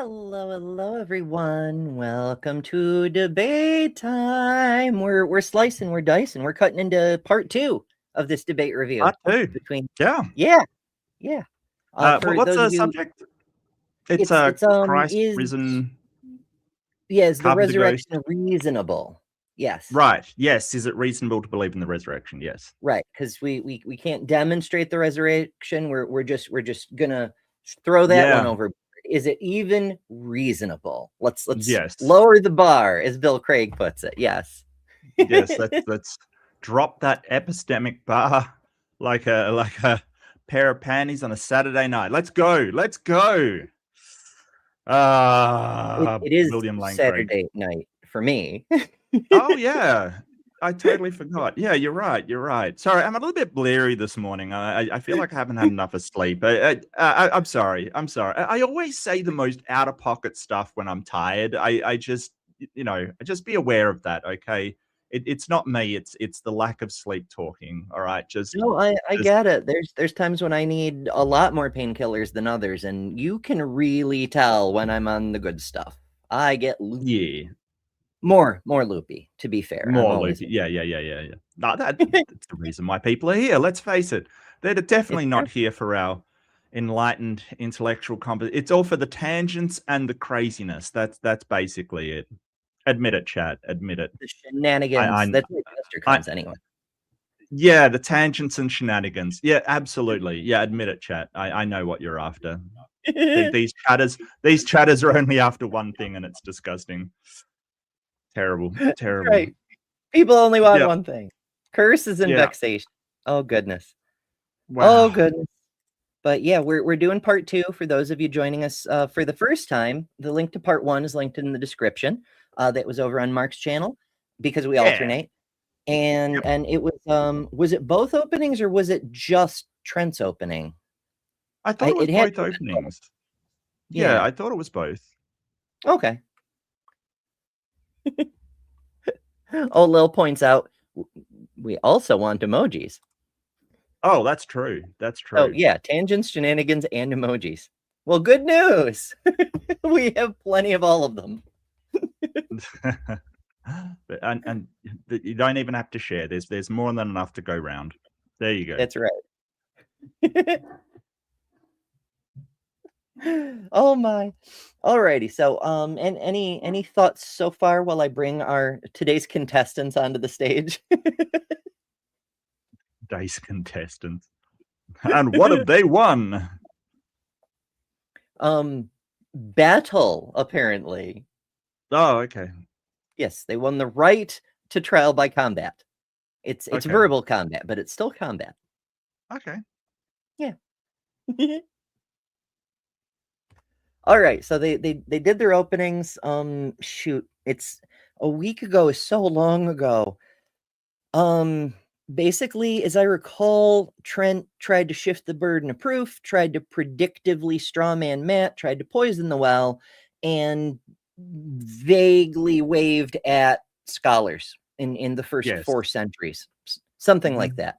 Hello, everyone. Welcome to debate time. We're slicing, we're dicing, we're cutting into part 2 of this debate review. Part 2. Between Yeah. Yeah. For what's the subject? It's Christ risen. Yeah, is the Carver the resurrection reasonable? Yes. Right. Yes. Is it reasonable to believe in the resurrection? Yes. Right, because we can't demonstrate the resurrection. We're just gonna throw that one over. Is it even reasonable? Let's lower the bar, as Bill Craig puts it. Yes. Yes. Let's drop that epistemic bar like a pair of panties on a Saturday night. Let's go. Let's go. It is William Lane Saturday Craig. night for me. Oh yeah. I totally forgot. Yeah, you're right. You're right. Sorry, I'm a little bit bleary this morning. I feel like I haven't had enough of sleep. I'm sorry. I'm sorry. I always say the most out of pocket stuff when I'm tired. I just just be aware of that. Okay, it's not me. It's the lack of sleep talking. All right, I get it. There's times when I need a lot more painkillers than others, and you can really tell when I'm on the good stuff. I get yeah. More loopy, to be fair. More loopy. Yeah. No, that's the reason why people are here. Let's face it. They're definitely not here for our enlightened intellectual competence. It's all for the tangents and the craziness. That's basically it. Admit it, chat. Admit it. The shenanigans. That's what Chester comes anyway. Yeah, the tangents and shenanigans. Yeah, absolutely. Yeah, admit it, chat. I know what you're after. These chatters are only after one thing, and it's disgusting. Terrible. Right. People only want one thing. Curses and vexation. Oh goodness. Wow. Oh goodness. But yeah, we're doing part 2 for those of you joining us for the first time. The link to part 1 is linked in the description. That was over on Mark's channel because we alternate. And it was it both openings or was it just Trent's opening? I thought it was both openings. Yeah, I thought it was both. Okay. Oh, Lil points out we also want emojis. Oh, that's true. That's true. Oh, yeah, tangents, shenanigans, and emojis. Well, good news. We have plenty of all of them. and you don't even have to share. There's more than enough to go round. There you go. That's right. Oh my. Alrighty. So and any thoughts so far while I bring our today's contestants onto the stage? Today's contestants. And what have they won? Battle, apparently. Oh, okay. Yes, they won the right to trial by combat. It's verbal combat, but it's still combat. Okay. Yeah. All right, so they did their openings. Shoot, it's a week ago, so long ago. Basically, as I recall, Trent tried to shift the burden of proof, tried to predictively strawman Matt, tried to poison the well, and vaguely waved at scholars in the first 4 centuries, something like that.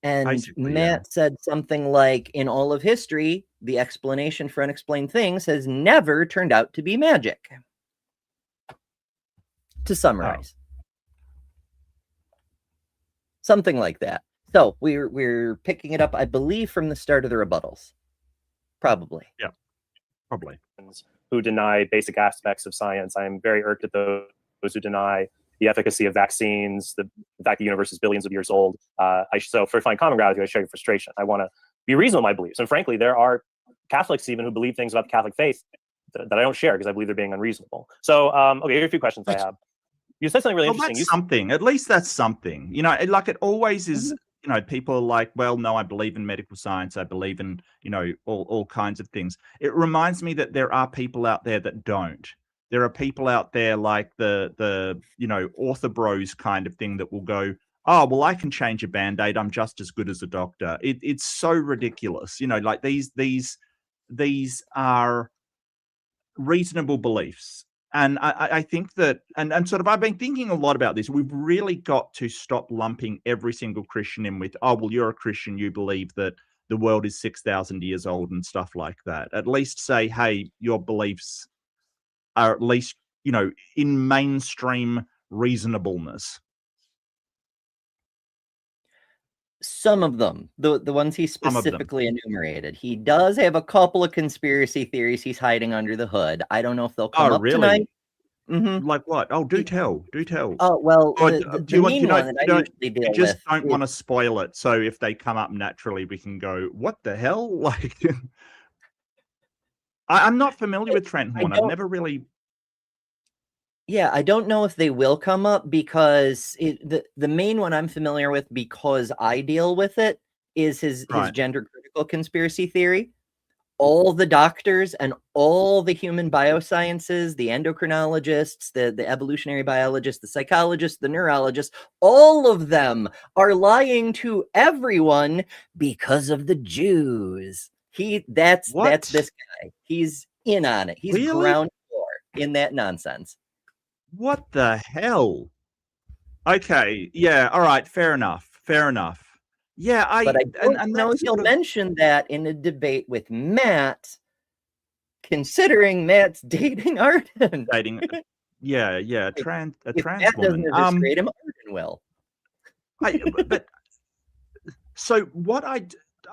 And basically, Matt said something like, in all of history, the explanation for unexplained things has never turned out to be magic. To summarize. Something like that. So we're picking it up, I believe, from the start of the rebuttals. Probably. Yeah, probably. Who deny basic aspects of science. I'm very irked at those who deny the efficacy of vaccines, the fact the universe is billions of years old. So for finding common ground, I share your frustration. I want to be reasonable in my beliefs. And frankly, there are Catholics even who believe things about the Catholic faith that I don't share because I believe they're being unreasonable. So, okay, here are a few questions I have. You said something really interesting. That's something. At least that's something. You know, like it always is. You know, people are like, well, no, I believe in medical science. I believe in, all kinds of things. It reminds me that there are people out there that don't. There are people out there like the author bros kind of thing that will go, oh, well, I can change a Band-Aid. I'm just as good as a doctor. It's so ridiculous. Like these are reasonable beliefs. And I think that, and sort of, I've been thinking a lot about this. We've really got to stop lumping every single Christian in with, oh, well, you're a Christian. You believe that the world is 6,000 years old and stuff like that. At least say, hey, your beliefs are at least, in mainstream reasonableness. Some of them, the ones he specifically enumerated. He does have a couple of conspiracy theories he's hiding under the hood. I don't know if they'll come up tonight. Mm-hmm. Like what? Oh, do tell. Oh, well, the main one that I usually deal with. Don't want to spoil it, so if they come up naturally, we can go, what the hell? Like, I'm not familiar with Trent Horn. I've never really... Yeah, I don't know if they will come up, because the main one I'm familiar with, because I deal with it, is his gender critical conspiracy theory. All the doctors and all the human biosciences, the endocrinologists, the evolutionary biologists, the psychologists, the neurologists, all of them are lying to everyone because of the Jews. That's this guy. He's in on it. He's ground floor in that nonsense. What the hell? Okay, yeah, all right, fair enough. Yeah, but I don't know if he'll mention that in a debate with Matt, considering Matt's dating Arden. Yeah, a trans Matt woman. Doesn't eviscerate him, Arden will. But so what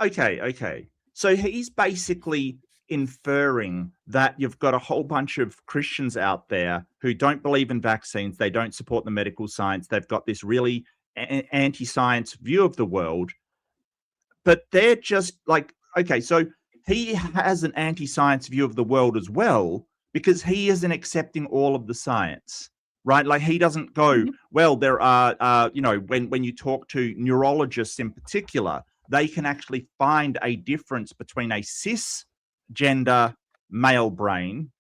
okay. So he's basically inferring that you've got a whole bunch of Christians out there who don't believe in vaccines, they don't support the medical science, they've got this really anti-science view of the world, but they're just like, okay, so he has an anti-science view of the world as well, because he isn't accepting all of the science, right? Like, he doesn't go, well, there are, when you talk to neurologists in particular, they can actually find a difference between a cisgender male brain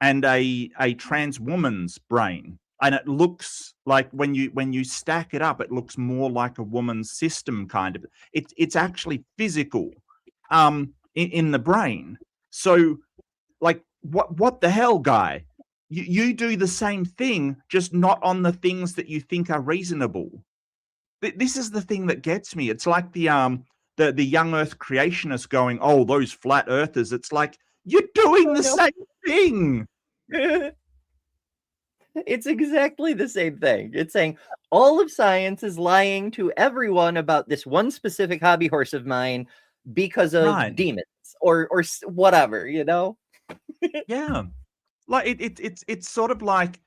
and a trans woman's brain. And it looks like, when you stack it up, it looks more like a woman's system, kind of. It's actually physical in the brain. So, like, what the hell, guy? You do the same thing, just not on the things that you think are reasonable. This is the thing that gets me. It's like the young Earth creationists going, oh, those flat earthers. It's like, you're doing the same thing. It's exactly the same thing. It's saying all of science is lying to everyone about this one specific hobby horse of mine because of demons or whatever, Yeah, like it's sort of like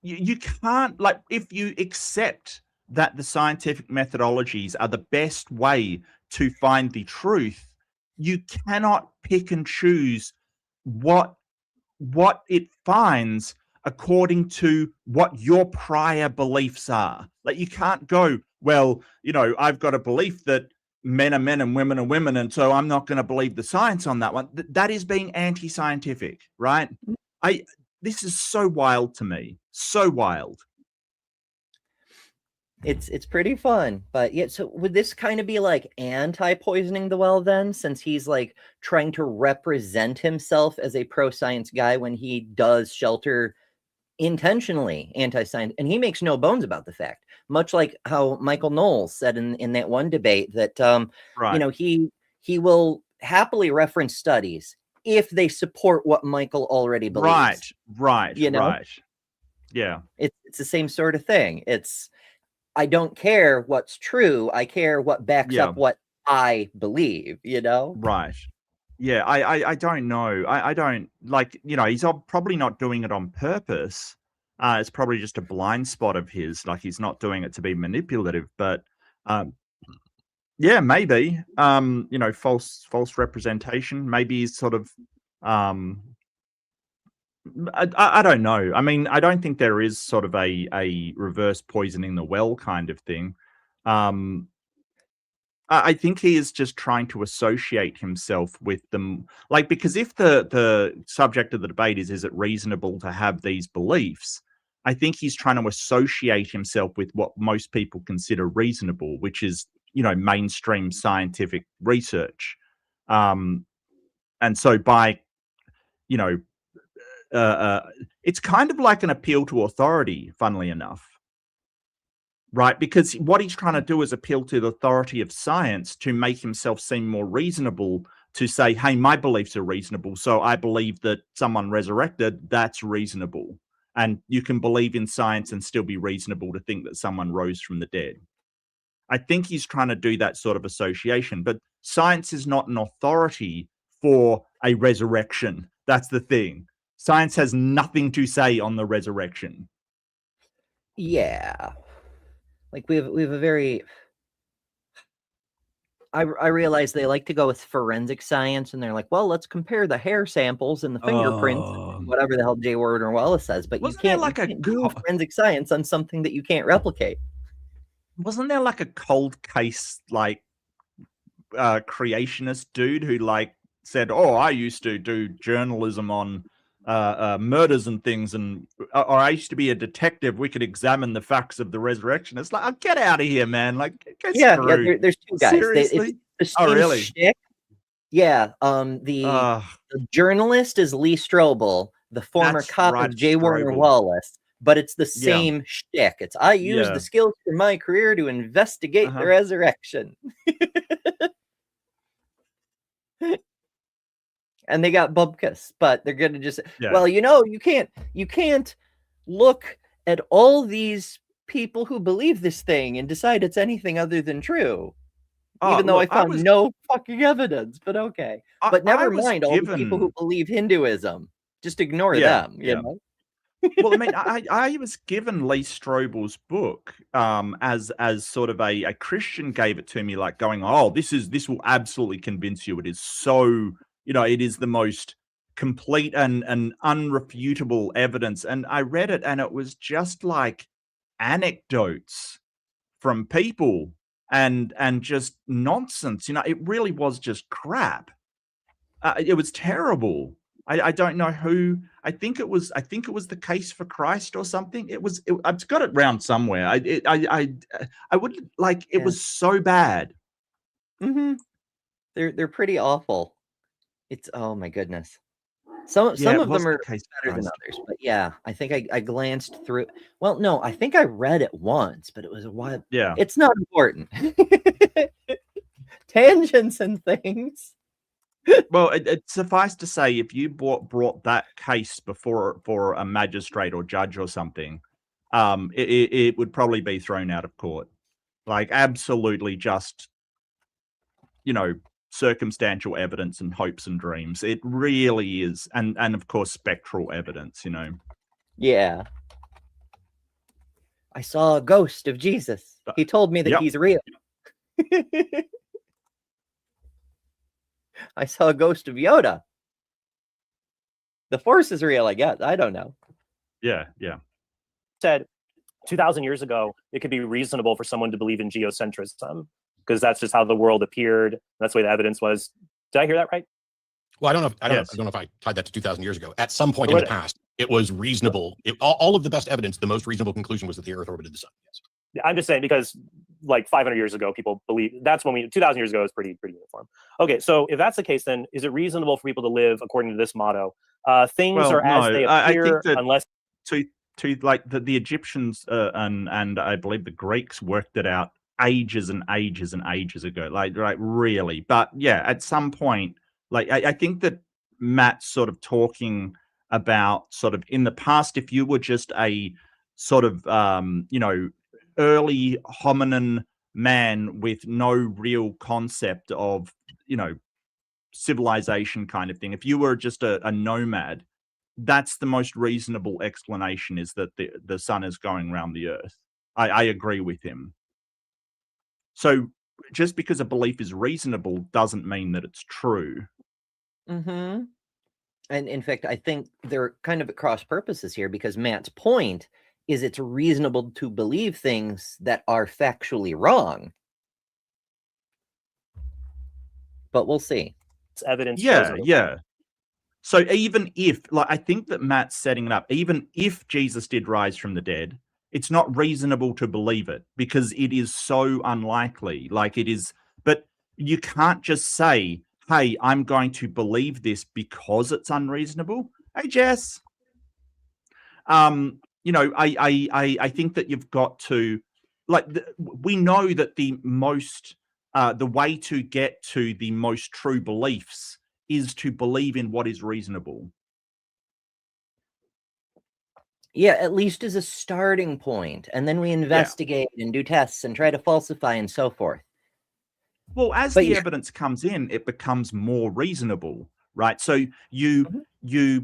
you can't, like, if you accept that the scientific methodologies are the best way to find the truth, you cannot pick and choose what it finds according to what your prior beliefs are. Like, you can't go, well, I've got a belief that men are men and women are women, and so I'm not going to believe the science on that one. That is being anti-scientific, right? This is so wild to me. So wild. It's pretty fun, but yeah. So would this kind of be like anti-poisoning the well then, since he's like trying to represent himself as a pro-science guy when he does shelter intentionally anti-science, and he makes no bones about the fact, much like how Michael Knowles said in that one debate that he will happily reference studies if they support what Michael already believes. Right. Yeah, it's the same sort of thing. It's, I don't care what's true. I care what backs up what I believe, Right. Yeah, I don't know. I don't, like, he's probably not doing it on purpose. It's probably just a blind spot of his. Like, he's not doing it to be manipulative, but yeah, maybe, false representation. Maybe he's sort of, I don't know. I mean, I don't think there is sort of a reverse poisoning the well kind of thing. I think he is just trying to associate himself with them. Like, because if the subject of the debate is it reasonable to have these beliefs, I think he's trying to associate himself with what most people consider reasonable, which is, mainstream scientific research. And so by, it's kind of like an appeal to authority, funnily enough. right? Because what he's trying to do is appeal to the authority of science to make himself seem more reasonable, to say, hey, my beliefs are reasonable, so I believe that someone resurrected, that's reasonable. And you can believe in science and still be reasonable to think that someone rose from the dead. I think he's trying to do that sort of association, but science is not an authority for a resurrection. That's the thing. Science has nothing to say on the resurrection. Yeah. Like we have a very, I realize they like to go with forensic science, and they're like, well, let's compare the hair samples and the fingerprints, whatever the hell J. Warner Wallace says. But you can't do forensic science on something that you can't replicate. Wasn't there like a cold case, like creationist dude who like said, oh, I used to do journalism on murders and things, and or I used to be a detective, we could examine the facts of the resurrection. It's like, oh, get out of here, man. Like, yeah, there's two guys. Seriously? Oh, really? Shtick. Yeah. The journalist is Lee Strobel, the former cop of J. Warner Wallace, but it's the same shtick. It's, I use the skills from my career to investigate the resurrection. And they got bubkas, but they're gonna just well, you can't look at all these people who believe this thing and decide it's anything other than true. Even though I found no fucking evidence, but okay. But never mind all the people who believe Hinduism. Just ignore them, you know? Well, I mean, I was given Lee Strobel's book as sort of a Christian gave it to me, like going, oh, this will absolutely convince you. It is so, it is the most complete and unrefutable evidence. And I read it, and it was just like anecdotes from people and just nonsense. It really was just crap. It was terrible. I don't know who. I think it was the Case for Christ or something. I've got it round somewhere. I would like. It was so bad. Mm-hmm. They're pretty awful. It's, oh my goodness. Some of them are better than others, but yeah, I think I glanced through. Well, no, I think I read it once, but it was a while. Yeah, it's not important. Tangents and things. Well, it suffice to say, if you brought that case before for a magistrate or judge or something, it would probably be thrown out of court. Like, absolutely just, circumstantial evidence and hopes and dreams. It really is. And of course, spectral evidence, Yeah. I saw a ghost of Jesus. He told me that he's real. I saw a ghost of Yoda. The Force is real, I guess. I don't know. Yeah. Said 2,000 years ago, it could be reasonable for someone to believe in geocentrism because that's just how the world appeared. That's the way the evidence was. Did I hear that right? Well, I don't know if I tied that to 2,000 years ago. At some point in the past, it was reasonable. All of the best evidence, the most reasonable conclusion was that the Earth orbited the sun. Yes. I'm just saying because like 500 years ago, people believe that's when 2,000 years ago is pretty uniform. Okay, so if that's the case, then is it reasonable for people to live according to this motto? Things are as they appear, unless to like the Egyptians and I believe the Greeks worked it out ages and ages and ages ago. Like really, but yeah, at some point, like I think that Matt's sort of talking about sort of in the past, if you were just a sort of early hominin man with no real concept of civilization kind of thing, if you were just a nomad, that's the most reasonable explanation, is that the sun is going around the earth. I agree with him. So just because a belief is reasonable doesn't mean that it's true. Mm-hmm. And in fact, I think they're kind of at cross purposes here, because Matt's point is it's reasonable to believe things that are factually wrong. But we'll see. It's evidence. Yeah. So even if, like, I think that Matt's setting it up, even if Jesus did rise from the dead, it's not reasonable to believe it because it is so unlikely. Like it is, but you can't just say, hey, I'm going to believe this because it's unreasonable. Hey, Jess. I think that you've got to like we know that the way to get to the most true beliefs is to believe in what is reasonable. Yeah, at least as a starting point, and then we investigate and do tests and try to falsify and so forth. Well, as the evidence comes in, it becomes more reasonable, right? So you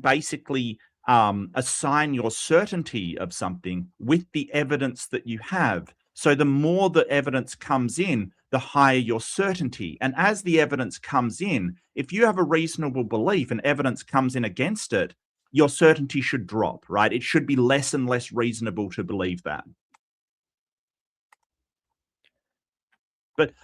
basically assign your certainty of something with the evidence that you have. So the more the evidence comes in, the higher your certainty. And as the evidence comes in, if you have a reasonable belief and evidence comes in against it, your certainty should drop, right? It should be less and less reasonable to believe that.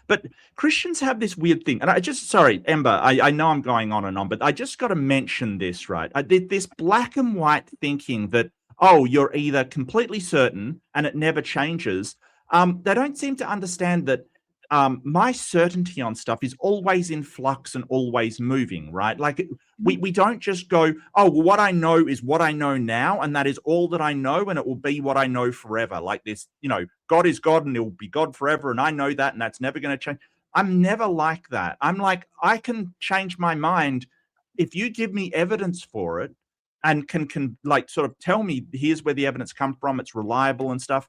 But Christians have this weird thing, and sorry, Ember, I know I'm going on and on, but I just got to mention this, right? This black and white thinking that, oh, you're either completely certain and it never changes. They don't seem to understand that my certainty on stuff is always in flux and always moving, right? Like we don't just go, oh, well, what I know is what I know now, and that is all that I know, and it will be what I know forever. Like this, God is God and it will be God forever, and I know that, and that's never going to change. I'm never like that. I'm like, I can change my mind if you give me evidence for it and can like sort of tell me here's where the evidence comes from, it's reliable and stuff.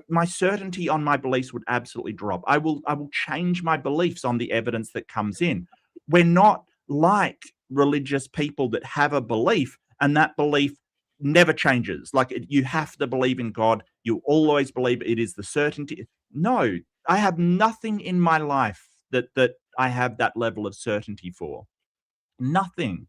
My certainty on my beliefs would absolutely drop. I will change my beliefs on the evidence that comes in. We're not like religious people that have a belief and that belief never changes. Like you have to believe in God. You always believe it is the certainty. No, I have nothing in my life that I have that level of certainty for. Nothing.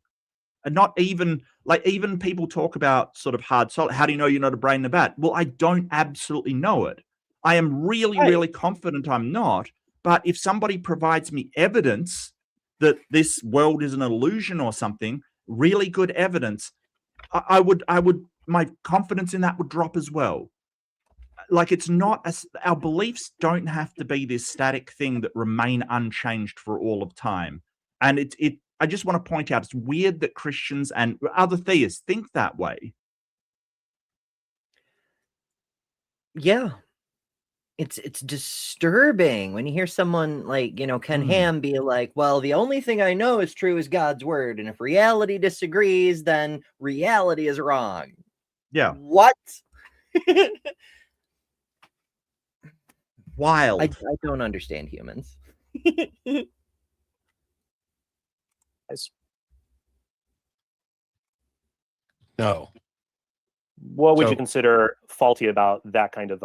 And not even even people talk about sort of hard solid. How do you know you're not a brain in a bat? Well, I don't absolutely know it. I am really, really confident I'm not. But if somebody provides me evidence that this world is an illusion or something, really good evidence, I would my confidence in that would drop as well. Like it's not our beliefs don't have to be this static thing that remain unchanged for all of time. And I just want to point out, it's weird that Christians and other theists think that way. Yeah. It's disturbing when you hear someone like, Ken Ham be like, well, the only thing I know is true is God's word. And if reality disagrees, then reality is wrong. Yeah. What? Wild. I don't understand humans. No. What would you consider faulty about that kind of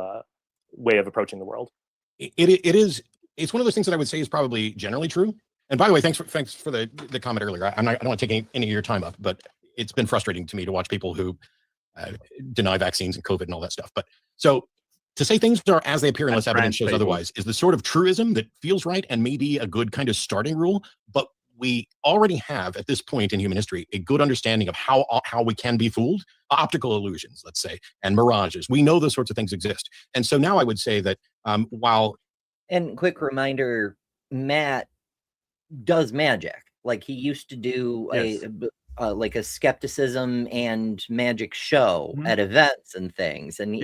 way of approaching the world? It's one of those things that I would say is probably generally true. And by the way, thanks for the comment earlier. I don't want to take any of your time up, but it's been frustrating to me to watch people who deny vaccines and COVID and all that stuff. But so to say things are as they appear unless evidence shows otherwise is the sort of truism that feels right and maybe a good kind of starting rule. But we already have at this point in human history a good understanding of how we can be fooled. Optical illusions, let's say, and mirages. We know those sorts of things exist. And so now I would say that and quick reminder, Matt does magic. Like he used to do a skepticism and magic show at events and things. And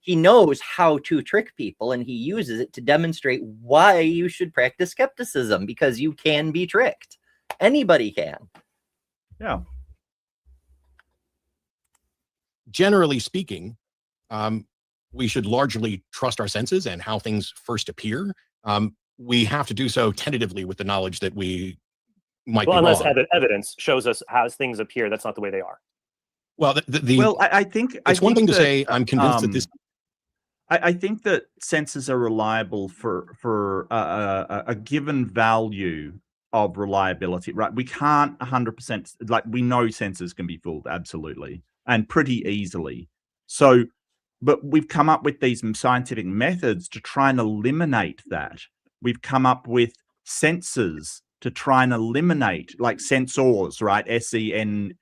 he knows how to trick people, and he uses it to demonstrate why you should practice skepticism, because you can be tricked. Anybody can. Yeah. Generally speaking, we should largely trust our senses and how things first appear. We have to do so tentatively with the knowledge that we might be wrong. Unless evidence shows us how things appear, that's not the way they are. Well, I think it's one thing to say I'm convinced that this. I think that senses are reliable for a given value of reliability, right? We can't 100%, like we know senses can be fooled, absolutely, and pretty easily. So, but we've come up with these scientific methods to try and eliminate that. We've come up with sensors to try and eliminate, like sensors, right? SENSOR,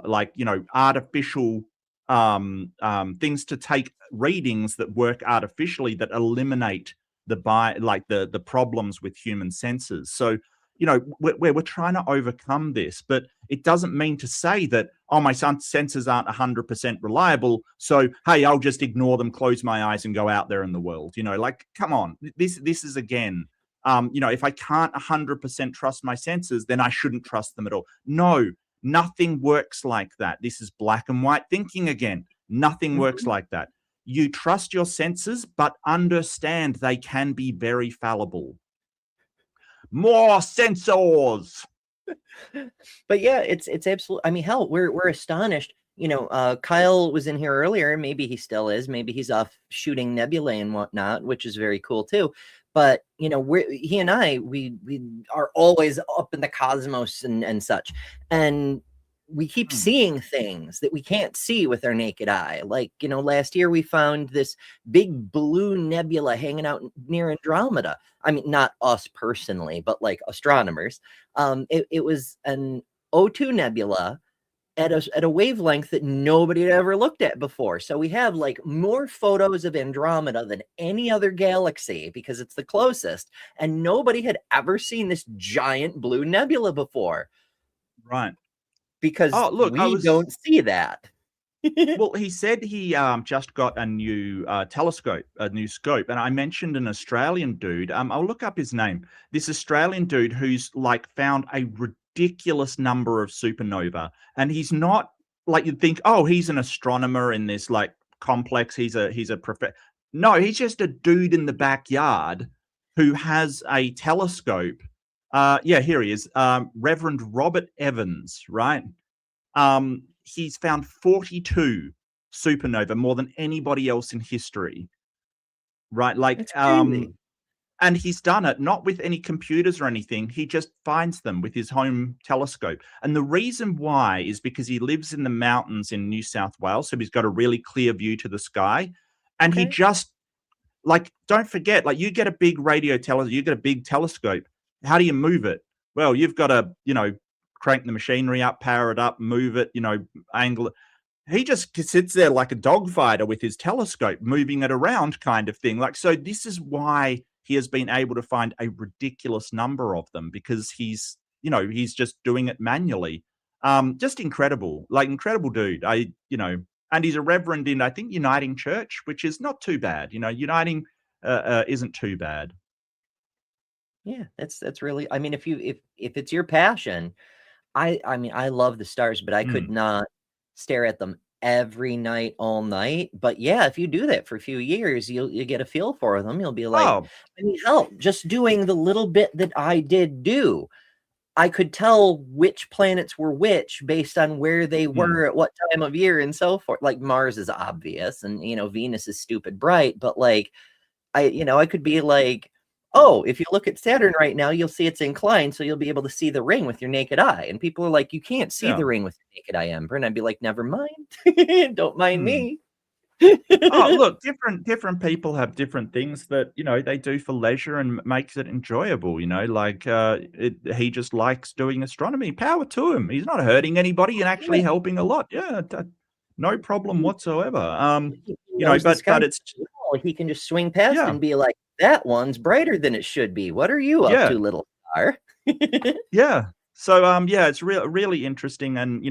like, artificial things to take readings that work artificially that eliminate the problems with human senses. So, we're trying to overcome this, but it doesn't mean to say that, oh, my sensors aren't 100% reliable, so hey, I'll just ignore them, close my eyes, and go out there in the world. Like, come on, this is again, if I can't 100% trust my senses, then I shouldn't trust them at all. No, nothing works like that. This is black and white thinking again. Nothing works like that. You trust your senses, but understand they can be very fallible. More sensors. But yeah, it's absolutely, I mean, hell, we're astonished. Kyle was in here earlier. Maybe he still is. Maybe he's off shooting nebulae and whatnot, which is very cool too. But he and I, we are always up in the cosmos and such, and we keep seeing things that we can't see with our naked eye. Like, last year we found this big blue nebula hanging out near Andromeda. I mean, not us personally, but like astronomers. It was an O2 nebula at a wavelength that nobody had ever looked at before. So we have like more photos of Andromeda than any other galaxy because it's the closest, and nobody had ever seen this giant blue nebula before. Right. Because we don't see that. Well, he said he just got a new telescope, a new scope, and I mentioned an Australian dude. I'll look up his name. This Australian dude who's like found a ridiculous number of supernova, and he's not like you'd think. Oh, he's an astronomer in this like complex. He's a professor. No, he's just a dude in the backyard who has a telescope. Here he is, Reverend Robert Evans, right? He's found 42 supernova, more than anybody else in history, right? Like, and he's done it not with any computers or anything. He just finds them with his home telescope. And the reason why is because he lives in the mountains in New South Wales, so he's got a really clear view to the sky. And he just, like, don't forget, like, you get a big you get a big telescope. How do you move it? Well, you've got to, crank the machinery up, power it up, move it, angle it. He just sits there like a dogfighter with his telescope, moving it around kind of thing. Like, so this is why he has been able to find a ridiculous number of them, because he's just doing it manually. Just incredible, like incredible dude. And he's a reverend in, I think, Uniting Church, which is not too bad. Uniting isn't too bad. Yeah, that's really, I mean, if it's your passion, I mean, I love the stars, but I could not stare at them every night, all night. But yeah, if you do that for a few years, you get a feel for them. You'll be like, I mean, hell, just doing the little bit that I did do, I could tell which planets were which based on where they were at what time of year and so forth. Like Mars is obvious, and Venus is stupid bright, but like I could be like, oh, if you look at Saturn right now, you'll see it's inclined, so you'll be able to see the ring with your naked eye. And people are like, you can't see the ring with your naked eye, Ember. And I'd be like, never mind. Don't mind me. Oh, look, different people have different things that, they do for leisure and makes it enjoyable, like he just likes doing astronomy. Power to him. He's not hurting anybody and actually helping a lot. Yeah, no problem whatsoever. But it's, he can just swing past and be like, that one's brighter than it should be. What are you up to, little star? Yeah. So it's really interesting, and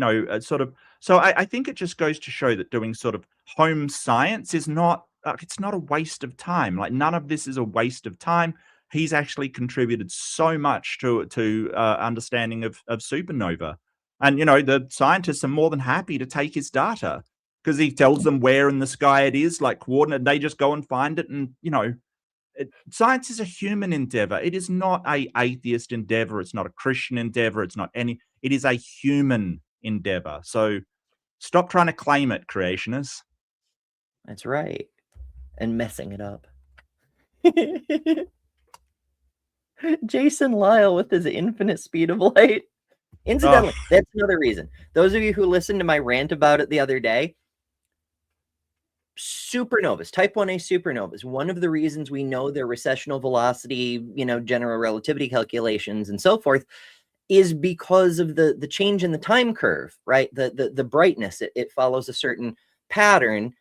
so I think it just goes to show that doing sort of home science is not it's not a waste of time. Like, none of this is a waste of time. He's actually contributed so much to understanding of supernova, and the scientists are more than happy to take his data because he tells them where in the sky it is, like coordinate. They just go and find it, and science is a human endeavor. It is not a atheist endeavor. It's not a Christian endeavor. It is a human endeavor. So stop trying to claim it, creationists. That's right. And messing it up. Jason Lyle with his infinite speed of light. Incidentally, that's another reason. Those of you who listened to my rant about it the other day, supernovas, type 1a supernovas, one of the reasons we know their recessional velocity, general relativity calculations and so forth, is because of the change in the time curve, right? The brightness, it follows a certain pattern.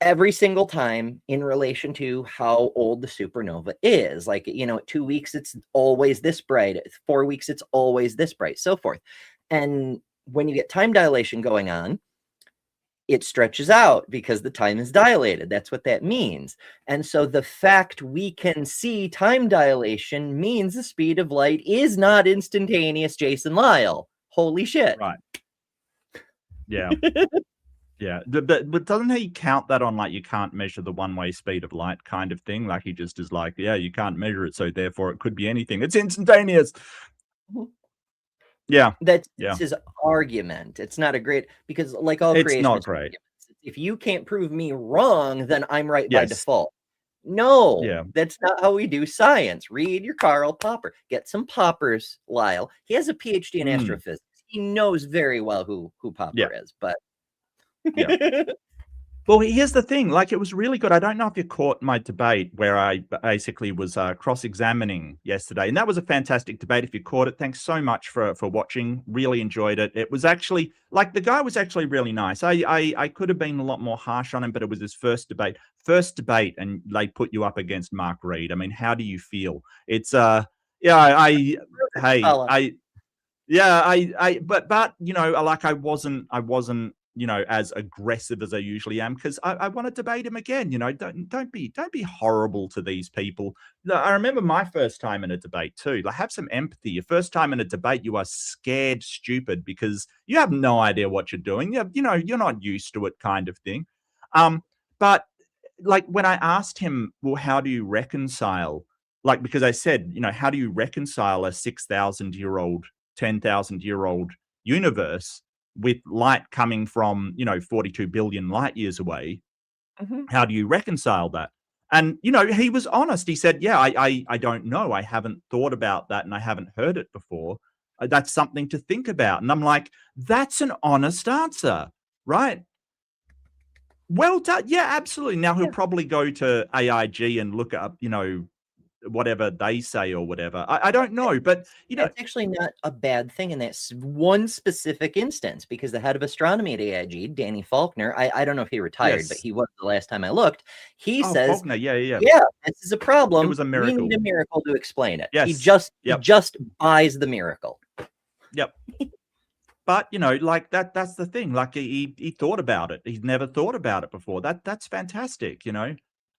every single time in relation to how old the supernova is. Like, at 2 weeks, it's always this bright. At 4 weeks, it's always this bright, so forth. And when you get time dilation going on, it stretches out because the time is dilated. That's what that means. And so the fact we can see time dilation means the speed of light is not instantaneous, Jason Lyle. Holy shit. Right. Yeah. Yeah. But doesn't he count that on, like, you can't measure the one-way speed of light kind of thing? Like, he just is like, yeah, you can't measure it, so therefore it could be anything. It's instantaneous. Yeah. That's his argument. It's not a great, because like all creation, it's not great. If you can't prove me wrong, then I'm right by default. No, that's not how we do science. Read your Karl Popper. Get some Poppers, Lyle. He has a PhD in astrophysics. He knows very well who Popper is, but Well, here's the thing. Like, it was really good. I don't know if you caught my debate where I basically was cross-examining yesterday, and that was a fantastic debate. If you caught it, thanks so much for watching. Really enjoyed it. It was actually, like, the guy was actually really nice. I could have been a lot more harsh on him, but it was his first debate, and they put you up against Mark Reed. I mean, how do you feel? It's but like, I wasn't as aggressive as I usually am, because I want to debate him again. Don't be horrible to these people. I remember my first time in a debate too. Like, have some empathy. Your first time in a debate, you are scared stupid because you have no idea what you're doing. You're not used to it, kind of thing. But like, when I asked him, well, how do you reconcile? Like, because I said, how do you reconcile a 6,000-year-old, 10,000-year-old universe with light coming from 42 billion light years away? How do you reconcile that? And he was honest. He said, yeah, I don't know. I haven't thought about that, and I haven't heard it before. That's something to think about. And I'm like, that's an honest answer, right? Well done. Yeah, absolutely. Now he'll probably go to AIG and look up whatever they say or whatever. I don't know, but it's actually not a bad thing in that one specific instance, because the head of astronomy at AIG, Danny Faulkner, I don't know if he retired, but he was the last time I looked. He says, Faulkner, yeah, this is a problem. It was a miracle. We need a miracle to explain it. Yes. He just buys the miracle. Yep. But like, that's the thing. Like, he thought about it. He's never thought about it before. That's fantastic.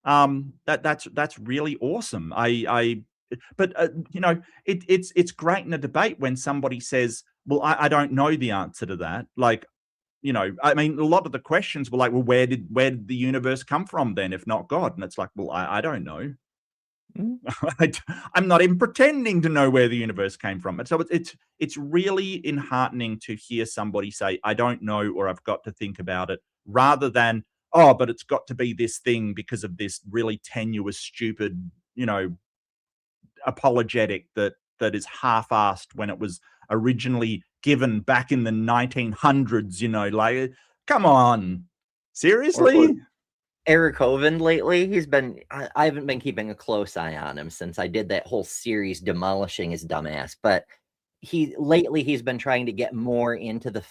That's really awesome. But it's great in a debate when somebody says, well, I don't know the answer to that. Like, I mean, a lot of the questions were like, well, where did the universe come from then, if not God? And it's like, well, I don't know. I'm not even pretending to know where the universe came from. And so it's really enheartening to hear somebody say, I don't know, or I've got to think about it, rather than, oh, but it's got to be this thing because of this really tenuous, stupid, apologetic that is half-assed when it was originally given back in the 1900s. Like, come on, seriously? Eric Hovind lately, I haven't been keeping a close eye on him since I did that whole series demolishing his dumbass, but he's been trying to get more into the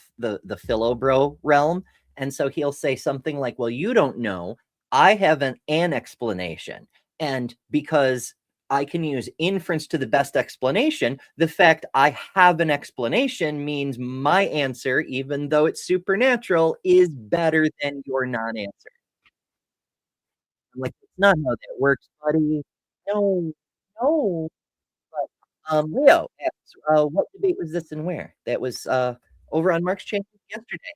philobro realm. And so he'll say something like, well, you don't know, I have an explanation. And because I can use inference to the best explanation, the fact I have an explanation means my answer, even though it's supernatural, is better than your non-answer. I'm like, it's not how that works, buddy. No. But Leo asks, what debate was this and where? That was over on Mark's channel yesterday.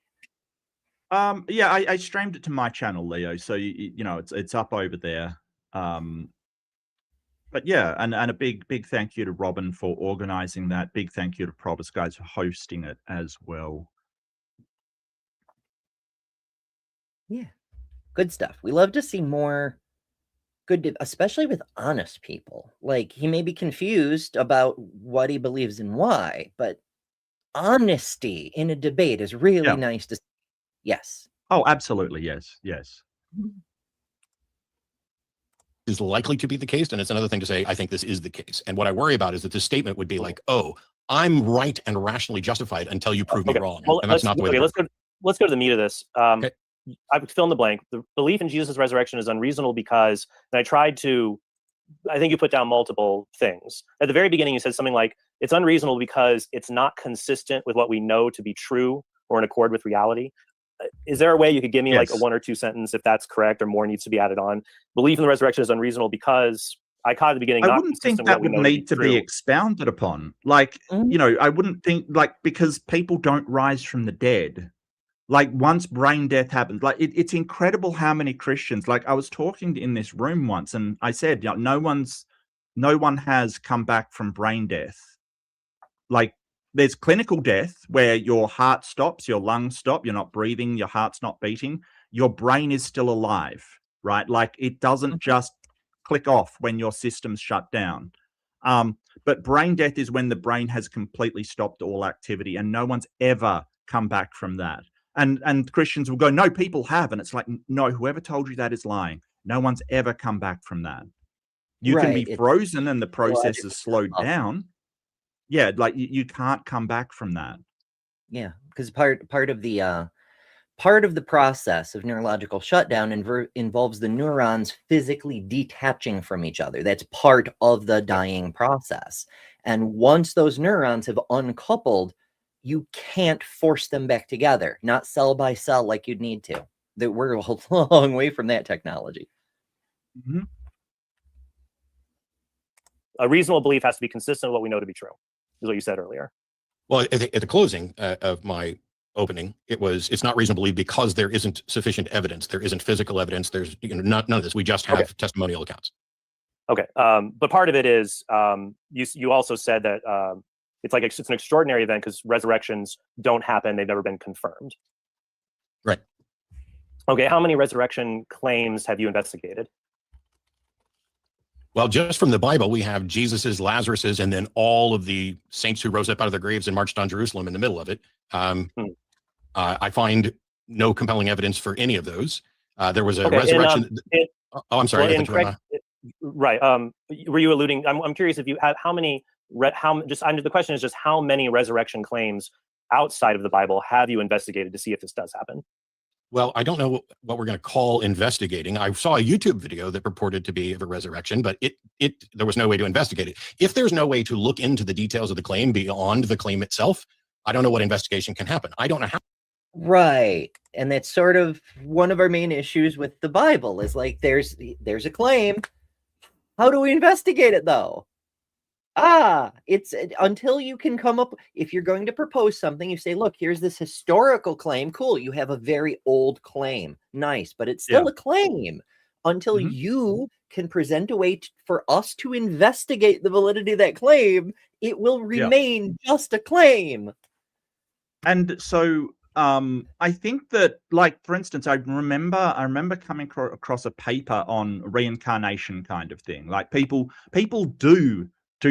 Yeah, I streamed it to my channel, Leo. So it's up over there. But yeah, and a big thank you to Robin for organizing that. Big thank you to Probus guys for hosting it as well. Yeah, good stuff. We love to see more good, especially with honest people. Like, he may be confused about what he believes and why, but honesty in a debate is really nice to see. Yes. Oh, absolutely. Yes. Is likely to be the case, and it's another thing to say, I think this is the case. And what I worry about is that this statement would be like, oh, I'm right and rationally justified until you prove me wrong. Well, and that's not the way. Let's go to the meat of this. Okay. I would fill in the blank. The belief in Jesus' resurrection is unreasonable because, and I think you put down multiple things. At the very beginning, you said something like, it's unreasonable because it's not consistent with what we know to be true or in accord with reality. Is there a way you could give me like a 1 or 2 sentence if that's correct or more needs to be added on? Belief in the resurrection is unreasonable because I caught at the beginning. I wouldn't think that would need to be expounded upon. Like, I wouldn't think because people don't rise from the dead. Like once brain death happens, like it's incredible how many Christians, like I was talking in this room once and I said, no one has come back from brain death. Like there's clinical death where your heart stops, your lungs stop, you're not breathing, your heart's not beating, your brain is still alive, right? Like it doesn't just click off when your system's shut down. But brain death is when the brain has completely stopped all activity and no one's ever come back from that. And Christians will go, no, people have. And it's like, no, whoever told you that is lying. No one's ever come back from that. You can be frozen and the process is slowed down. Yeah, like you can't come back from that. Yeah, because part of the process of neurological shutdown involves the neurons physically detaching from each other. That's part of the dying process. And once those neurons have uncoupled, you can't force them back together, not cell by cell like you'd need to. That we're a long way from that technology. Mm-hmm. A reasonable belief has to be consistent with what we know to be true, is what you said earlier. Well, at the closing of my opening, it's not reasonable to believe because there isn't sufficient evidence. There isn't physical evidence. There's none of this. We just have testimonial accounts. Okay, but part of it is you also said that it's an extraordinary event because resurrections don't happen. They've never been confirmed. Right. Okay, how many resurrection claims have you investigated? Well, just from the Bible, we have Jesus's, Lazarus's, and then all of the saints who rose up out of their graves and marched on Jerusalem in the middle of it. I find no compelling evidence for any of those. There was a resurrection. I'm sorry. Right. Were you alluding? I'm curious if you have how many. The question is just how many resurrection claims outside of the Bible have you investigated to see if this does happen? Well, I don't know what we're going to call investigating. I saw a YouTube video that purported to be of a resurrection, but there was no way to investigate it. If there's no way to look into the details of the claim beyond the claim itself, I don't know what investigation can happen. I don't know how. Right. And that's sort of one of our main issues with the Bible is like, there's a claim. How do we investigate it though? It's until you can come up, if you're going to propose something, you say, look, here's this historical claim. Cool. You have a very old claim. Nice. But it's still a claim until you can present a way for us to investigate the validity of that claim. It will remain just a claim. And so I think that, like, for instance, I remember coming across a paper on reincarnation kind of thing. Like people do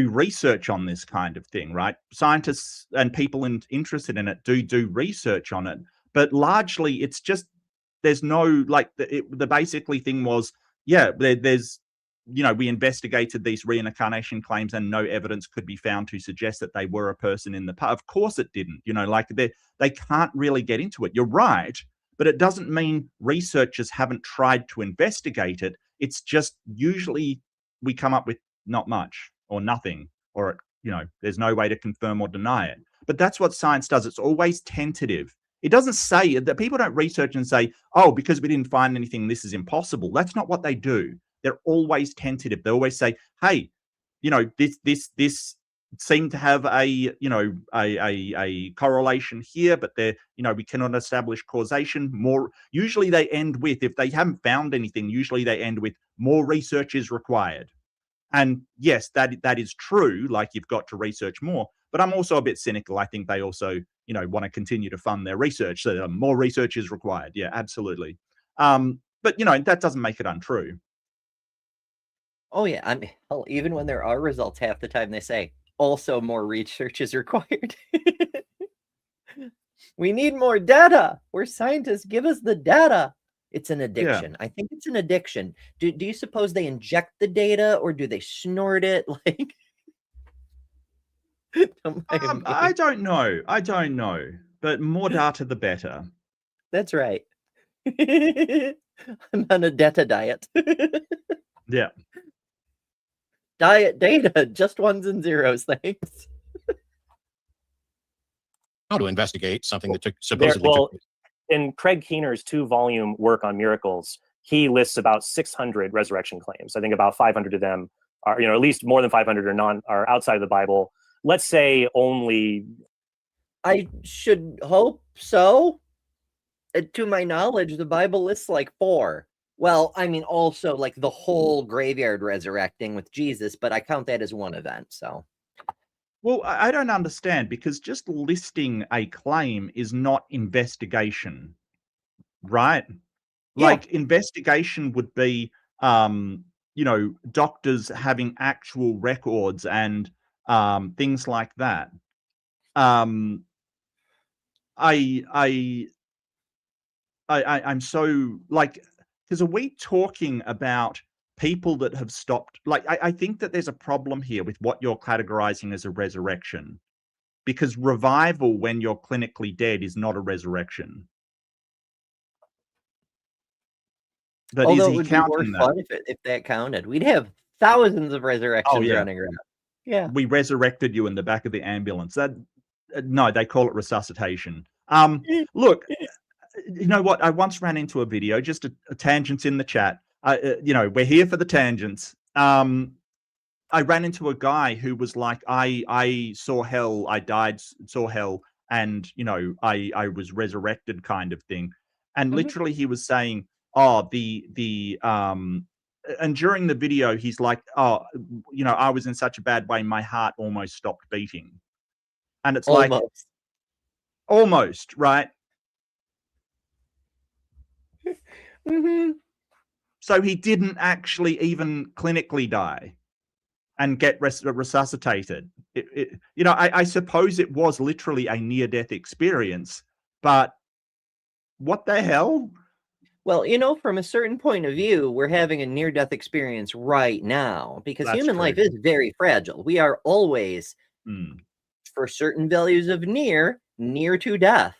research on this kind of thing, right? Scientists and people interested in it do research on it, but largely it's just there's no like the basically thing was there's we investigated these reincarnation claims and no evidence could be found to suggest that they were a person in the past. Of course it didn't, like they can't really get into it. You're right, but it doesn't mean researchers haven't tried to investigate it. It's just usually we come up with not much or nothing, or there's no way to confirm or deny it. But that's what science does. It's always tentative. It doesn't say that people don't research and say, oh, because we didn't find anything, this is impossible. That's not what they do. They're always tentative. They always say, hey, this seemed to have a correlation here, but we cannot establish causation. Usually they end with, if they haven't found anything, usually they end with more research is required. And yes, that is true. Like you've got to research more, but I'm also a bit cynical. I think they also, want to continue to fund their research. So more research is required. Yeah, absolutely. But that doesn't make it untrue. Oh yeah. I mean, hell, even when there are results, half the time they say also more research is required. We need more data. We're scientists. Give us the data. It's an addiction. Yeah. I think it's an addiction. Do you suppose they inject the data or do they snort it? Like, I don't know. But more data, the better. That's right. I'm on a data diet. Yeah. Diet data, just ones and zeros, thanks. How to investigate something that took There, supposedly well, took place. in Craig Keener's 2-volume work on miracles, he lists about 600 resurrection claims. I think about 500 of them are, at least more than 500 are outside of the Bible. Let's say only. I should hope so. To my knowledge, the Bible lists like 4. Well, I mean, also like the whole graveyard resurrecting with Jesus, but I count that as one event. So, Well, I don't understand, because just listing a claim is not investigation, right? yeah, Like, investigation would be, doctors having actual records and things like that. I'm so like, because are we talking about people that have stopped? Like, I think that there's a problem here with what you're categorizing as a resurrection, because revival when you're clinically dead is not a resurrection. But although is it he would be more counting that? fun if that counted. We'd have thousands of resurrections yeah. running around. Yeah. We resurrected you in the back of the ambulance. That no, they call it resuscitation. Look, you know what? I once ran into a video, just a tangents in the chat. We're here for the tangents. I ran into a guy who was like, I saw hell, I died, saw hell, and I was resurrected, kind of thing. And literally he was saying, oh, and during the video, he's like, oh, I was in such a bad way, my heart almost stopped beating. And it's like, almost, right? So he didn't actually even clinically die and get resuscitated. I suppose it was literally a near-death experience, but what the hell? Well, from a certain point of view, we're having a near-death experience right now, because That's human true. life is very fragile. We are always, Mm. for certain values of near to death.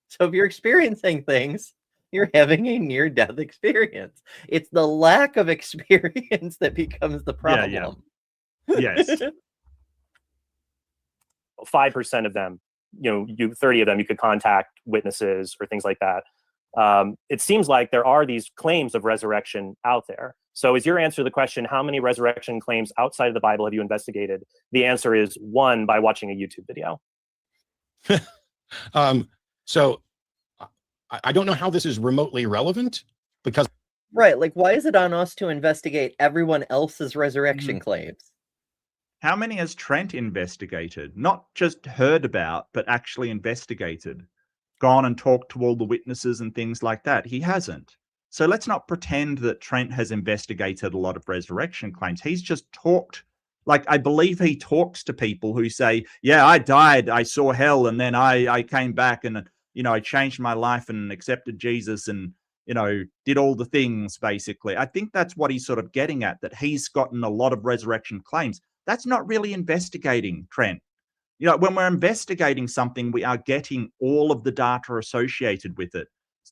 So if you're experiencing things, you're having a near-death experience. It's the lack of experience that becomes the problem. Yes. 5% of them, 30 of them, you could contact witnesses or things like that. It seems like there are these claims of resurrection out there. So is your answer to the question, how many resurrection claims outside of the Bible have you investigated? The answer is 1 by watching a YouTube video. So I don't know how this is remotely relevant, because right, like, why is it on us to investigate everyone else's resurrection claims? How many has Trent investigated? Not just heard about, but actually investigated. Gone and talked to all the witnesses and things like that. He hasn't. So let's not pretend that Trent has investigated a lot of resurrection claims. He's just talked. Like, I believe he talks to people who say, yeah, I died, I saw hell, and then I came back and, I changed my life and accepted Jesus and, did all the things, basically. I think that's what he's sort of getting at, that he's gotten a lot of resurrection claims. That's not really investigating, Trent. When we're investigating something, we are getting all of the data associated with it.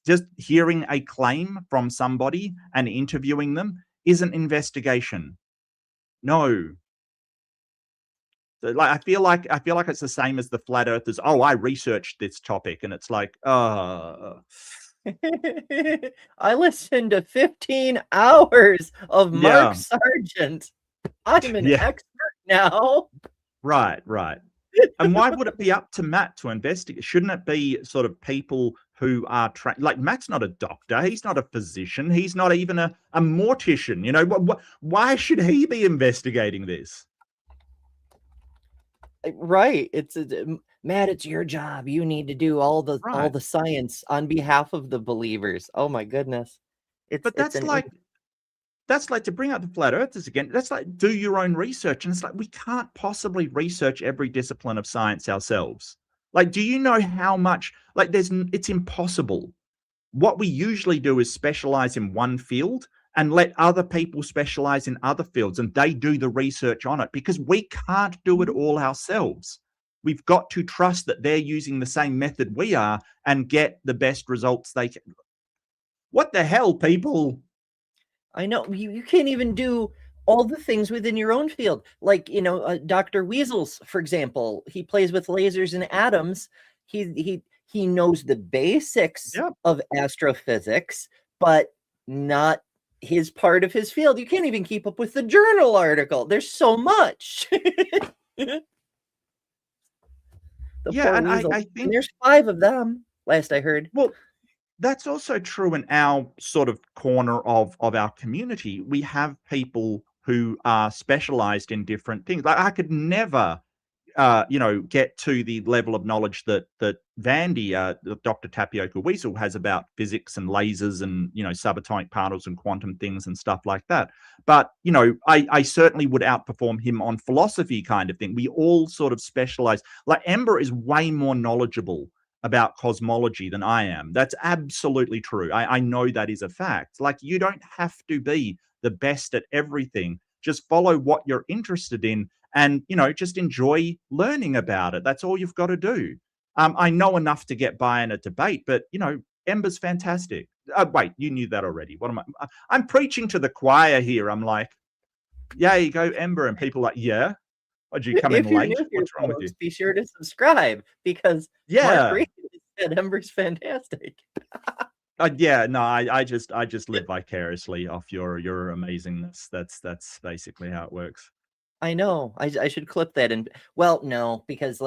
Just hearing a claim from somebody and interviewing them isn't investigation. No. So, like, I feel like it's the same as the flat earthers. Oh, I researched this topic, and it's like, I listened to 15 hours of Mark Sargent. I'm an expert now. Right. And why would it be up to Matt to investigate? Shouldn't it be sort of people who are trained? Like, Matt's not a doctor. He's not a physician. He's not even a mortician. Why should he be investigating this? Right. It's Matt, it's your job. You need to do all the science on behalf of the believers. Oh my goodness. That's like, to bring up the flat earthers again, that's like, do your own research. And it's like, we can't possibly research every discipline of science ourselves. Like, do you know how much, like, it's impossible. What we usually do is specialize in one field and let other people specialize in other fields, and they do the research on it, because we can't do it all ourselves. We've got to trust that they're using the same method we are and get the best results they can. What the hell, people? I know you can't even do all the things within your own field. Like, Dr. Weasels, for example, he plays with lasers and atoms. He knows the basics Yep. of astrophysics, but not his part of his field. You can't even keep up with the journal article. There's so much. Yeah, and I And think there's 5 of them, last I heard. well, that's also true in our sort of corner of our community. We have people who are specialized in different things. Like I could never get to the level of knowledge that Vandy, Dr. Tapioca Weasel, has about physics and lasers and subatomic particles and quantum things and stuff like that. But I certainly would outperform him on philosophy kind of thing. We all sort of specialize. Like Ember is way more knowledgeable about cosmology than I am. That's absolutely true. I know that is a fact. Like you don't have to be the best at everything. Just follow what you're interested in and, just enjoy learning about it. That's all you've got to do. I know enough to get by in a debate, but, Ember's fantastic. Wait, you knew that already. What am I? I'm preaching to the choir here. I'm like, yay, go Ember. And people are like, yeah. Did you come in late? What's wrong with you? Be sure to subscribe because Mark Reed said Ember's fantastic. Yeah, no, I just live vicariously off your amazingness. That's basically how it works. I know. I should clip that and no, because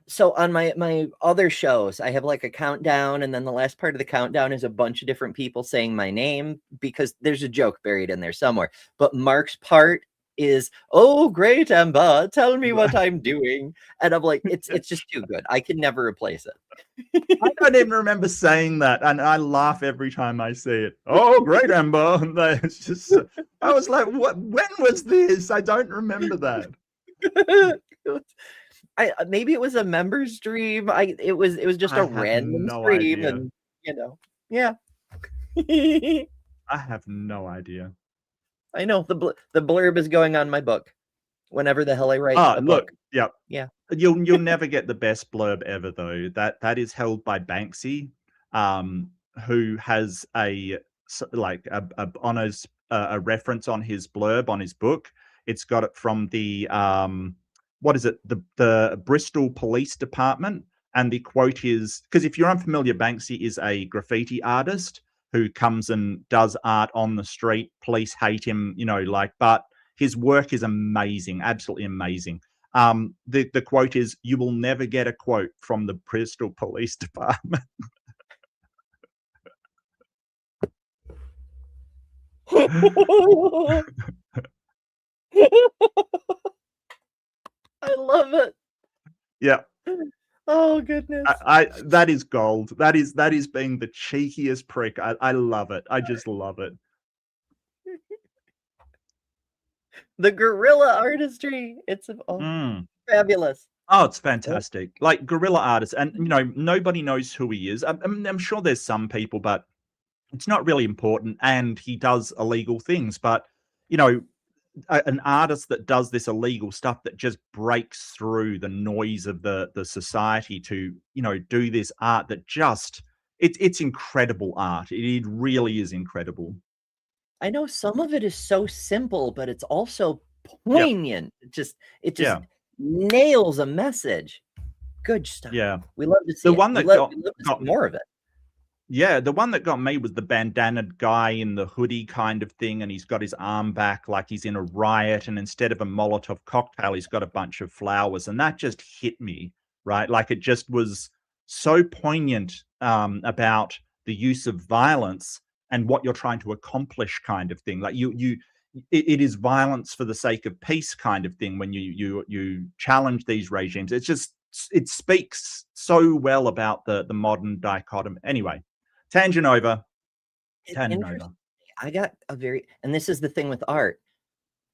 so on my other shows, I have like a countdown, and then the last part of the countdown is a bunch of different people saying my name because there's a joke buried in there somewhere. But Mark's part is, "Oh, great, Ember, tell me what I'm doing." And I'm like, it's just too good. I can never replace it. I don't even remember saying that, and I laugh every time I see it. Oh, great, Ember! It's just, I was like, "What? When was this? I don't remember that." Maybe it was a member's stream. It was just a random stream, idea. And yeah. I have no idea. I know the blurb is going on my book. Whenever the hell I write a book. Yep. Yeah. You'll never get the best blurb ever though. That is held by Banksy, who has a honors a reference on his blurb on his book. It's got it from the what is it? The Bristol Police Department, and the quote is, because if you're unfamiliar, Banksy is a graffiti artist who comes and does art on the street. Police hate him, but his work is amazing, absolutely amazing. The quote is, "You will never get a quote from the Bristol Police Department." I love it. Yeah. Oh goodness. That is gold. That is being the cheekiest prick. I love it. I just love it. The guerrilla artistry. It's fabulous. Oh, it's fantastic. Like guerrilla artists, and nobody knows who he is. I'm sure there's some people, but it's not really important. And he does illegal things, but an artist that does this illegal stuff that just breaks through the noise of the society to do this art that just it's incredible art. It really is incredible. I know some of it is so simple, but it's also poignant. It just nails a message. Good stuff. Yeah, we love to see the one that got more of it. Yeah, the one that got me was the bandanaed guy in the hoodie kind of thing, and he's got his arm back like he's in a riot, and instead of a Molotov cocktail, he's got a bunch of flowers, and that just hit me, right? Like it just was so poignant about the use of violence and what you're trying to accomplish kind of thing. Like it is violence for the sake of peace kind of thing when you challenge these regimes. It speaks so well about the modern dichotomy. Anyway. Tangent over. I got and this is the thing with art.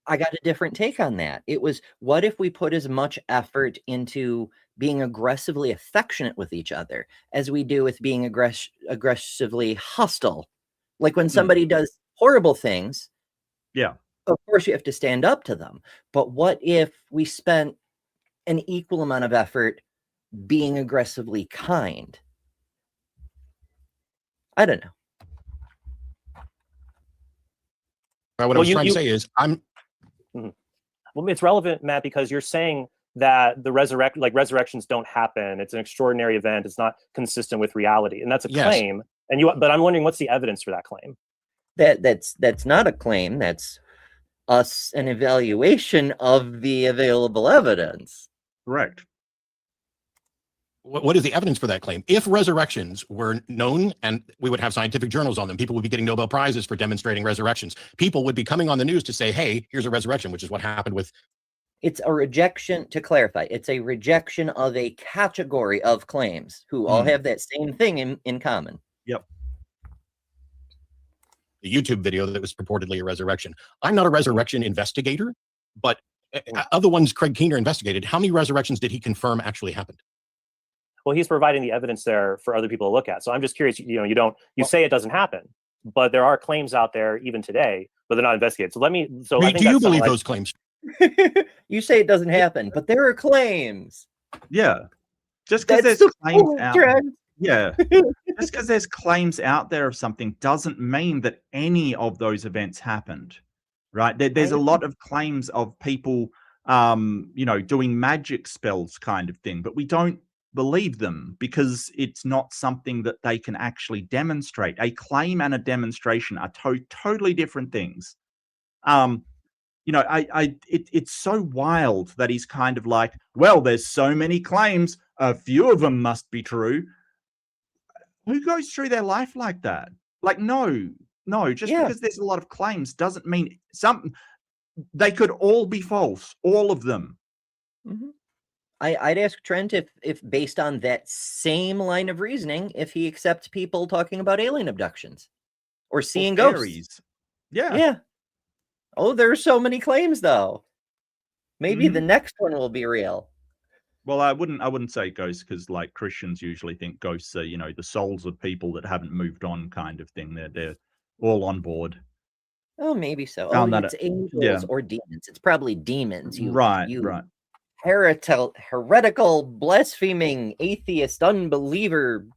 I got a different take on that. It was, what if we put as much effort into being aggressively affectionate with each other as we do with being aggressively hostile? Like when somebody does horrible things, of course you have to stand up to them. But what if we spent an equal amount of effort being aggressively kind? I don't know. What I was trying to say is well, it's relevant, Matt, because you're saying that the resurrections don't happen. It's an extraordinary event. It's not consistent with reality, and that's a claim. And but I'm wondering, what's the evidence for that claim? That's not a claim. That's an evaluation of the available evidence. Correct. What is the evidence for that claim? If resurrections were known and we would have scientific journals on them, people would be getting Nobel Prizes for demonstrating resurrections. People would be coming on the news to say, hey, here's a resurrection, which is what happened with. It's a rejection, to clarify, it's a rejection of a category of claims who all have that same thing in common. Yep. The YouTube video that was purportedly a resurrection. I'm not a resurrection investigator, but of the ones Craig Keener investigated, how many resurrections did he confirm actually happened? Well, he's providing the evidence there for other people to look at. So I'm just curious, you say it doesn't happen, but there are claims out there even today, but they're not investigated. So I think do you believe those claims? You say it doesn't happen, but there are claims. Yeah. Just because there's claims out there. Yeah. Just because there's claims out there of something doesn't mean that any of those events happened. Right? There's a lot of claims of people doing magic spells kind of thing, but we don't believe them because it's not something that they can actually demonstrate. A claim and a demonstration are totally different things. It's so wild that he's kind of like, well, there's so many claims, a few of them must be true. Who goes through their life like that? Like, no, because there's a lot of claims doesn't mean they could all be false, all of them. Mm-hmm. I'd ask Trent if based on that same line of reasoning, if he accepts people talking about alien abductions or seeing ghosts. Yeah. Oh, there are so many claims, though. Maybe the next one will be real. Well, I wouldn't say ghosts because, like, Christians usually think ghosts are, the souls of people that haven't moved on, kind of thing. They're all on board. Oh, maybe so. It's angels or demons. It's probably demons. Right. Heretical, blaspheming, atheist, unbeliever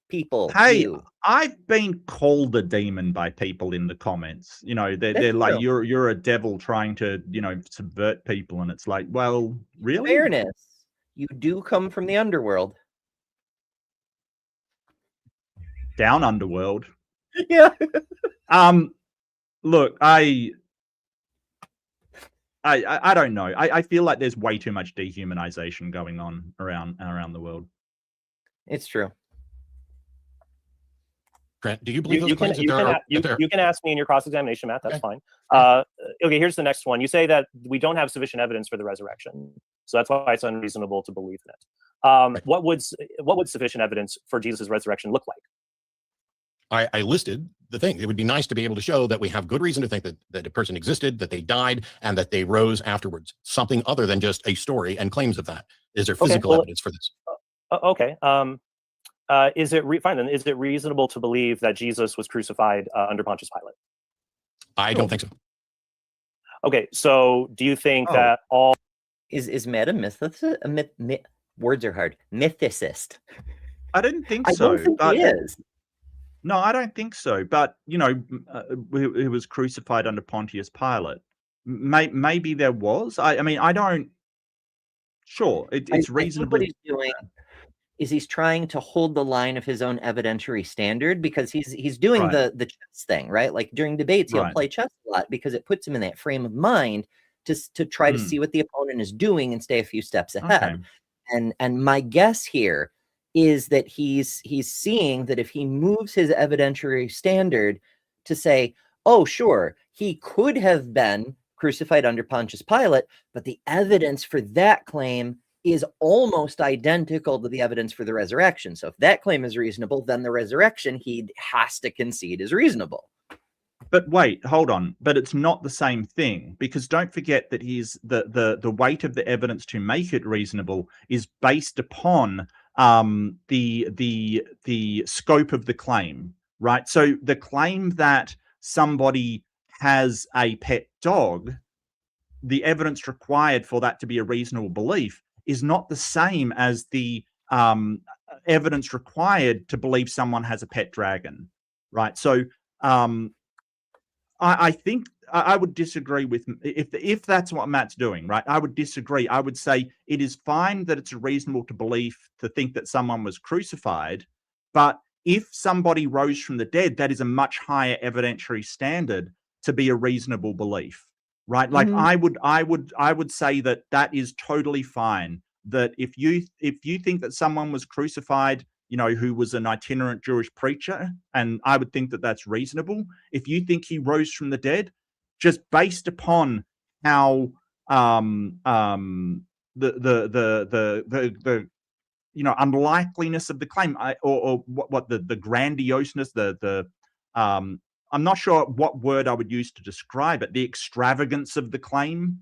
people. Hey, I've been called a demon by people in the comments. They're like, you're a devil trying to, subvert people. And it's like, well, really? Fairness. You do come from the underworld. Down underworld. Yeah. Look, I don't know. I feel like there's way too much dehumanization going on around the world. It's true. Trent, do you believe those you claims? You can ask me in your cross-examination, Matt. That's fine. Okay, here's the next one. You say that we don't have sufficient evidence for the resurrection, so that's why it's unreasonable to believe in it. What would sufficient evidence for Jesus' resurrection look like? I listed the thing. It would be nice to be able to show that we have good reason to think that a person existed, that they died, and that they rose afterwards. Something other than just a story and claims of that. Is there physical evidence for this? Okay. Is it fine then? Is it reasonable to believe that Jesus was crucified under Pontius Pilate? I don't think so. Okay, so do you think that all is Matt a mythicist? Words are hard. Mythicist. I didn't think so. I don't think he is. No, I don't think so. But he was crucified under Pontius Pilate. Maybe there was. I mean, I don't. Sure, it's reasonable. What he's doing is he's trying to hold the line of his own evidentiary standard because he's doing the chess thing, right? Like during debates, he'll play chess a lot because it puts him in that frame of mind to try to see what the opponent is doing and stay a few steps ahead. Okay. And my guess here is that he's seeing that if he moves his evidentiary standard to say, oh, sure, he could have been crucified under Pontius Pilate, but the evidence for that claim is almost identical to the evidence for the resurrection. So if that claim is reasonable, then the resurrection he has to concede is reasonable. But wait, hold on. But it's not the same thing, because don't forget that the weight of the evidence to make it reasonable is based upon the scope of the claim, right? So the claim that somebody has a pet dog, the evidence required for that to be a reasonable belief is not the same as the evidence required to believe someone has a pet dragon, right? So I think I would disagree with if that's what Matt's doing, right? I would disagree. I would say it is fine that it's reasonable to think that someone was crucified, but if somebody rose from the dead, that is a much higher evidentiary standard to be a reasonable belief, right? Like I would say that is totally fine. That if you think that someone was crucified, who was an itinerant Jewish preacher, and I would think that that's reasonable. If you think he rose from the dead, just based upon how the unlikeliness of the claim, or what the grandioseness, I'm not sure what word I would use to describe it, the extravagance of the claim,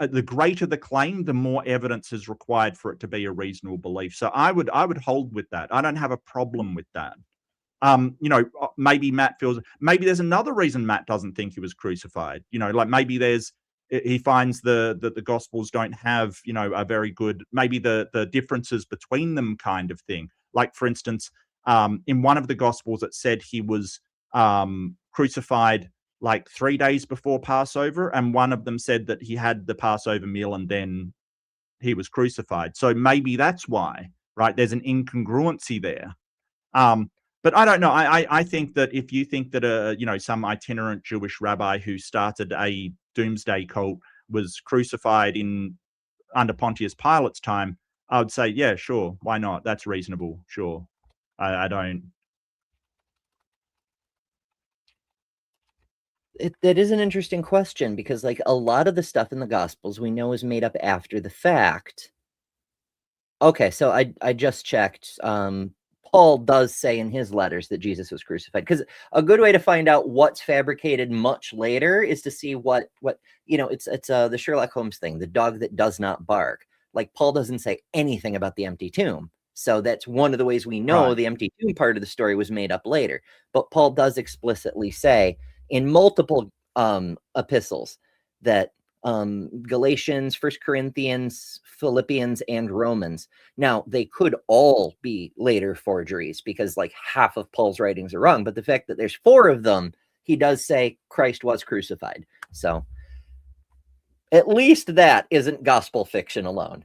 the greater the claim, the more evidence is required for it to be a reasonable belief. So I would hold with that. I don't have a problem with that. Maybe Matt feels, maybe there's another reason Matt doesn't think he was crucified. Like maybe he finds the Gospels don't have, a very good, maybe the differences between them kind of thing. Like, for instance, in one of the Gospels, it said he was crucified like 3 days before Passover, and one of them said that he had the Passover meal and then he was crucified. So maybe that's why, right? There's an incongruency there. But I don't know. I think that if you think that some itinerant Jewish rabbi who started a doomsday cult was crucified under Pontius Pilate's time, I would say, yeah, sure, why not? That's reasonable. Sure. I don't. That is an interesting question, because like a lot of the stuff in the Gospels we know is made up after the fact. Okay, so I just checked. Paul does say in his letters that Jesus was crucified, because a good way to find out what's fabricated much later is to see what it's the Sherlock Holmes thing, the dog that does not bark. Like, Paul doesn't say anything about the empty tomb. So that's one of the ways we know the empty tomb part of the story was made up later. But Paul does explicitly say in multiple epistles that Galatians, 1 Corinthians, Philippians, and Romans. Now, they could all be later forgeries, because like half of Paul's writings are wrong. But the fact that there's 4 of them, he does say Christ was crucified. So at least that isn't gospel fiction alone.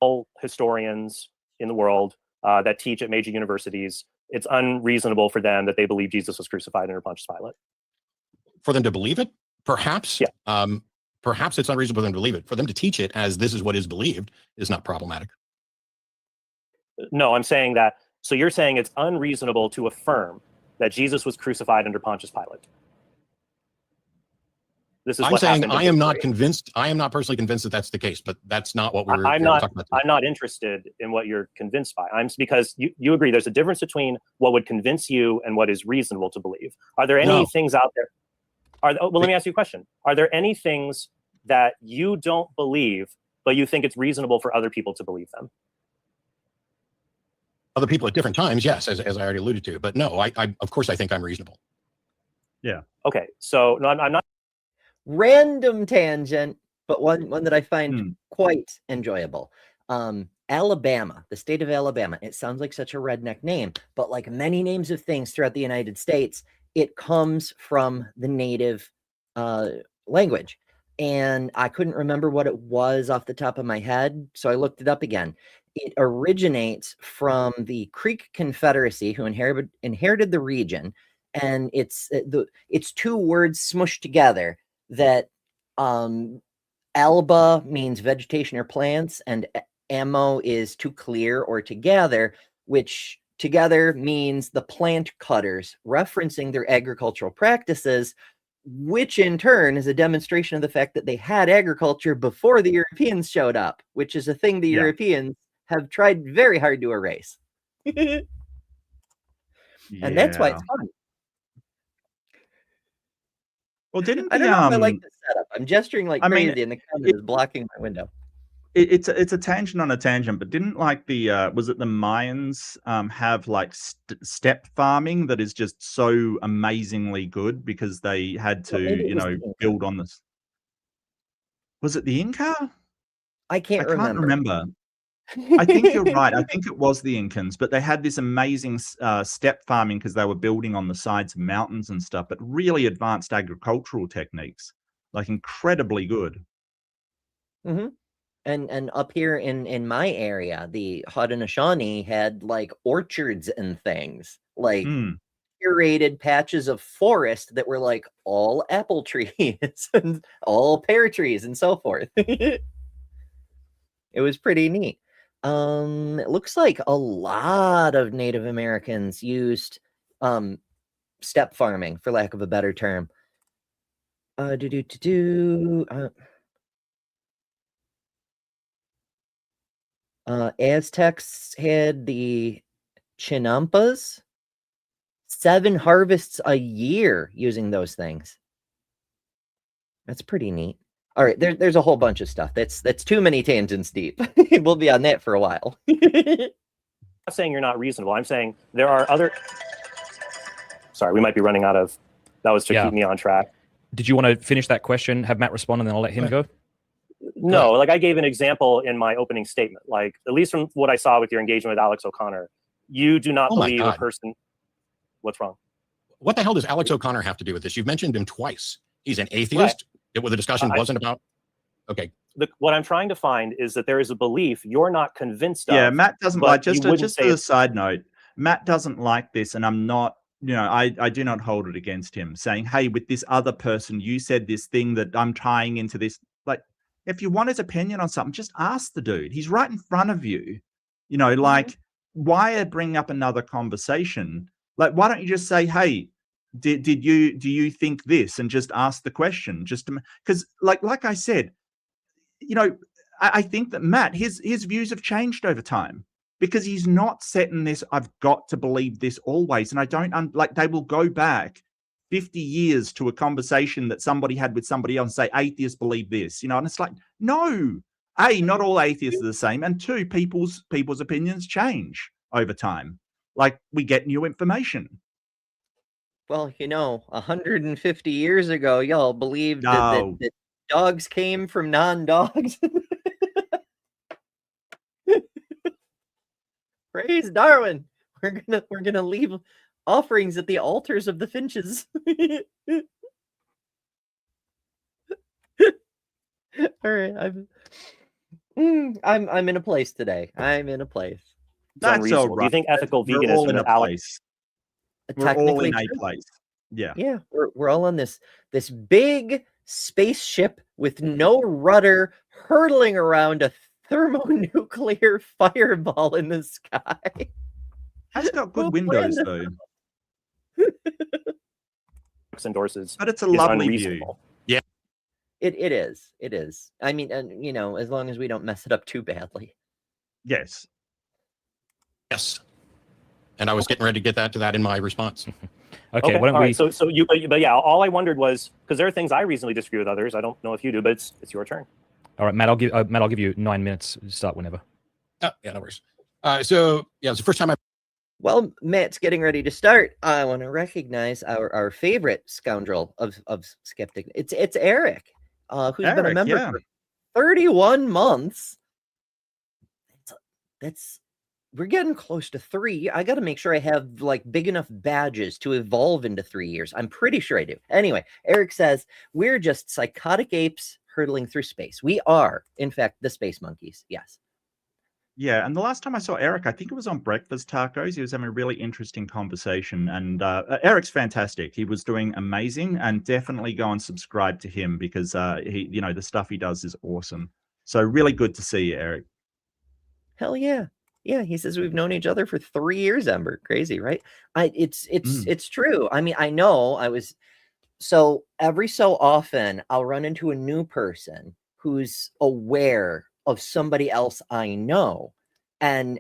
All historians in the world that teach at major universities, it's unreasonable for them that they believe Jesus was crucified under Pontius Pilate. For them to believe it, perhaps. Yeah. Perhaps it's unreasonable for them to believe it. For them to teach it as this is what is believed is not problematic. No, I'm saying that. So you're saying it's unreasonable to affirm that Jesus was crucified under Pontius Pilate. This is I'm saying I am not convinced. I am not personally convinced that that's the case, but that's not what we're talking about today. I'm not interested in what you're convinced by. Because you agree there's a difference between what would convince you and what is reasonable to believe. Are there any things out there? Let me ask you a question. Are there any things that you don't believe, but you think it's reasonable for other people to believe them? Other people at different times, yes, as I already alluded to. But no, I of course I think I'm reasonable. Yeah. Okay. So no, I'm not. Random tangent, but one that I find quite enjoyable. Alabama, the state of Alabama. It sounds like such a redneck name, but like many names of things throughout the United States, it comes from the native language. And I couldn't remember what it was off the top of my head, so I looked it up again. It originates from the Creek Confederacy, who inherited the region, and it's 2 words smushed together. That alba means vegetation or plants, and ammo is to clear or to gather, which together means the plant cutters, referencing their agricultural practices, which in turn is a demonstration of the fact that they had agriculture before the Europeans showed up, which is a thing the Europeans have tried very hard to erase. And that's why it's fun. Well, didn't I don't know if I like the setup. I'm gesturing like crazy, and the camera is blocking my window. It's a tangent on a tangent, but didn't like was it the Mayans have like step farming that is just so amazingly good because they had to build on this. Was it the Inca? I can't remember. I think you're right. I think it was the Incans, but they had this amazing step farming because they were building on the sides of mountains and stuff, but really advanced agricultural techniques, like incredibly good. Mm-hmm. And up here in my area, the Haudenosaunee had like orchards and things, like curated patches of forest that were like all apple trees and all pear trees and so forth. It was pretty neat. It looks like a lot of Native Americans used step farming, for lack of a better term. Aztecs had the Chinampas, 7 harvests a year using those things. That's pretty neat. All right, there's a whole bunch of stuff. That's too many tangents deep. We'll be on that for a while. I'm not saying you're not reasonable. I'm saying there are other. Sorry, we might be running out of. That was to keep me on track. Did you want to finish that question, have Matt respond, and then I'll let him go? No, like I gave an example in my opening statement. Like, at least from what I saw with your engagement with Alex O'Connor, you do not believe a person. What's wrong? What the hell does Alex O'Connor have to do with this? You've mentioned him twice. He's an atheist. Well, the discussion wasn't about. Okay. What I'm trying to find is that there is a belief you're not convinced of. Yeah, Matt doesn't like. Just as a side note, Matt doesn't like this, and I'm not. You know, I do not hold it against him. Saying, "Hey, with this other person, you said this thing that I'm tying into this." Like, if you want his opinion on something, just ask the dude. He's right in front of you. You know, like, why bring up another conversation? Like, why don't you just say, "Hey, do you think this?" and just ask the question, just because, like I said, you know, I think that Matt, his views have changed over time because he's not set in this. I've got to believe this always, and I don't like. They will go back 50 years to a conversation that somebody had with somebody else and say atheists believe this, you know, and it's like, no. A, not all atheists are the same, and 2, people's opinions change over time. Like, we get new information. Well, you know, 150 years ago, y'all believed that dogs came from non-dogs. Praise Darwin. We're gonna leave offerings at the altars of the finches. All right, I'm in a place today. I'm in a place. That's all right. Do you think ethical veganism in a place? We're all in a place. Yeah. Yeah, we're all on this big spaceship with no rudder, hurtling around a thermonuclear fireball in the sky. That's got good windows, though. Endorses, but it's a lovely view. Yeah, it is. It is. I mean, and you know, as long as we don't mess it up too badly. Yes. Yes. And I was getting ready to get to that in my response. Okay. Why don't we... So you, but yeah, all I wondered was, because there are things I reasonably disagree with others. I don't know if you do, but it's your turn. All right, Matt. I'll give you 9 minutes. Start whenever. Yeah, no worries. So yeah, it's the first time I. Well, Matt's getting ready to start. I want to recognize our favorite scoundrel of skeptic. It's Eric, who's been a member for 31 months. We're getting close to 3. I got to make sure I have like big enough badges to evolve into 3 years. I'm pretty sure I do. Anyway, Eric says we're just psychotic apes hurtling through space. We are, in fact, the space monkeys. Yes. Yeah, and the last time I saw Eric, I think it was on Breakfast Tacos. He was having a really interesting conversation, and Eric's fantastic. He was doing amazing, and definitely go and subscribe to him because he, you know, the stuff he does is awesome. So really good to see you, Eric. Hell yeah. Yeah, he says we've known each other for 3 years, Ember. Crazy, right? It's true. I mean, I know so every so often I'll run into a new person who's aware of somebody else I know. And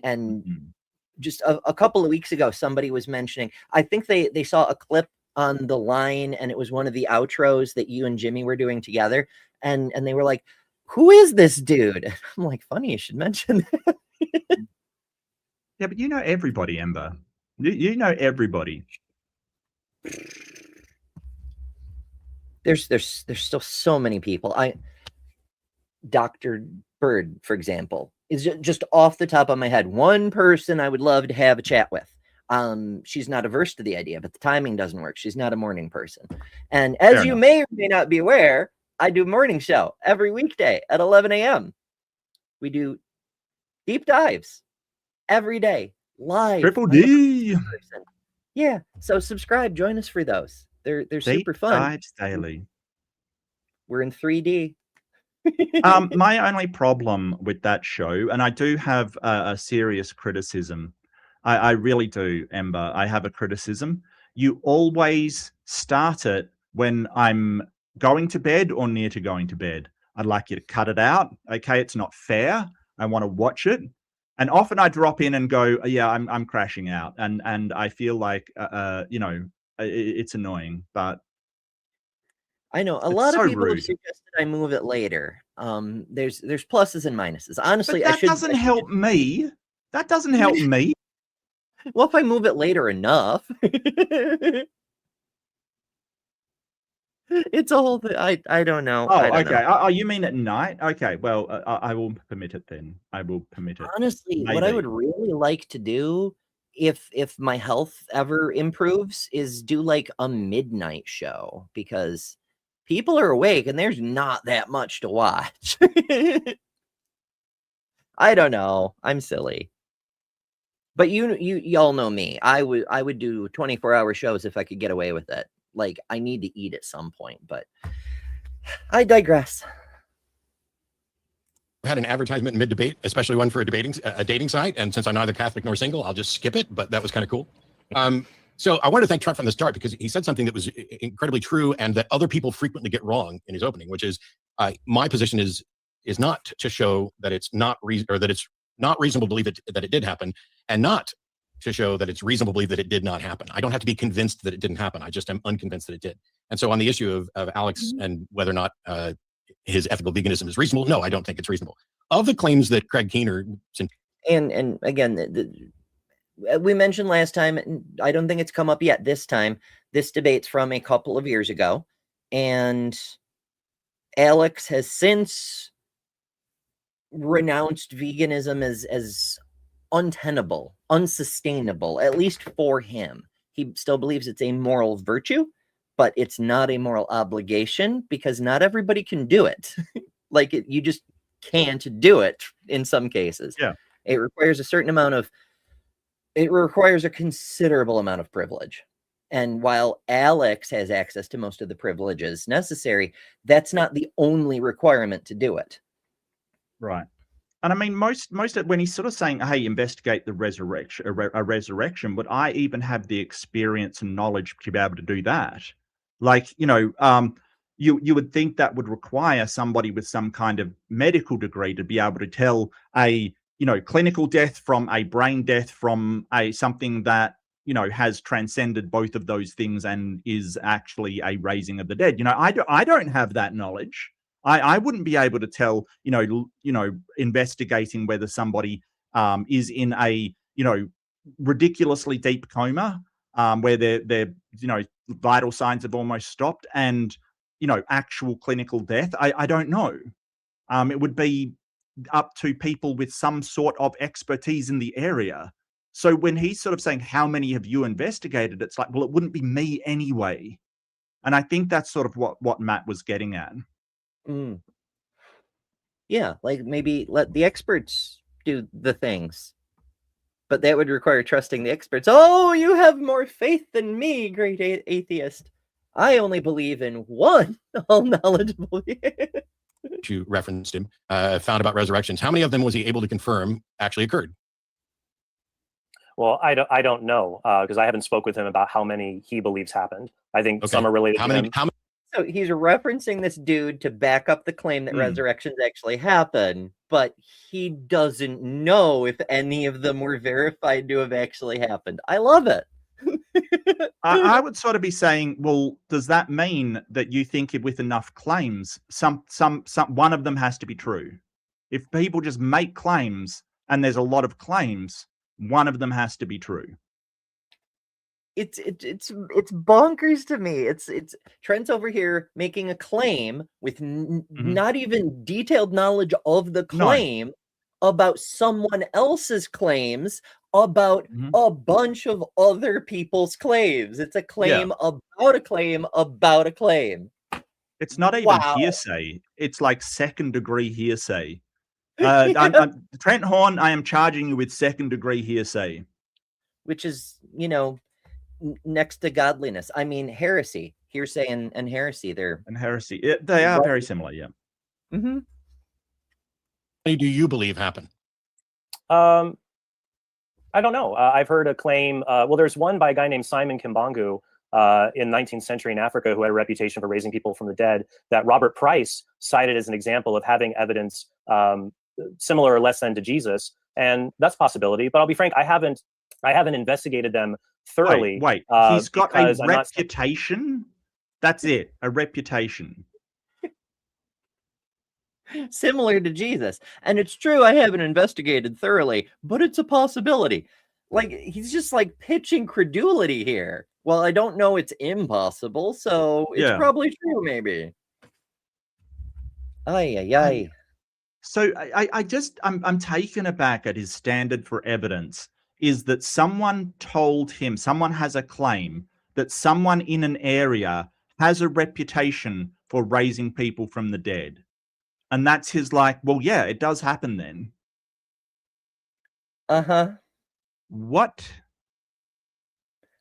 just a couple of weeks ago, somebody was mentioning, I think they saw a clip on the line, and it was one of the outros that you and Jimmy were doing together. And they were like, who is this dude? And I'm like, funny you should mention that. Yeah, but you know everybody, Ember. You know everybody. There's still so many people. Dr. Bird, for example, is just off the top of my head. One person I would love to have a chat with. She's not averse to the idea, but the timing doesn't work. She's not a morning person. And as Fair you enough. may or may not be aware, I do a morning show every weekday at 11 a.m. We do deep dives every day, live. Triple D. Yeah. So subscribe, join us for those. They're super fun. Dives daily. We're in 3D. My only problem with that show, and I do have a serious criticism. I really do, Ember. I have a criticism. You always start it when I'm going to bed or near to going to bed. I'd like you to cut it out. Okay, it's not fair. I want to watch it. And often I drop in and go, yeah, I'm crashing out. And I feel like, it's annoying, but I know a it's lot so of people have rude. suggested I move it later. There's pluses and minuses. Honestly, But that doesn't help me. That doesn't help me. Well, if I move it later enough, it's a whole thing. I don't know. Oh, I don't okay. know. Oh, you mean at night? Okay. Well, I will permit it then. I will permit it. Honestly, what I Maybe. would really like to do, if my health ever improves, is do like a midnight show, because people are awake and there's not that much to watch. I don't know. I'm silly. But you all know me. I would do 24-hour shows if I could get away with it. Like, I need to eat at some point, but I digress. Had an advertisement mid-debate, especially one for a dating site. And since I'm neither Catholic nor single, I'll just skip it. But that was kind of cool. So I wanted to thank Trent from the start, because he said something that was incredibly true and that other people frequently get wrong in his opening, which is my position is not to show that it's not that it's not reasonable to believe that it did happen, and not to show that it's reasonable to believe that it did not happen. I don't have to be convinced that it didn't happen. I just am unconvinced that it did. And so on the issue of Alex and whether or not his ethical veganism is reasonable, no, I don't think it's reasonable. Of the claims that Craig Keener... And again, we mentioned last time, I don't think it's come up yet this time, this debate's from a couple of years ago, and Alex has since renounced veganism as untenable, unsustainable, at least for him. He still believes it's a moral virtue, but it's not a moral obligation, because not everybody can do it. You just can't do it in some cases. Yeah. It requires a considerable amount of privilege. And while Alex has access to most of the privileges necessary, that's not the only requirement to do it. Right. And I mean, most of when he's sort of saying, hey, investigate the resurrection, a resurrection, would I even have the experience and knowledge to be able to do that? Like, you would think that would require somebody with some kind of medical degree to be able to tell a, clinical death from a brain death from something that, has transcended both of those things and is actually a raising of the dead. I don't have that knowledge. I wouldn't be able to tell, investigating whether somebody is in a, ridiculously deep coma, where their vital signs have almost stopped, and, actual clinical death. I don't know. It would be up to people with some sort of expertise in the area. So when he's sort of saying, how many have you investigated? It's like, well, it wouldn't be me anyway. And I think that's sort of what Matt was getting at. Mm. Yeah, like maybe let the experts do the things, but that would require trusting the experts. Oh, you have more faith than me, great atheist. I only believe in one all-knowledgeable. You referenced him, found about resurrections. How many of them was he able to confirm actually occurred? Well, I don't know, because I haven't spoke with him about how many he believes happened. I think some are related to him. How many? So he's referencing this dude to back up the claim that resurrections actually happen, but he doesn't know if any of them were verified to have actually happened. I love it. I would sort of be saying, well, does that mean that you think with enough claims, some one of them has to be true? If people just make claims and there's a lot of claims, one of them has to be true. it's bonkers to me. It's Trent's over here making a claim with not even detailed knowledge of the claim about someone else's claims about a bunch of other people's claims. It's a claim about a claim about a claim. It's not even hearsay. It's like second-degree hearsay. Trent Horn, I am charging you with second-degree hearsay. Which is, next to godliness. I mean, heresy. Hearsay and heresy. And heresy. They are very similar, yeah. Mm-hmm. What do you believe happened? I don't know. I've heard a claim. Well, there's one by a guy named Simon Kimbangu in 19th century in Africa who had a reputation for raising people from the dead that Robert Price cited as an example of having evidence similar or less than to Jesus. And that's a possibility. But I'll be frank, I haven't investigated them thoroughly. Wait. He's got a reputation? That's it. A reputation. Similar to Jesus. And it's true, I haven't investigated thoroughly, but it's a possibility. Like, he's just like pitching credulity here. Well, I don't know it's impossible, so it's probably true, maybe. Ay. So I'm taken aback at his standard for evidence is that someone told him, someone has a claim that someone in an area has a reputation for raising people from the dead. And that's his like, well, yeah, it does happen then. Uh-huh. What?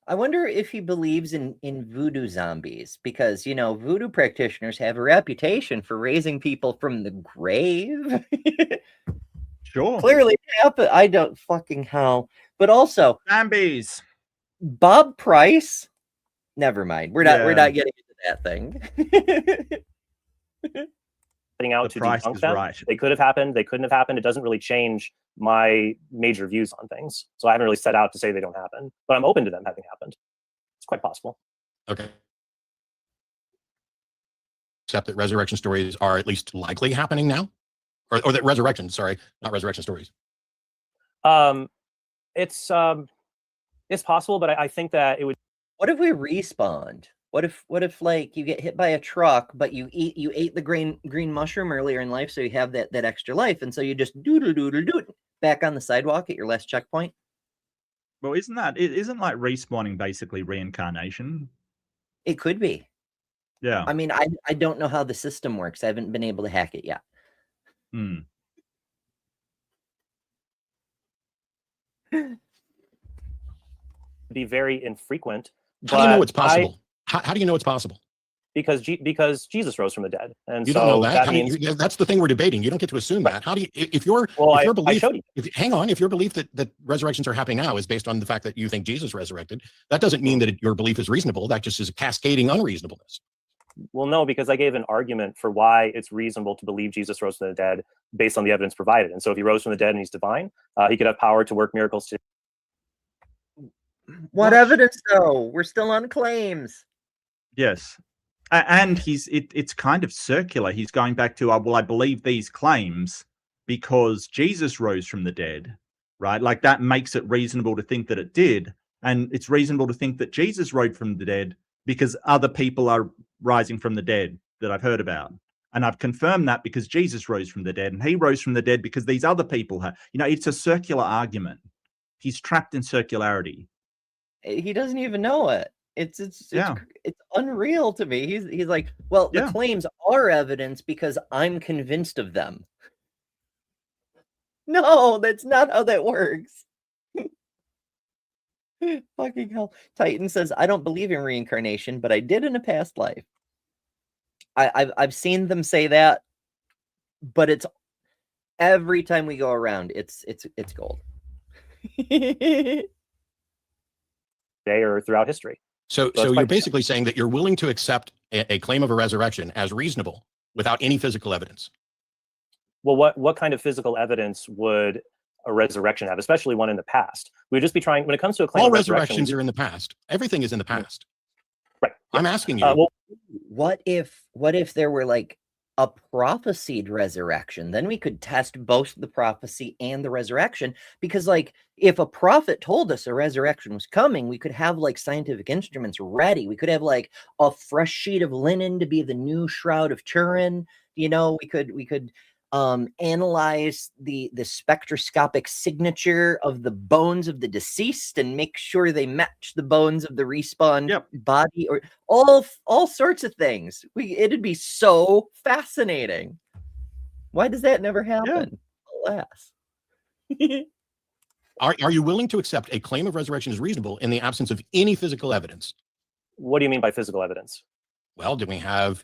I wonder if he believes in voodoo zombies, because, voodoo practitioners have a reputation for raising people from the grave. Sure. Clearly, I don't fucking know. But also, zombies. Bob Price. Never mind. We're not getting into that thing. Out to debunk them. Right. They could have happened. They couldn't have happened. It doesn't really change my major views on things. So I haven't really set out to say they don't happen, but I'm open to them having happened. It's quite possible. Okay. Except that resurrection stories are at least likely happening now, or that resurrection. Sorry, not resurrection stories. It's possible, but I think that it would. What if we respawned? What if like you get hit by a truck, but you ate the green mushroom earlier in life, so you have that extra life, and so you just doodle back on the sidewalk at your last checkpoint? Well, isn't like respawning basically reincarnation? It could be. Yeah. I mean, I don't know how the system works. I haven't been able to hack it yet. Be very infrequent. How do you know it's possible? How do you know it's possible? Because Jesus rose from the dead, and you don't know that. That's the thing we're debating. You don't get to assume that. How do you? If your belief, if your belief that resurrections are happening now is based on the fact that you think Jesus resurrected, that doesn't mean that your belief is reasonable. That just is a cascading unreasonableness. Well, no, because I gave an argument for why it's reasonable to believe Jesus rose from the dead based on the evidence provided. And so, if he rose from the dead and he's divine, he could have power to work miracles too. What evidence, though? We're still on claims. Yes. And it's kind of circular. He's going back to, well, I believe these claims because Jesus rose from the dead, right? Like that makes it reasonable to think that it did. And it's reasonable to think that Jesus rose from the dead because other people are rising from the dead that I've heard about. And I've confirmed that because Jesus rose from the dead, and he rose from the dead because these other people have, it's a circular argument. He's trapped in circularity. He doesn't even know it. It's unreal to me. He's like, well, the claims are evidence because I'm convinced of them. No, that's not how that works. Fucking hell. Titan says, I don't believe in reincarnation, but I did in a past life. I've seen them say that, but it's every time we go around, it's gold. Day or throughout history. So you're basically saying that you're willing to accept a claim of a resurrection as reasonable without any physical evidence. Well, what kind of physical evidence would a resurrection have, especially one in the past? We'd just be trying, when it comes to a claim all of resurrections are in the past. Everything is in the past. Right. I'm asking you. What if there were like a prophesied resurrection. Then we could test both the prophecy and the resurrection, because like if a prophet told us a resurrection was coming, we could have like scientific instruments ready. We could have like a fresh sheet of linen to be the new shroud of Turin. You know, we could analyze the spectroscopic signature of the bones of the deceased and make sure they match the bones of the respawned body, or all sorts of things. It'd be so fascinating. Why does that never happen? Alas. Are you willing to accept a claim of resurrection is reasonable in the absence of any physical evidence? What do you mean by physical evidence? Well, do we have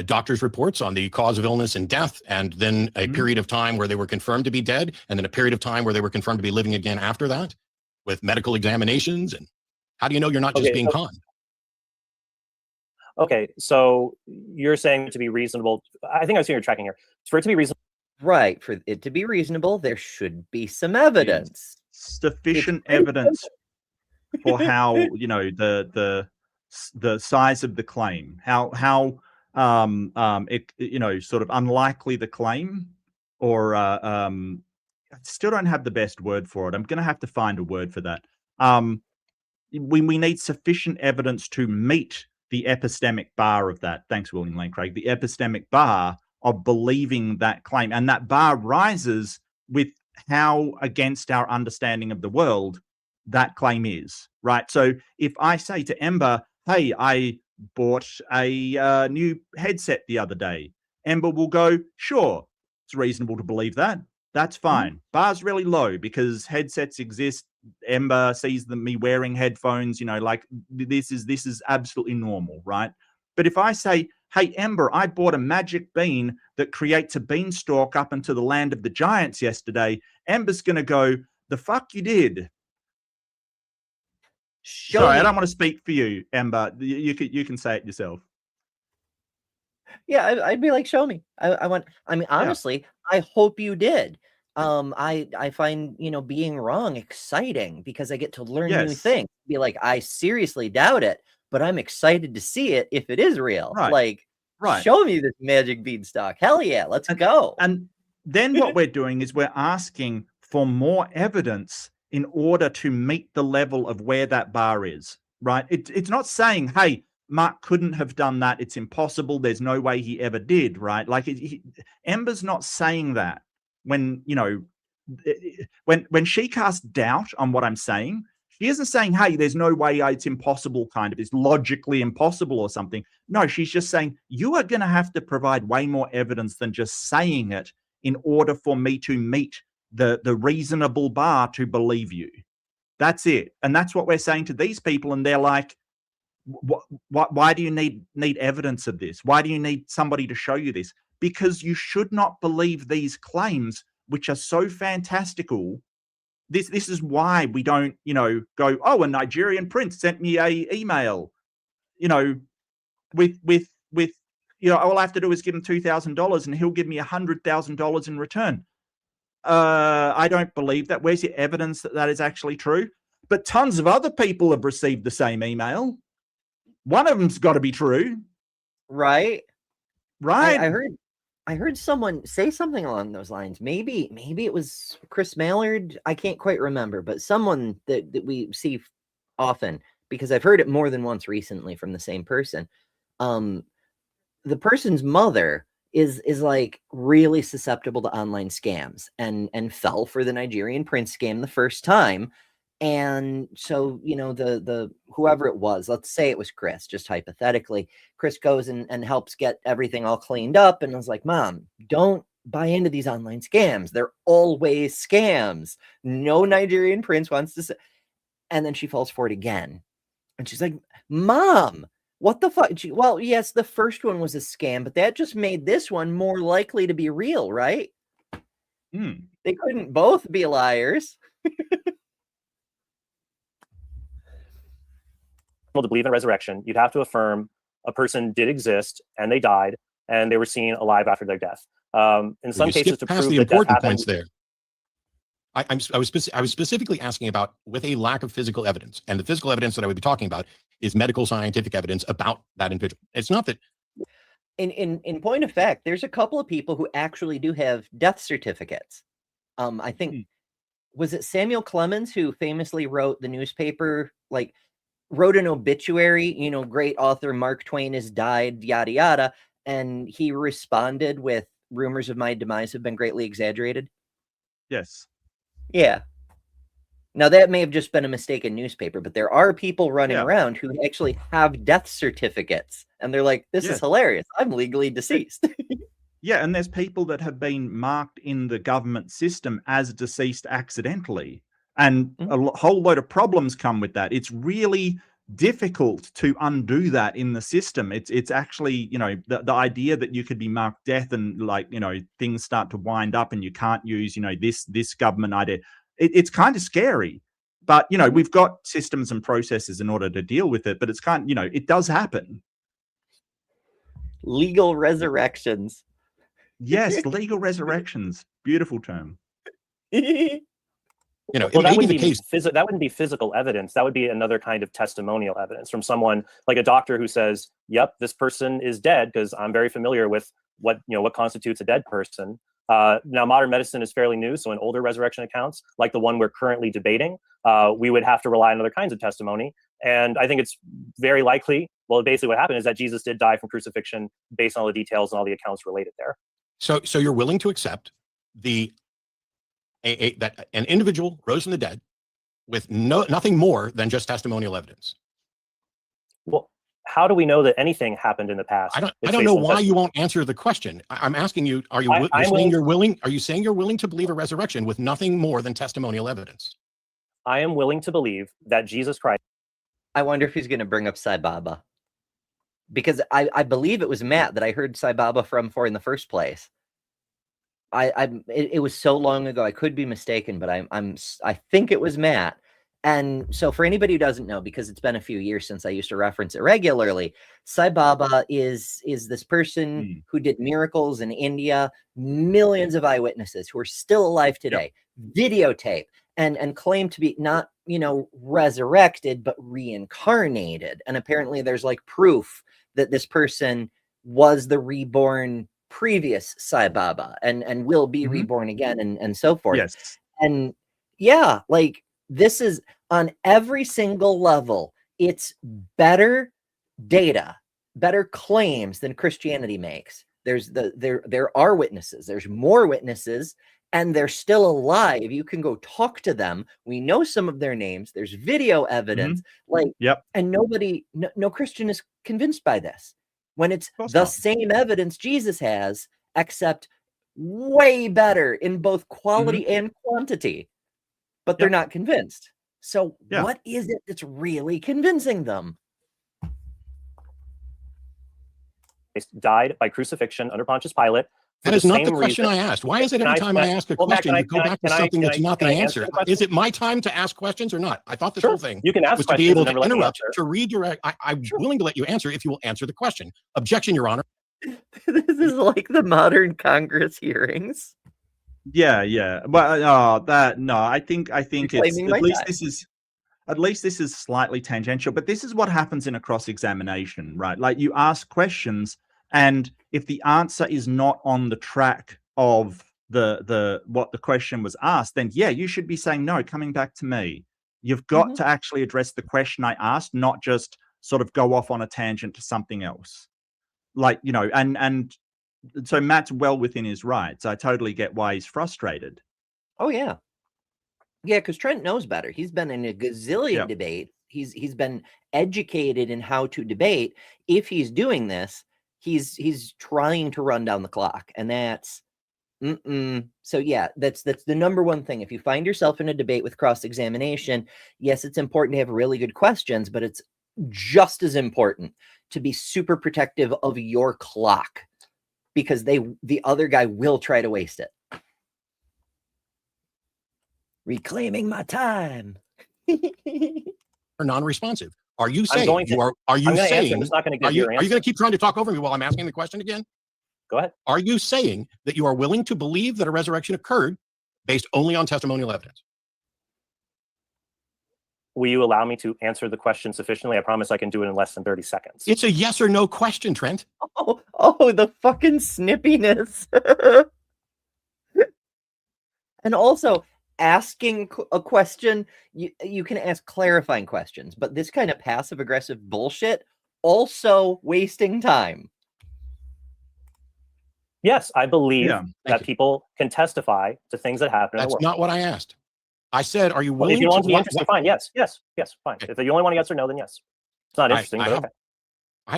doctors' reports on the cause of illness and death, and then a period of time where they were confirmed to be dead, and then a period of time where they were confirmed to be living again after that, with medical examinations? And how do you know you're not just being conned? Okay, so you're saying to be reasonable. I think I see you're tracking here. For it to be reasonable, right? For it to be reasonable, there should be some evidence, sufficient evidence for how the size of the claim, how it sort of unlikely the claim, or I still don't have the best word for it. I'm going to have to find a word for that. We need sufficient evidence to meet the epistemic bar of that. Thanks, William Lane Craig. The epistemic bar of believing that claim, and that bar rises with how against our understanding of the world that claim is, right? So if I say to Ember, hey, I bought a new headset the other day, Ember will go, sure, it's reasonable to believe that. That's fine. Bar's really low because headsets exist. Ember sees me wearing headphones, like this is absolutely normal, right? But if I say, hey, Ember, I bought a magic bean that creates a beanstalk up into the land of the giants yesterday, Ember's going to go, the fuck you did. Sorry, I don't want to speak for you, Ember. You can say it yourself. Yeah, I'd be like, show me. Honestly, I hope you did. I find, being wrong exciting because I get to learn new things. Be like, I seriously doubt it, but I'm excited to see it if it is real. Right. Show me this magic beanstalk. Hell yeah, let's go. And then what we're doing is we're asking for more evidence in order to meet the level of where that bar is, right? It's not saying, hey, Mark couldn't have done that. It's impossible. There's no way he ever did, right? Like Ember's not saying that. When she casts doubt on what I'm saying, she isn't saying, hey, there's no way, it's impossible, kind of, it's logically impossible or something. No, she's just saying, you are going to have to provide way more evidence than just saying it in order for me to meet the reasonable bar to believe you. That's it. And that's what we're saying to these people. And they're like, why do you need evidence of this? Why do you need somebody to show you this? Because you should not believe these claims, which are so fantastical. This is why we don't, go, oh, a Nigerian prince sent me a email, with all I have to do is give him $2,000 and he'll give me $100,000 in return. I don't believe that. Where's your evidence that is actually true? But tons of other people have received the same email. One of them's got to be true. Right. Right. I heard someone say something along those lines. Maybe it was Chris Mallard. I can't quite remember, but someone that we see often, because I've heard it more than once recently from the same person. The person's mother is like really susceptible to online scams and fell for the Nigerian prince scam the first time. And so, the whoever it was, let's say it was Chris, just hypothetically, Chris goes and helps get everything all cleaned up. And I was like, Mom, don't buy into these online scams. They're always scams. No Nigerian prince wants to say. And then she falls for it again. And she's like, Mom, what the fuck? Well, yes, the first one was a scam, but that just made this one more likely to be real, right? They couldn't both be liars. To believe in resurrection, you'd have to affirm a person did exist and they died and they were seen alive after their death. In some cases, to prove the that important death points happened, there. I was specifically asking about with a lack of physical evidence, and the physical evidence that I would be talking about is medical scientific evidence about that individual. It's not that In point of fact, there's a couple of people who actually do have death certificates. I think was it Samuel Clemens who famously wrote the newspaper, like wrote an obituary, you know, great author Mark Twain has died, yada yada, and he responded with rumors of my demise have been greatly exaggerated. Yes. Yeah. Now that may have just been a mistaken newspaper, but there are people running around who actually have death certificates, and they're like, "This is hilarious. I'm legally deceased." Yeah, and there's people that have been marked in the government system as deceased accidentally, and a whole load of problems come with that. It's really difficult to undo that in the system. It's actually, you know, the idea that you could be marked death and, like, you know, things start to wind up and you can't use, you know, this government idea. It's kind of scary, but, you know, we've got systems and processes in order to deal with it, but it's kind of, you know, it does happen. Legal resurrections. Yes, legal resurrections. Beautiful term. You know, well, it may be the case. That wouldn't be physical evidence. That would be another kind of testimonial evidence from someone like a doctor who says, "Yep, this person is dead," because I'm very familiar with what constitutes a dead person. Now, modern medicine is fairly new, so in older resurrection accounts, like the one we're currently debating, we would have to rely on other kinds of testimony. And I think it's very likely, well, basically what happened is that Jesus did die from crucifixion based on all the details and all the accounts related there. So you're willing to accept that an individual rose from the dead with nothing more than just testimonial evidence? Well, how do we know that anything happened in the past? I don't know why you won't answer the question. I'm asking you, are you saying you're willing to believe a resurrection with nothing more than testimonial evidence? I am willing to believe that Jesus Christ. I wonder if he's going to bring up Sai Baba, because I believe it was Matt that I heard Sai Baba from in the first place. It was so long ago, I could be mistaken, but I think it was Matt. And so for anybody who doesn't know, because it's been a few years since I used to reference it regularly, Sai Baba is this person who did miracles in India, millions of eyewitnesses who are still alive today, videotape, and claim to be not, you know, resurrected, but reincarnated. And apparently there's like proof that this person was the reborn previous Sai Baba and will be reborn again and so forth. Yes. And yeah, like, this is on every single level. It's better data, better claims than Christianity makes. There are witnesses. There's more witnesses, and they're still alive. You can go talk to them. We know some of their names. There's video evidence. And no Christian is convinced by this when it's the same evidence Jesus has, except way better in both quality and quantity. But they're not convinced. So what is it that's really convincing them? Died by crucifixion under Pontius Pilate. That is not the question I asked. Why is it every time I ask a question, you go back to something that's not the answer? Is it my time to ask questions or not? I thought this whole thing was to be able to interrupt, to redirect. I'm willing to let you answer if you will answer the question. Objection, Your Honor. This is like the modern Congress hearings. Yeah. But I think it's at least this is slightly tangential, but this is what happens in a cross-examination, right? Like, you ask questions, and if the answer is not on the track of the what the question was asked, then you should be saying, no, coming back to me. You've got to actually address the question I asked, not just sort of go off on a tangent to something else. Like, you know, and so Matt's well within his rights. I totally get why he's frustrated. Oh yeah, because Trent knows better. He's been in a gazillion debates. He's been educated in how to debate. If he's doing this, he's trying to run down the clock, and that's So yeah, that's the number one thing. If you find yourself in a debate with cross-examination, yes, it's important to have really good questions, but it's just as important to be super protective of your clock, because the other guy will try to waste it. Reclaiming my time. Or non-responsive. Are you saying are you going to keep trying to talk over me while I'm asking the question again? Go ahead. Are you saying that you are willing to believe that a resurrection occurred based only on testimonial evidence? Will you allow me to answer the question sufficiently? I promise I can do it in less than 30 seconds. It's a yes or no question, Trent. Oh, the fucking snippiness. And also, asking a question, you can ask clarifying questions, but this kind of passive aggressive bullshit, also wasting time. Yes, I believe Yeah. that people can testify to things that happen in the That's world. not what I asked. I said, are you Well, willing if you want to be what- interesting, fine. Yes, fine. Okay. If you only want to yes or no, then yes. It's not interesting, but okay.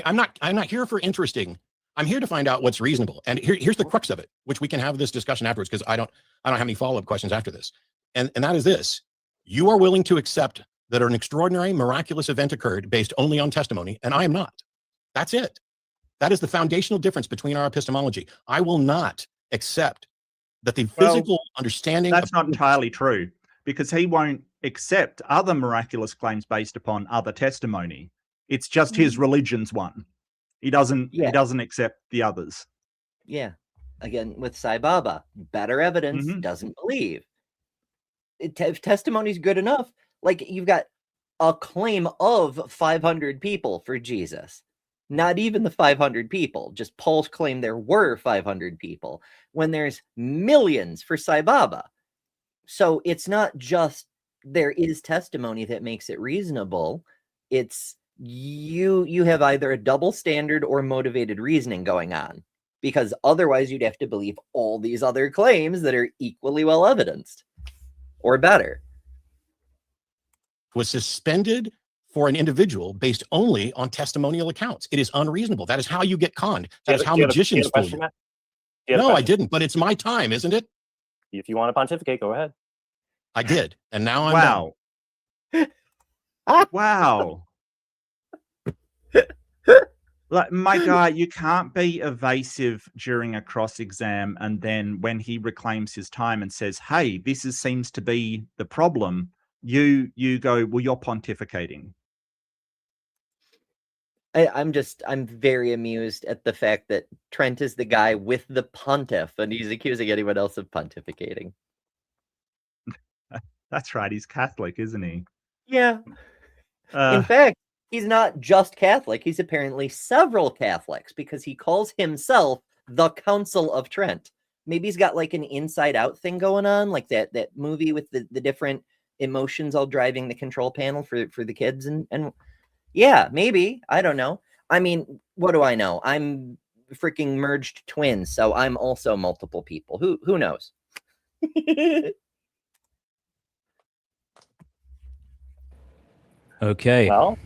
I'm not here for interesting. I'm here to find out what's reasonable. And here's the crux of it, which we can have this discussion afterwards, because I don't have any follow-up questions after this. And that is this: you are willing to accept that an extraordinary, miraculous event occurred based only on testimony, and I am not. That's it. That is the foundational difference between our epistemology. I will not accept that the physical understanding. That's not entirely true, because he won't accept other miraculous claims based upon other testimony. It's just his religion's one. He doesn't accept the others. Yeah. Again, with Sai Baba, better evidence, doesn't believe. If testimony's good enough, like you've got a claim of 500 people for Jesus. Not even the 500 people, just Paul's claim there were 500 people, when there's millions for Sai Baba. So it's not just there is testimony that makes it reasonable. It's you have either a double standard or motivated reasoning going on, because otherwise you'd have to believe all these other claims that are equally well evidenced or better. Was suspended for an individual based only on testimonial accounts. It is unreasonable. That is how you get conned. That is how magicians fool you. No, I didn't, but it's my time, isn't it? If you want to pontificate, go ahead. I did, and now I'm done. Wow. Like, my guy, you can't be evasive during a cross exam, and then when he reclaims his time and says, "Hey, this seems to be the problem," you go, "Well, you're pontificating." I'm very amused at the fact that Trent is the guy with the pontiff, and he's accusing anyone else of pontificating. That's right. He's Catholic, isn't he? Yeah. In fact, he's not just Catholic. He's apparently several Catholics, because he calls himself the Council of Trent. Maybe he's got like an Inside Out thing going on, like that movie with the different emotions all driving the control panel for the kids. And yeah, maybe. I don't know. I mean, what do I know? I'm freaking merged twins, so I'm also multiple people. Who knows? Okay. Well,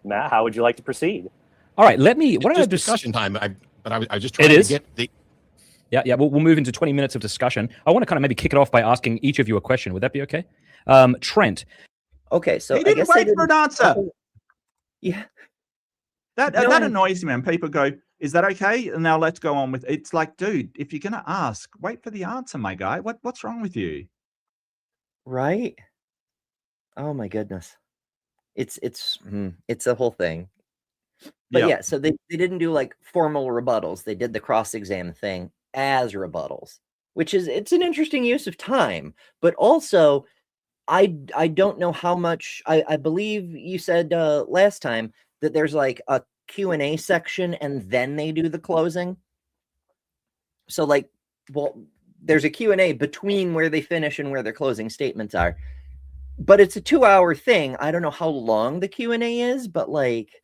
Matt, how would you like to proceed? All right. Let me. What What is I just discussion time? I was just trying to get the. Yeah. We'll move into 20 minutes of discussion. I want to kind of maybe kick it off by asking each of you a question. Would that be okay? Trent. Okay, so he didn't wait for an answer. Yeah. That annoys me when people go, "Is that okay?" And now let's go on with it. It's like, dude, if you're gonna ask, wait for the answer, my guy. What's wrong with you? Right? Oh my goodness. It's a whole thing. But yeah, so they didn't do like formal rebuttals. They did the cross-exam thing as rebuttals, which it's an interesting use of time, but also I don't know how much. I believe you said last time that there's like a Q&A section and then they do the closing. So like, well, there's a Q&A between where they finish and where their closing statements are. But it's a 2-hour thing. I don't know how long the Q&A is, but like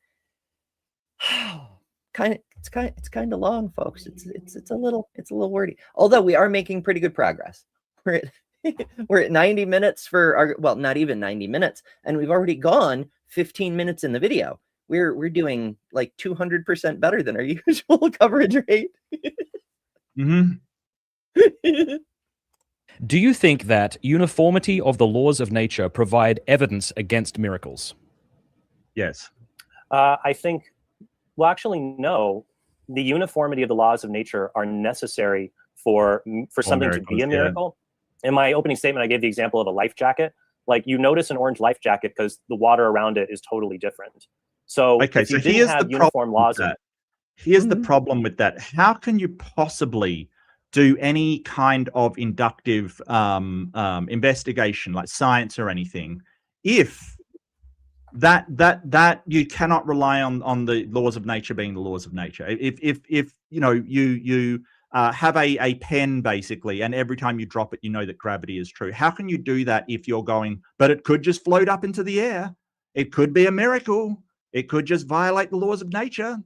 it's kind of long, folks. It's a little wordy. Although we are making pretty good progress. We're at 90 minutes for our, well, not even 90 minutes, and we've already gone 15 minutes in the video. We're doing like 200% better than our usual coverage rate. Do you think that uniformity of the laws of nature provide evidence against miracles? Yes. I think, well, actually, no. The uniformity of the laws of nature are necessary for something to be a miracle. In my opening statement, I gave the example of a life jacket. Like, you notice an orange life jacket because the water around it is totally different. So, okay, if you didn't have uniform laws, here's the problem with that. How can you possibly do any kind of inductive investigation, like science or anything, if that you cannot rely on the laws of nature being the laws of nature. If you have a pen basically, and every time you drop it, you know that gravity is true. How can you do that if you're going, but it could just float up into the air? It could be a miracle. It could just violate the laws of nature.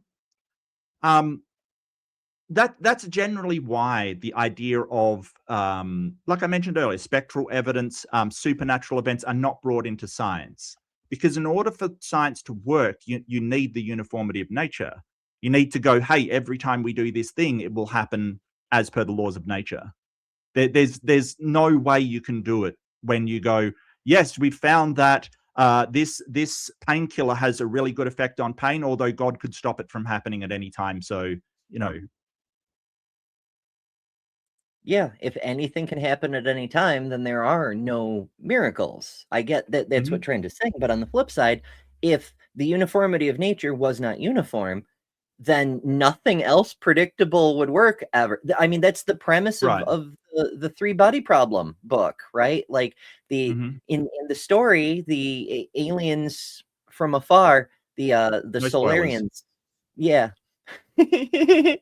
That's generally why the idea of, like I mentioned earlier, spectral evidence, supernatural events are not brought into science. Because in order for science to work, you need the uniformity of nature. You need to go, hey, every time we do this thing, it will happen as per the laws of nature. There's no way you can do it when you go, yes, we found that this painkiller has a really good effect on pain, although God could stop it from happening at any time. So, Yeah, if anything can happen at any time, then there are no miracles. I get that that's what Trent is saying, but on the flip side, if the uniformity of nature was not uniform, then nothing else predictable would work ever. I mean, that's the premise of the Three Body Problem book, right? Like in the story, the aliens from afar, the Solarians, yeah, they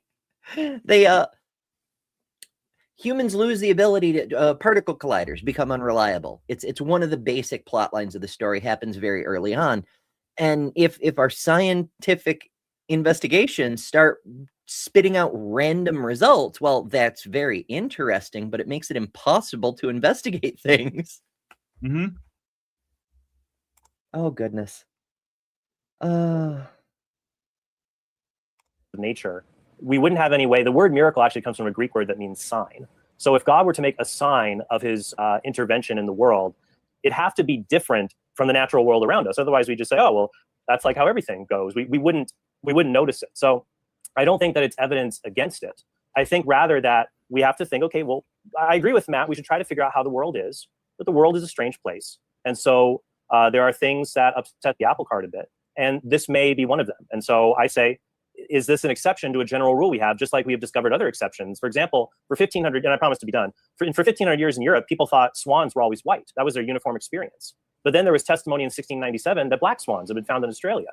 humans lose the ability to particle colliders become unreliable. It's one of the basic plot lines of the story, happens very early on. And if our scientific investigations start spitting out random results, well, that's very interesting, but it makes it impossible to investigate things. Oh, goodness. Nature, we wouldn't have any way. The word miracle actually comes from a Greek word that means sign. So if God were to make a sign of his intervention in the world, it'd have to be different from the natural world around us. Otherwise, we just say, oh, well, that's like how everything goes. We wouldn't notice it. So I don't think that it's evidence against it. I think rather that we have to think, okay, well, I agree with Matt. We should try to figure out how the world is, but the world is a strange place. And so there are things that upset the apple cart a bit. And this may be one of them. And so I say, is this an exception to a general rule we have, just like we have discovered other exceptions? For example, for 1500, and I promise to be done, for 1500 years in Europe, people thought swans were always white. That was their uniform experience. But then there was testimony in 1697 that black swans had been found in Australia.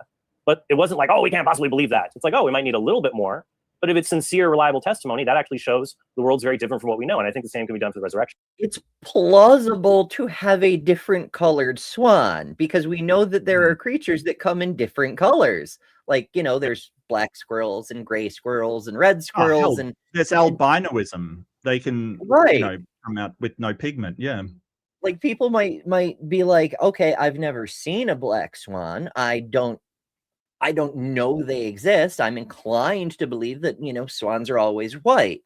But it wasn't like, oh, we can't possibly believe that. It's like, oh, we might need a little bit more. But if it's sincere, reliable testimony, that actually shows the world's very different from what we know. And I think the same can be done for the resurrection. It's plausible to have a different colored swan because we know that there are creatures that come in different colors. Like, there's black squirrels and gray squirrels and red squirrels. And there's albinoism. They can, come out with no pigment. Yeah. Like people might be like, okay, I've never seen a black swan. I don't know they exist. I'm inclined to believe that, swans are always white.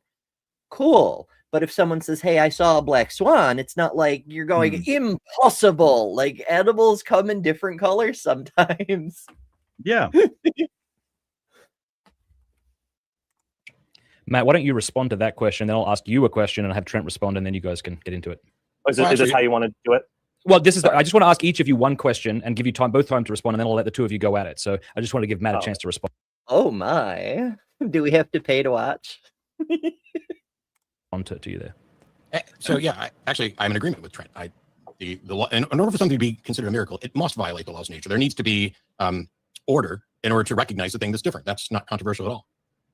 Cool. But if someone says, hey, I saw a black swan, it's not like you're going, impossible. Like animals come in different colors sometimes. Yeah. Matt, why don't you respond to that question? Then I'll ask you a question and have Trent respond, and then you guys can get into it. Is this how you want to do it? Well, I just want to ask each of you one question and give you both time to respond, and then I'll let the two of you go at it. So I just want to give Matt a chance to respond. Oh my! Do we have to pay to watch? On to you there. So yeah, I'm in agreement with Trent. The law, in order for something to be considered a miracle, it must violate the laws of nature. There needs to be order in order to recognize the thing that's different. That's not controversial at all.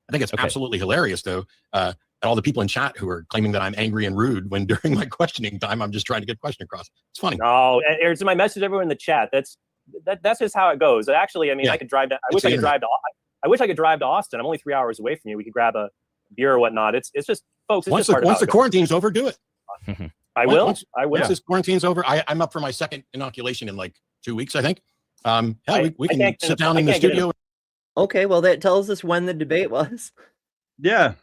I think it's absolutely hilarious, though, at all the people in chat who are claiming that I'm angry and rude when during my questioning time, I'm just trying to get a question across. It's funny. No, it's my message to everyone in the chat. That's just how it goes. Actually, I mean, I could drive down. I wish I could drive to Austin. I'm only 3 hours away from you. We could grab a beer or whatnot. It's just, folks. It's once the quarantine's over, do it. I will. Once this quarantine's over, I'm up for my second inoculation in like 2 weeks, I think. We can sit down in the studio. Okay, well, that tells us when the debate was. Yeah.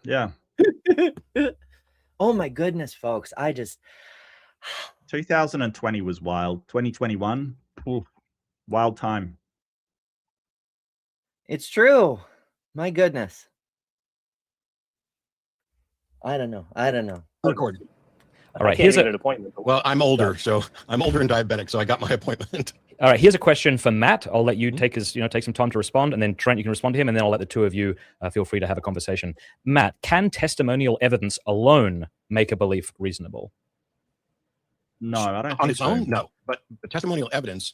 Oh my goodness, folks. 2020 was wild. 2021, wild time. It's true. My goodness. I don't know. Recorded. All right, here's an appointment. Well, I'm older, so I'm older and diabetic, so I got my appointment. All right, here's a question for Matt. I'll let you take some time to respond, and then Trent, you can respond to him, and then I'll let the two of you feel free to have a conversation. Matt, can testimonial evidence alone make a belief reasonable? No, I don't. On its own, no. But the testimonial evidence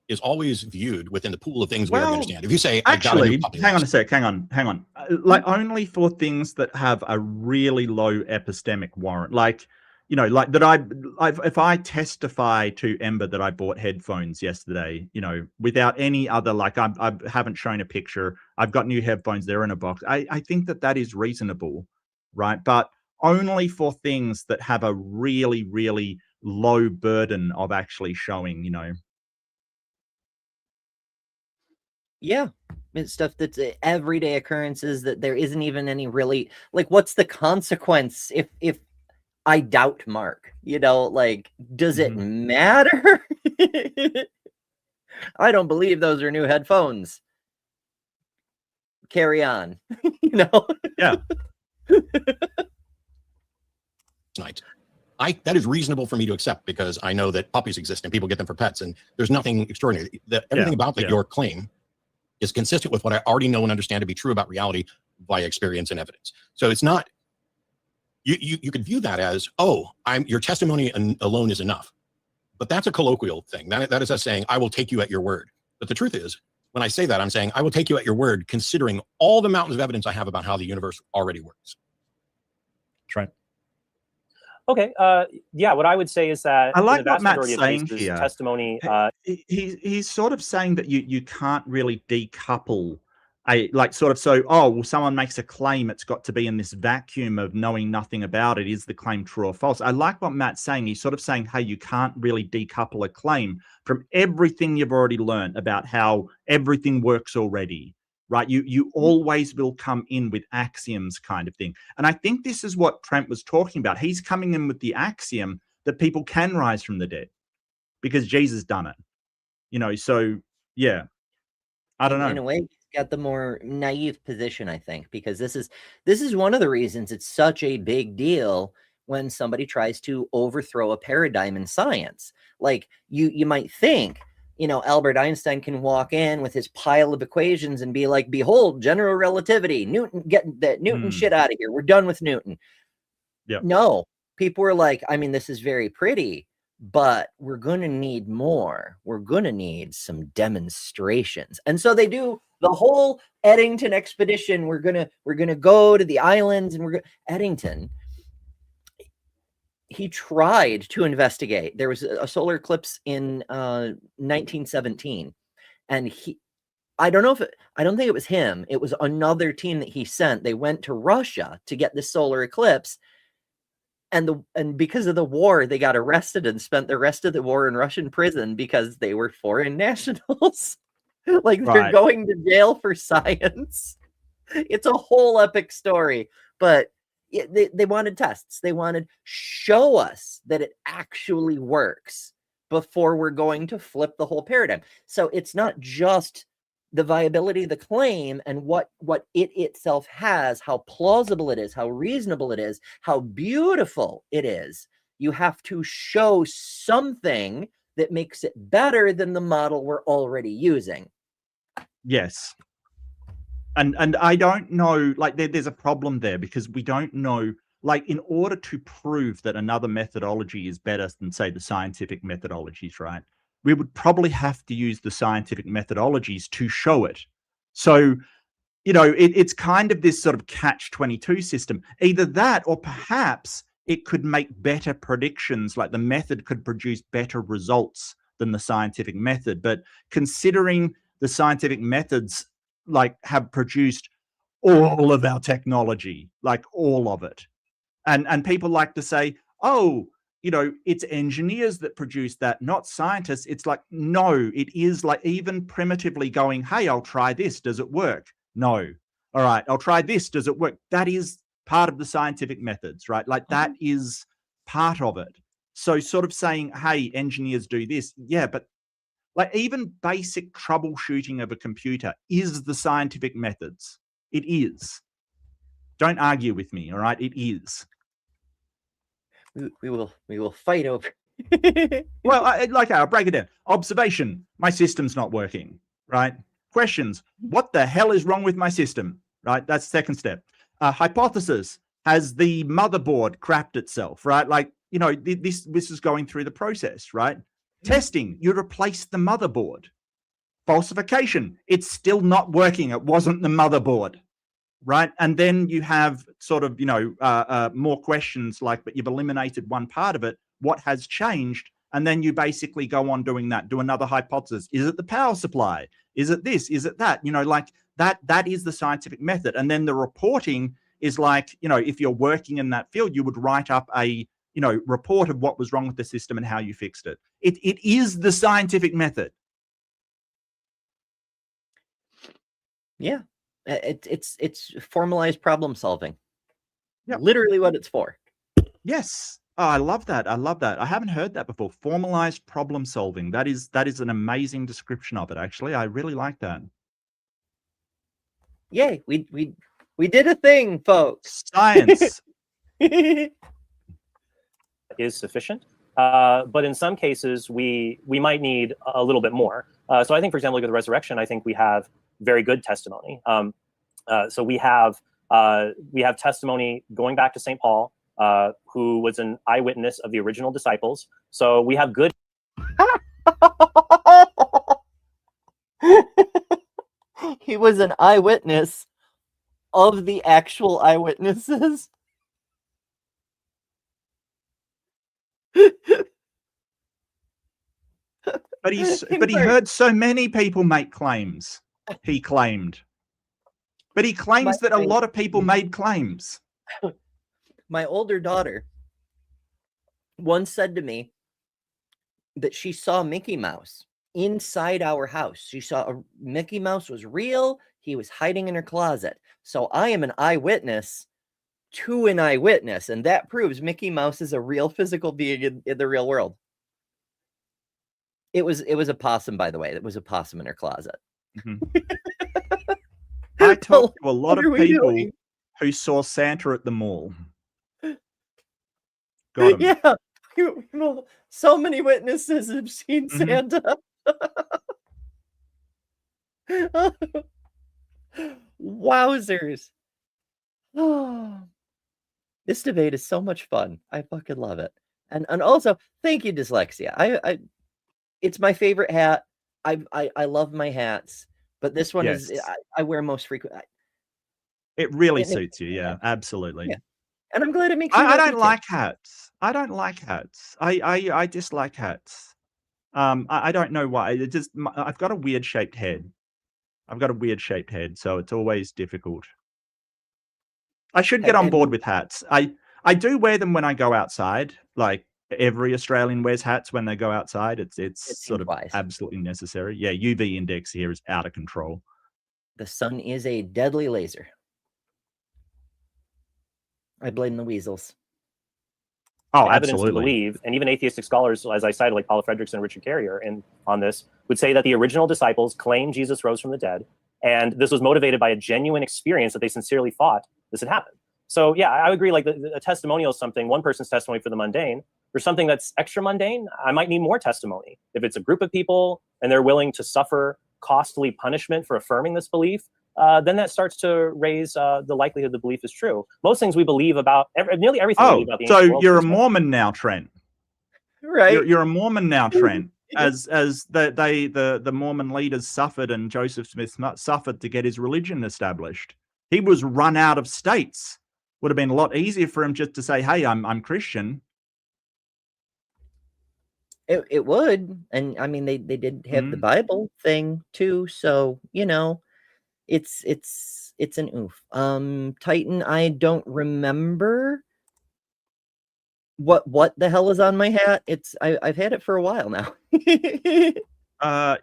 is always viewed within the pool of things we Well, already understand. If you say, I got a actually, new puppy hang on a last sec, hang on. Like only for things that have a really low epistemic warrant, like, you know, like that if I testify to Ember that I bought headphones yesterday, you know, without any other, like I haven't shown a picture, I've got new headphones, they're in a box. I think that is reasonable, right? But only for things that have a really, really low burden of actually showing, you know. Yeah, it's stuff that's everyday occurrences that there isn't even any really, like, what's the consequence if I doubt Mark? You know, like, does it matter? I don't believe those are new headphones. Carry on. You know? Yeah. night. That is reasonable for me to accept because I know that puppies exist and people get them for pets, and there's nothing extraordinary. Everything about your claim is consistent with what I already know and understand to be true about reality via experience and evidence. So it's not, you could view that as, oh, your testimony alone is enough. But that's a colloquial thing. That is us saying, I will take you at your word. But the truth is, when I say that, I'm saying, I will take you at your word, considering all the mountains of evidence I have about how the universe already works. Trent. Okay. Yeah. What I would say is that I like in the what vast Matt's majority of saying cases, here. testimony. He's sort of saying that you can't really decouple someone makes a claim, it's got to be in this vacuum of knowing nothing about it. Is the claim true or false? I like what Matt's saying. He's sort of saying, hey, you can't really decouple a claim from everything you've already learned about how everything works already. Right? You always will come in with axioms kind of thing. And I think this is what Trent was talking about. He's coming in with the axiom that people can rise from the dead because Jesus done it. You know, so yeah. I don't know. In a way, he's got the more naive position, I think, because this is one of the reasons it's such a big deal when somebody tries to overthrow a paradigm in science. Like you might think, you know, Albert Einstein can walk in with his pile of equations and be like, behold, general relativity, Newton, get that Newton shit out of here. We're done with Newton. Yeah. No, people were like, I mean, this is very pretty, but we're going to need more. We're going to need some demonstrations. And so they do the whole Eddington expedition. We're going to go to the islands and Eddington. He tried to investigate. There was a solar eclipse in 1917, and I don't think it was him. It was another team that he sent. They went to Russia to get the solar eclipse, and because of the war, they got arrested and spent the rest of the war in Russian prison because they were foreign nationals. Like they're going to jail for science. It's a whole epic story, but they wanted tests. They wanted show us that it actually works before we're going to flip the whole paradigm. So it's not just the viability of the claim and what it itself has, how plausible it is, how reasonable it is, how beautiful it is. You have to show something that makes it better than the model we're already using. Yes. And I don't know, like there's a problem there because we don't know, like in order to prove that another methodology is better than, say, the scientific methodologies, right? We would probably have to use the scientific methodologies to show it. So, you know, it's kind of this sort of catch-22 system. Either that or perhaps it could make better predictions, like the method could produce better results than the scientific method. But considering the scientific methods like have produced all of our technology, like all of it. And people like to say, oh, you know, it's engineers that produce that, not scientists. It's like, no, it is like even primitively going, hey, I'll try this. Does it work? No. All right, I'll try this. Does it work? That is part of the scientific methods, right? Like that is part of it. So sort of saying, hey, engineers do this. Yeah, but like even basic troubleshooting of a computer is the scientific methods. It is. Don't argue with me, all right? It is. We will fight over. Well, I'll break it down. Observation: my system's not working. Right? Questions: what the hell is wrong with my system? Right? That's the second step. Hypothesis: has the motherboard crapped itself? Right? Like, you know, this is going through the process, right? Testing, you replaced the motherboard. Falsification, it's still not working. It wasn't the motherboard, right? And then you have sort of, more questions like, but you've eliminated one part of it. What has changed? And then you basically go on doing that, do another hypothesis. Is it the power supply? Is it this? Is it that? Like that is the scientific method. And then the reporting is like, if you're working in that field, you would write up a, report of what was wrong with the system and how you fixed it. It is the scientific method. Yeah. It's formalized problem solving. Yep. Literally what it's for. Yes. Oh, I love that. I love that. I haven't heard that before. Formalized problem solving. That is an amazing description of it, actually. I really like that. Yay. We did a thing, folks. Science. Is sufficient. But in some cases, we might need a little bit more. So I think, for example, with the resurrection, I think we have very good testimony. So we have testimony going back to St. Paul, who was an eyewitness of the original disciples. So we have good. He was an eyewitness of the actual eyewitnesses. But he heard so many people make claims. He claimed. But he claims that a lot of people made claims. My older daughter once said to me that she saw Mickey Mouse inside our house. She saw Mickey Mouse was real. He was hiding in her closet. So I am an eyewitness to an eyewitness, and that proves Mickey Mouse is a real physical being in the real world. It was a possum, by the way. It was a possum in her closet. Mm-hmm. I talked to a lot of people who saw Santa at the mall. Got him. Yeah. So many witnesses have seen Santa. Wowzers. Oh, this debate is so much fun. I fucking love it. And also, thank you, Dyslexia. It's my favorite hat. I love my hats, but this one is I wear most frequently. It really suits you, yeah, absolutely. Yeah. And I'm glad it makes you I don't like hats. I don't like hats. I dislike hats. I don't know why. I've got a weird shaped head. So it's always difficult. I should get on board with hats. I do wear them when I go outside. Like every Australian wears hats when they go outside. It's sort of absolutely necessary. Yeah, UV index here is out of control. The sun is a deadly laser. I blame the weasels. Oh, evidence absolutely. to believe, and even atheistic scholars, as I cited, like Paula Frederickson and Richard Carrier, on this, would say that the original disciples claimed Jesus rose from the dead, and this was motivated by a genuine experience that they sincerely thought this had happened. So, yeah, I would agree. Like a testimonial is something, one person's testimony for the mundane. For something that's extra mundane, I might need more testimony. If it's a group of people and they're willing to suffer costly punishment for affirming this belief, then that starts to raise the likelihood the belief is true. Most things we believe about, nearly everything we believe about the ancient world. So you're a Mormon now, Trent. Right. You're a Mormon now, Trent. As the Mormon leaders suffered and Joseph Smith suffered to get his religion established. He was run out of states. Would have been a lot easier for him just to say, "Hey, I'm Christian." It would, and I mean they did have the Bible thing too, so it's an oof. Titan, I don't remember what the hell is on my hat. I've had it for a while now.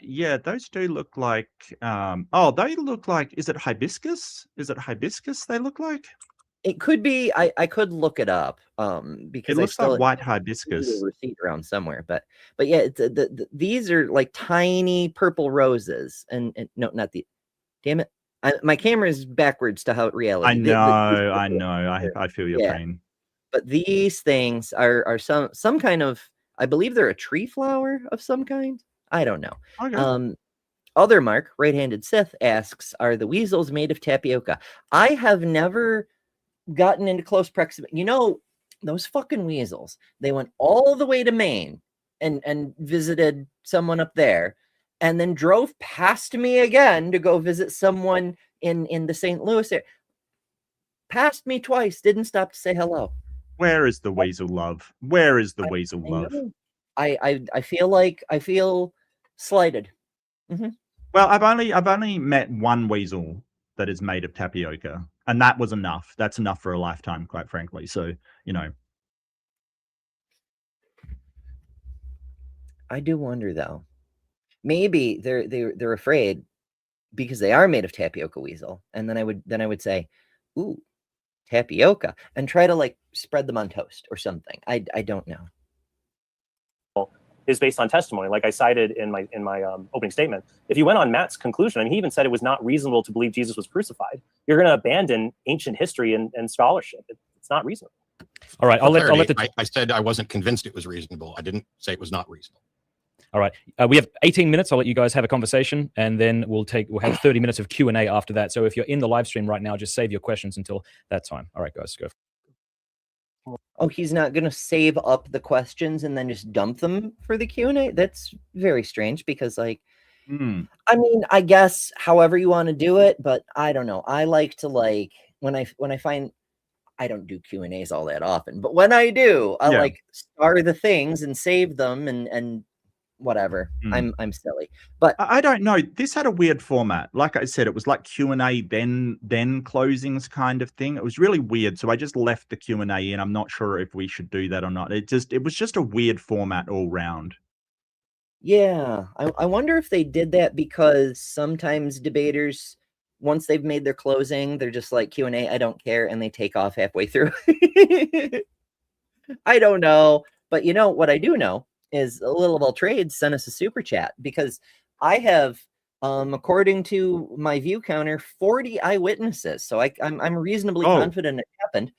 Yeah, those do look like they look like, is it hibiscus? They look like? It could be. I could look it up because it looks like white hibiscus. A receipt around somewhere, but yeah, these are like tiny purple roses, and no, not the. Damn it! My camera is backwards to how reality. I know. I feel your pain. But these things are some kind of. I believe they're a tree flower of some kind. I don't know. Okay. Other Mark, right-handed Sith, asks, "Are the weasels made of tapioca?" I have never gotten into close proximity. Those fucking weasels, they went all the way to Maine and visited someone up there, and then drove past me again to go visit someone in the St. Louis area. Passed me twice, didn't stop to say hello. Where is the weasel love? Where is the weasel I love? know. I feel slighted. Well, I've only met one weasel that is made of tapioca, and that was enough. That's enough for a lifetime, quite frankly. So, you know. I do wonder though. Maybe they're afraid because they are made of tapioca weasel, and then I would say, ooh, tapioca, and try to like spread them on toast or something. I don't know. Is based on testimony, like I cited in my opening statement. If you went on Matt's conclusion, I mean, he even said it was not reasonable to believe Jesus was crucified. You're going to abandon ancient history and scholarship. It's not reasonable. All right, I'll let the I said I wasn't convinced it was reasonable. I didn't say it was not reasonable. All right, we have 18 minutes. I'll let you guys have a conversation, and then we'll have 30 minutes of Q&A after that. So if you're in the live stream right now, just save your questions until that time. All right, guys, go. Oh, he's not going to save up the questions and then just dump them for the Q&A? That's very strange because, like, I mean, I guess however you want to do it, but I don't know. I like to, like, when I find, I don't do Q&As all that often, but when I do, I like star the things and save them and whatever. I'm silly, but I don't know. This had a weird format. Like I said, it was like Q&A, then closings kind of thing. It was really weird. So I just left the Q&A in. I'm not sure if we should do that or not. It was just a weird format all round. Yeah, I wonder if they did that because sometimes debaters, once they've made their closing, they're just like, Q&A, I don't care, and they take off halfway through. I don't know, but you know what I do know is a little about trades sent us a super chat because I have, according to my view counter, 40 eyewitnesses. So I'm reasonably confident it happened.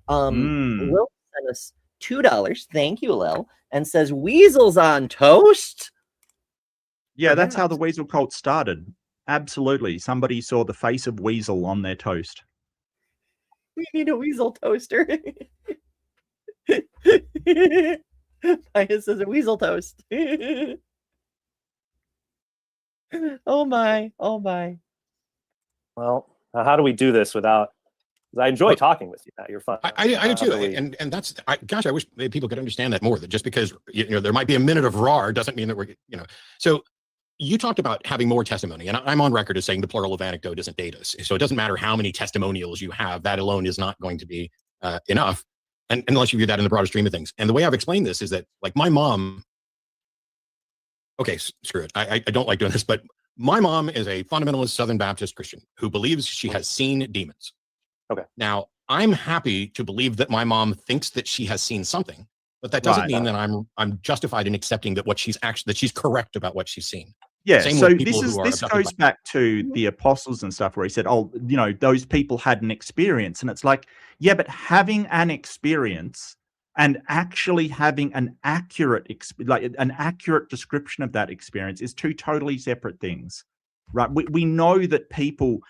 Lil sent us $2. Thank you, Lil, and says weasels on toast. Yeah, that's how the weasel cult started. Absolutely. Somebody saw the face of weasel on their toast. We need a weasel toaster. Maya says a weasel toast. Oh my. Well, how do we do this without? I enjoy talking with you, Matt. You're fun. I do too, and that's gosh, I wish people could understand that more. That just because there might be a minute of raw doesn't mean that we're So you talked about having more testimony, and I'm on record as saying the plural of anecdote doesn't date us. So it doesn't matter how many testimonials you have; that alone is not going to be enough. And unless you view that in the broader stream of things. And the way I've explained this is that, like, my mom, okay, screw it. I don't like doing this, but my mom is a fundamentalist Southern Baptist Christian who believes she has seen demons. Okay. Now, I'm happy to believe that my mom thinks that she has seen something, but that doesn't mean that I'm justified in accepting that that she's correct about what she's seen. Yeah, Same so with this goes back to the apostles and stuff where he said, oh, those people had an experience. And it's like, yeah, but having an experience and actually having an accurate description of that experience is two totally separate things, right? We know that people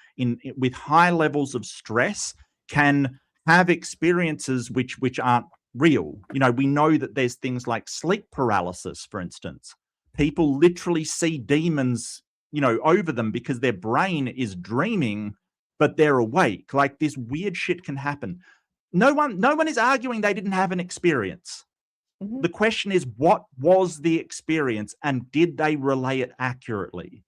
with high levels of stress can have experiences which aren't real. We know that there's things like sleep paralysis, for instance. People literally see demons, over them because their brain is dreaming, but they're awake. Like, this weird shit can happen. No one is arguing they didn't have an experience. Mm-hmm. The question is, what was the experience and did they relay it accurately?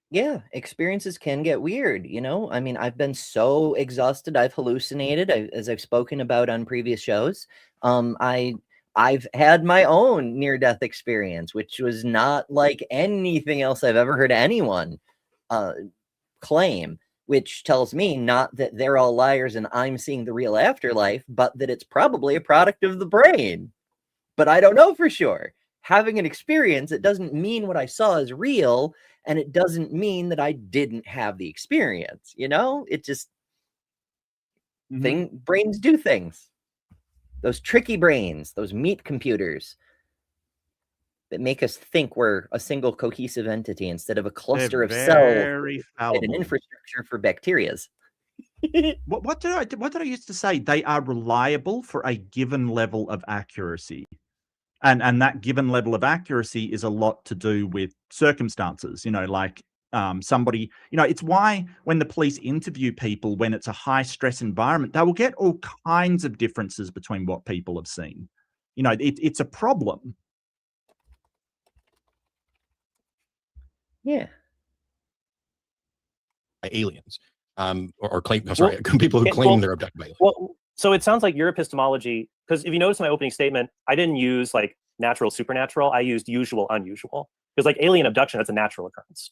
Yeah, experiences can get weird, I mean, I've been so exhausted, I've hallucinated, as I've spoken about on previous shows. I've had my own near-death experience, which was not like anything else I've ever heard anyone claim, which tells me not that they're all liars and I'm seeing the real afterlife, but that it's probably a product of the brain. But I don't know for sure. Having an experience, it doesn't mean what I saw is real, and it doesn't mean that I didn't have the experience, It just brains do things. Those tricky brains, those meat computers that make us think we're a single cohesive entity instead of a cluster of cells and an infrastructure for bacterias. What did I used to say? They are reliable for a given level of accuracy. And that given level of accuracy is a lot to do with circumstances, like somebody, it's why when the police interview people, when it's a high stress environment, they will get all kinds of differences between what people have seen. It's a problem. Yeah. Aliens, or claim, sorry, people who claim they're abducted by aliens. Well, so it sounds like your epistemology, because if you notice my opening statement, I didn't use like natural, supernatural. I used usual, unusual, because like alien abduction, that's a natural occurrence.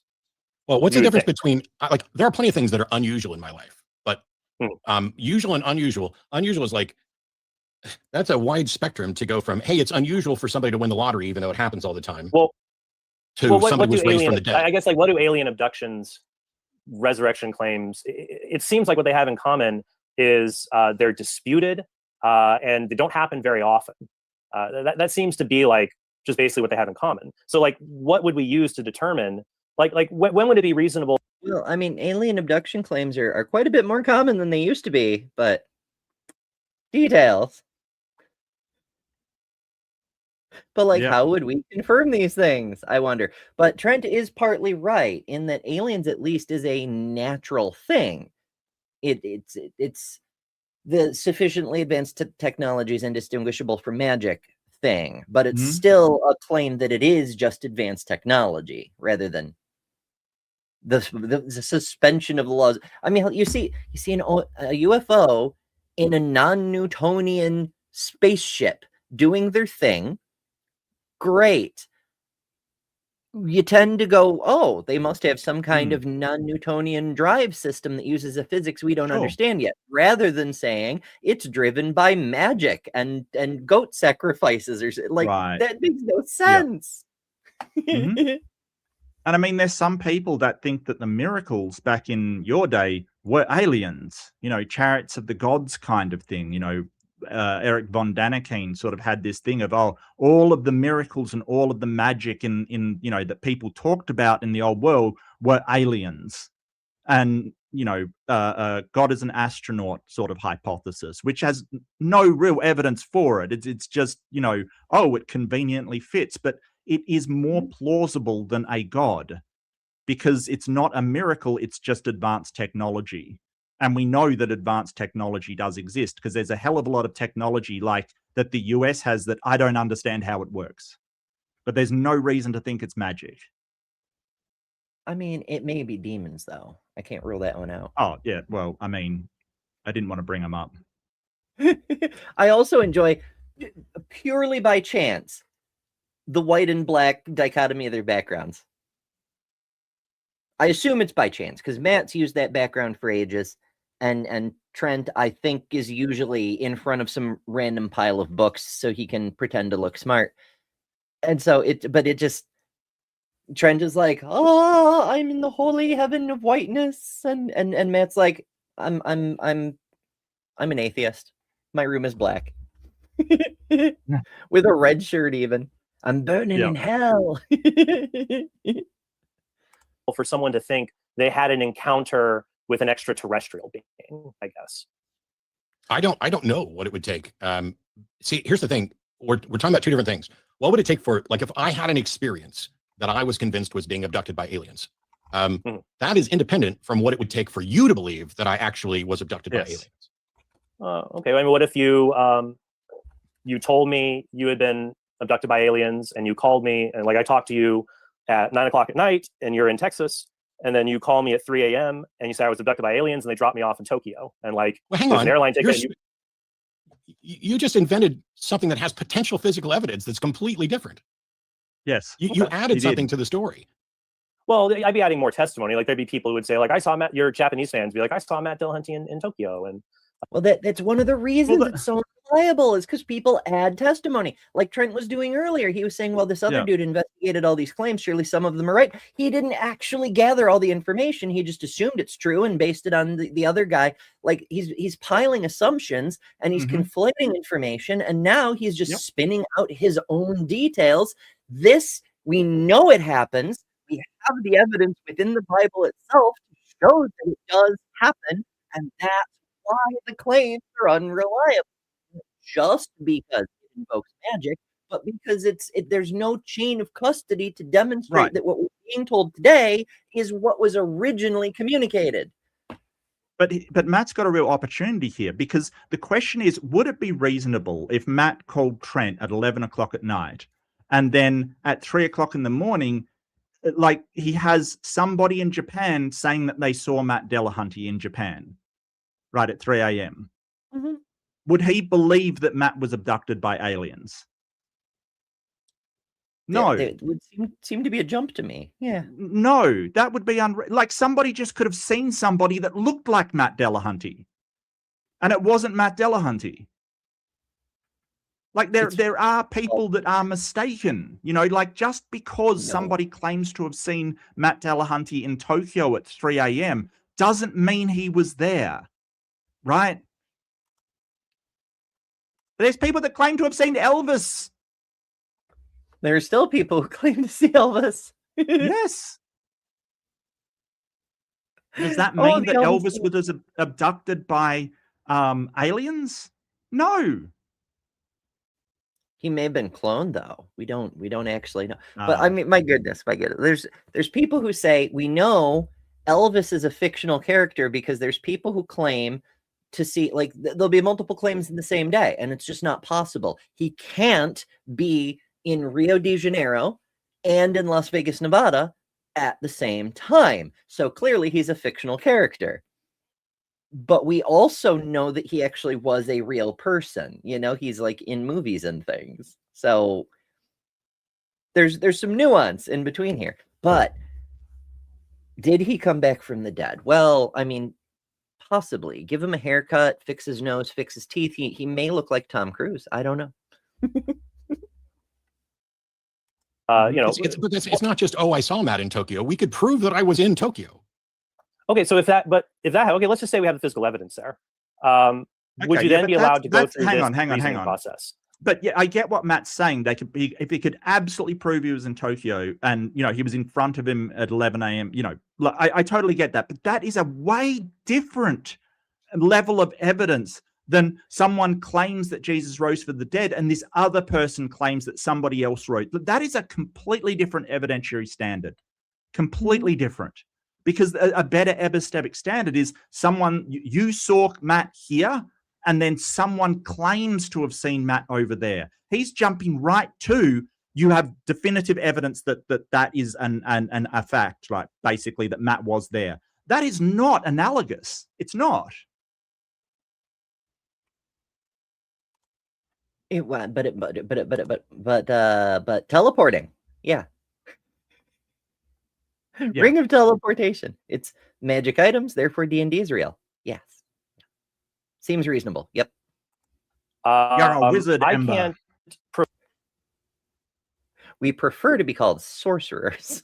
Well, what's the difference between, like, there are plenty of things that are unusual in my life, but usual and unusual. Unusual is like, that's a wide spectrum to go from, hey, it's unusual for somebody to win the lottery, even though it happens all the time. Well, to somebody was raised from the dead. I guess, like, what do alien abductions, resurrection claims? It seems like what they have in common is they're disputed and they don't happen very often. That seems to be like just basically what they have in common. So, like, what would we use to determine? Like when would it be reasonable? Well, I mean, alien abduction claims are quite a bit more common than they used to be, but details. But like, how would we confirm these things? I wonder. But Trent is partly right in that aliens, at least, is a natural thing. It's the sufficiently advanced technology is indistinguishable from magic thing, but it's still a claim that it is just advanced technology rather than the suspension of the laws. I mean, you see a UFO in a non-Newtonian spaceship doing their thing. Great. You tend to go, oh, they must have some kind of non-Newtonian drive system that uses a physics we don't understand yet, rather than saying it's driven by magic and goat sacrifices, or like that makes no sense. And I mean, there's some people that think that the miracles back in your day were aliens, chariots of the gods kind of thing. Eric von Daniken sort of had this thing of, all of the miracles and all of the magic in that people talked about in the old world were aliens. And, God is an astronaut sort of hypothesis, which has no real evidence for it. It's just, it conveniently fits. But it is more plausible than a god, because it's not a miracle, it's just advanced technology. And we know that advanced technology does exist, because there's a hell of a lot of technology like that the US has that I don't understand how it works. But there's no reason to think it's magic. I mean, it may be demons, though. I can't rule that one out. Oh, yeah. Well, I mean, I didn't want to bring them up. I also enjoy, purely by chance, the white and black dichotomy of their backgrounds. I assume it's by chance, because Matt's used that background for ages, and Trent, I think, is usually in front of some random pile of books so he can pretend to look smart. And so Trent is like, oh, I'm in the holy heaven of whiteness, and Matt's like, I'm an atheist. My room is black. With a red shirt even. I'm burning in hell. For someone to think they had an encounter with an extraterrestrial being, I guess. I don't know what it would take. See, here's the thing. We're talking about two different things. What would it take for, like, if I had an experience that I was convinced was being abducted by aliens, that is independent from what it would take for you to believe that I actually was abducted by aliens. Okay. I mean, what if you told me you had been abducted by aliens, and you called me, and like I talked to you at 9 o'clock at night, and you're in Texas, and then you call me at 3 a.m. and you say I was abducted by aliens, and they dropped me off in Tokyo, and like, well, hang on, an airline ticket. You just invented something that has potential physical evidence that's completely different. Yes, you added something to the story. Well, I'd be adding more testimony. Like, there'd be people who would say, like, I saw Matt. Your Japanese fans be like, I saw Matt Dillahunty in Tokyo, and well, that's one of the reasons it's so reliable, is because people add testimony, like Trent was doing earlier. He was saying, well, this other dude investigated all these claims, surely some of them are right. He didn't actually gather all the information. He just assumed it's true and based it on the other guy. Like, he's piling assumptions, and he's conflating information, and now he's just spinning out his own details. This, we know it happens. We have the evidence within the Bible itself to show that it does happen, and that's why the claims are unreliable. Just because it invokes magic but because there's no chain of custody to demonstrate Right. that what we're being told today is what was originally communicated. But Matt's got a real opportunity here, because the question is, would it be reasonable if Matt called Trent at 11 o'clock at night, and then at 3 o'clock in the morning, like, he has somebody in Japan saying that they saw Matt Dillahunty in Japan, right, at 3 a.m. Mhm. Would he believe that Matt was abducted by aliens? No. It would seem to be a jump to me. Yeah. No, that would be like, somebody just could have seen somebody that looked like Matt Dillahunty, and it wasn't Matt Dillahunty. Like, there are people that are mistaken, you know, like, just because somebody claims to have seen Matt Dillahunty in Tokyo at 3 a.m. doesn't mean he was there, right? There's people that claim to have seen Elvis. There are still people who claim to see Elvis. Yes. Does that mean that Elvis was abducted by aliens? No. He may have been cloned, though. We don't actually know. But I mean, my goodness. There's people who say we know Elvis is a fictional character because there's people who claim to see, like, there'll be multiple claims in the same day, and it's just not possible. He can't be in Rio de Janeiro and in Las Vegas, Nevada at the same time. So clearly he's a fictional character. But we also know that he actually was a real person. You know, he's like in movies and things. So there's some nuance in between here. But did he come back from the dead? Well, I mean, possibly. Give him a haircut, fix his nose, fix his teeth. He may look like Tom Cruise. I don't know. You know, but it's not just, oh, I saw Matt in Tokyo. We could prove that I was in Tokyo. Okay, so if that, okay, let's just say we have the physical evidence there. Would you then be allowed to go through this reasoning process? But yeah, I get what Matt's saying. They could be, if he could absolutely prove he was in Tokyo, and, you know, he was in front of him at 11 a.m. You know, I totally get that. But that is a way different level of evidence than someone claims that Jesus rose from the dead, and this other person claims that somebody else rose. That is a completely different evidentiary standard. Completely different. Because a better epistemic standard is someone, you saw Matt here, and then someone claims to have seen Matt over there. He's jumping right to, you have definitive evidence that is a fact, right? Basically, that Matt was there. That is not analogous. It's not. It was, but teleporting, yeah. Ring of teleportation. It's magic items, therefore D&D is real. Yes. Seems reasonable. Yep. You're a wizard, Ember. We prefer to be called sorcerers.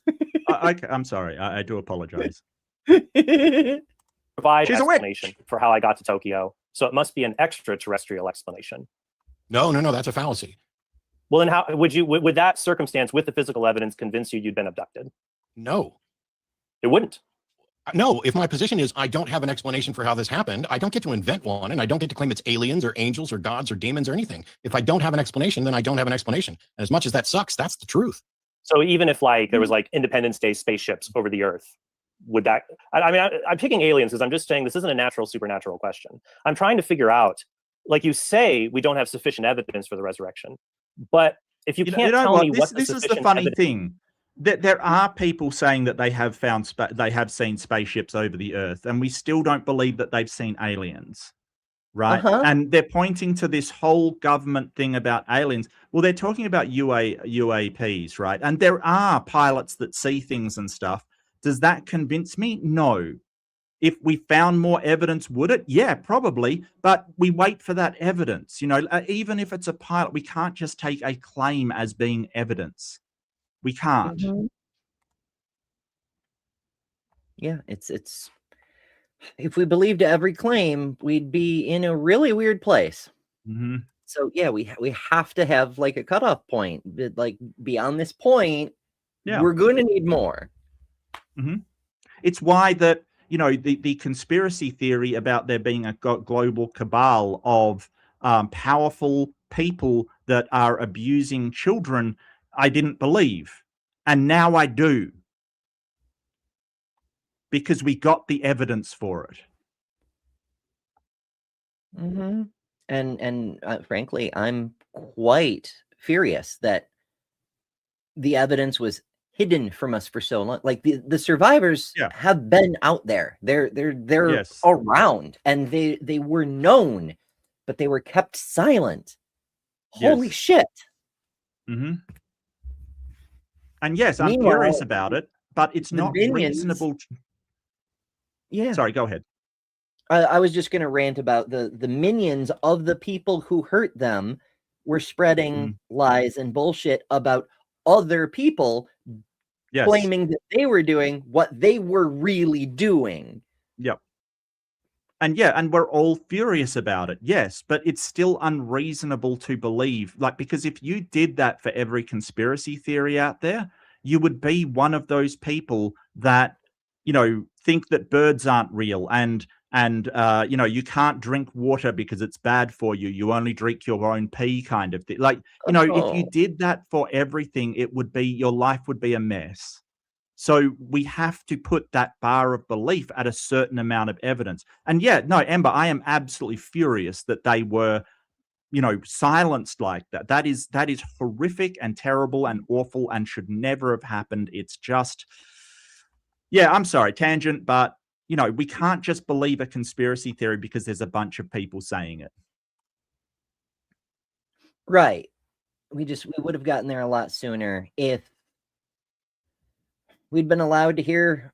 I'm sorry. I do apologize. Provide explanation for how I got to Tokyo. So it must be an extraterrestrial explanation. No, that's a fallacy. Well, then how would that circumstance with the physical evidence convince you you'd been abducted? No. It wouldn't. No, if my position is I don't have an explanation for how this happened, I don't get to invent one, and I don't get to claim it's aliens or angels or gods or demons or anything. If I don't have an explanation, then I don't have an explanation. And as much as that sucks, that's the truth. So even if, like, there was like Independence Day spaceships over the Earth, would that? I mean, I'm picking aliens because I'm just saying this isn't a natural supernatural question. I'm trying to figure out, like you say, we don't have sufficient evidence for the resurrection, but if you can't tell me what this is the funny thing. That there are people saying that they have seen spaceships over the Earth, and we still don't believe that they've seen aliens, right? And they're pointing to this whole government thing about aliens. Well, they're talking about UAPs, right? And there are pilots that see things and stuff. Does that convince me? No. If we found more evidence, would it? Yeah, probably. But we wait for that evidence. You know, even if it's a pilot, we can't just take a claim as being evidence. We can't. Yeah, it's if we believed every claim, we'd be in a really weird place. So yeah, we have to have like a cutoff point. Like beyond this point, we're going to need more. It's why that, you know, the conspiracy theory about there being a global cabal of powerful people that are abusing children, I didn't believe. And now I do. Because we got the evidence for it. Mm-hmm. And frankly, I'm quite furious that the evidence was hidden from us for so long. Like the survivors have been out there. They're Yes. around, and they were known, but they were kept silent. Holy Yes. shit. Mm-hmm. And yes, I'm Meanwhile, furious about it, but it's the not minions- reasonable. Yeah. Sorry, go ahead. I was just going to rant about the minions of the people who hurt them were spreading lies and bullshit about other people, Yes. claiming that they were doing what they were really doing. Yep. And we're all furious about it. Yes, but it's still unreasonable to believe. Like, because if you did that for every conspiracy theory out there, you would be one of those people that, you know, think that birds aren't real and you know, you can't drink water because it's bad for you. You only drink your own pee, kind of thing. Like, you know, if you did that for everything, it would be, your life would be a mess. So we have to put that bar of belief at a certain amount of evidence. And yeah, no, Ember, I am absolutely furious that they were, you know, silenced like that. That is horrific and terrible and awful and should never have happened. It's just, yeah, I'm sorry, tangent, but you know, we can't just believe a conspiracy theory because there's a bunch of people saying it. Right. We would have gotten there a lot sooner if we'd been allowed to hear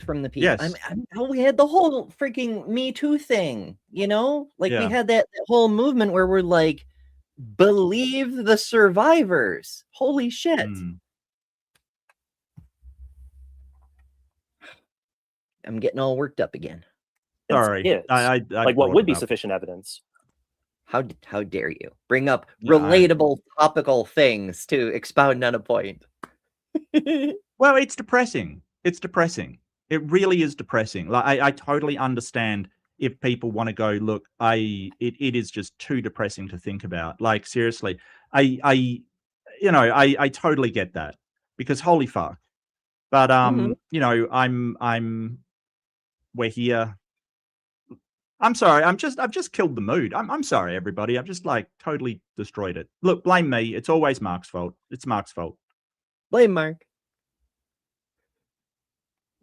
from the people. Yes. We had the whole freaking Me Too thing, you know? Like, we Yeah. had that whole movement where we're like, believe the survivors. Holy shit. I'm getting all worked up again. Sorry. I like, what would be sufficient evidence? How dare you bring up relatable topical things to expound on a point? Well, it's depressing. It's depressing. It really is depressing. Like, I totally understand if people want to go, look, it is just too depressing to think about. Like, seriously, I totally get that, because holy fuck. But you know, we're here. I'm sorry. I've just killed the mood. I'm sorry, everybody. I've just like totally destroyed it. Look, blame me. It's always Mark's fault. It's Mark's fault. Blame Mark.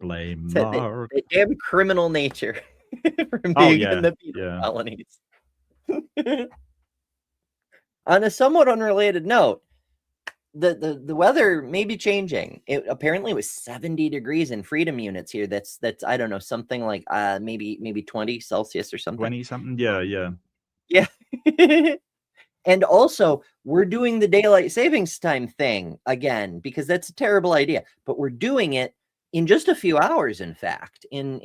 Blame It's Mark. that damn criminal nature from being in the penal colonies. On a somewhat unrelated note, the weather may be changing. It apparently was 70 degrees in freedom units here. That's I don't know, something like maybe 20 Celsius or something. 20 something. Yeah. And also, we're doing the daylight savings time thing again, because that's a terrible idea. But we're doing it in just a few hours. In fact, in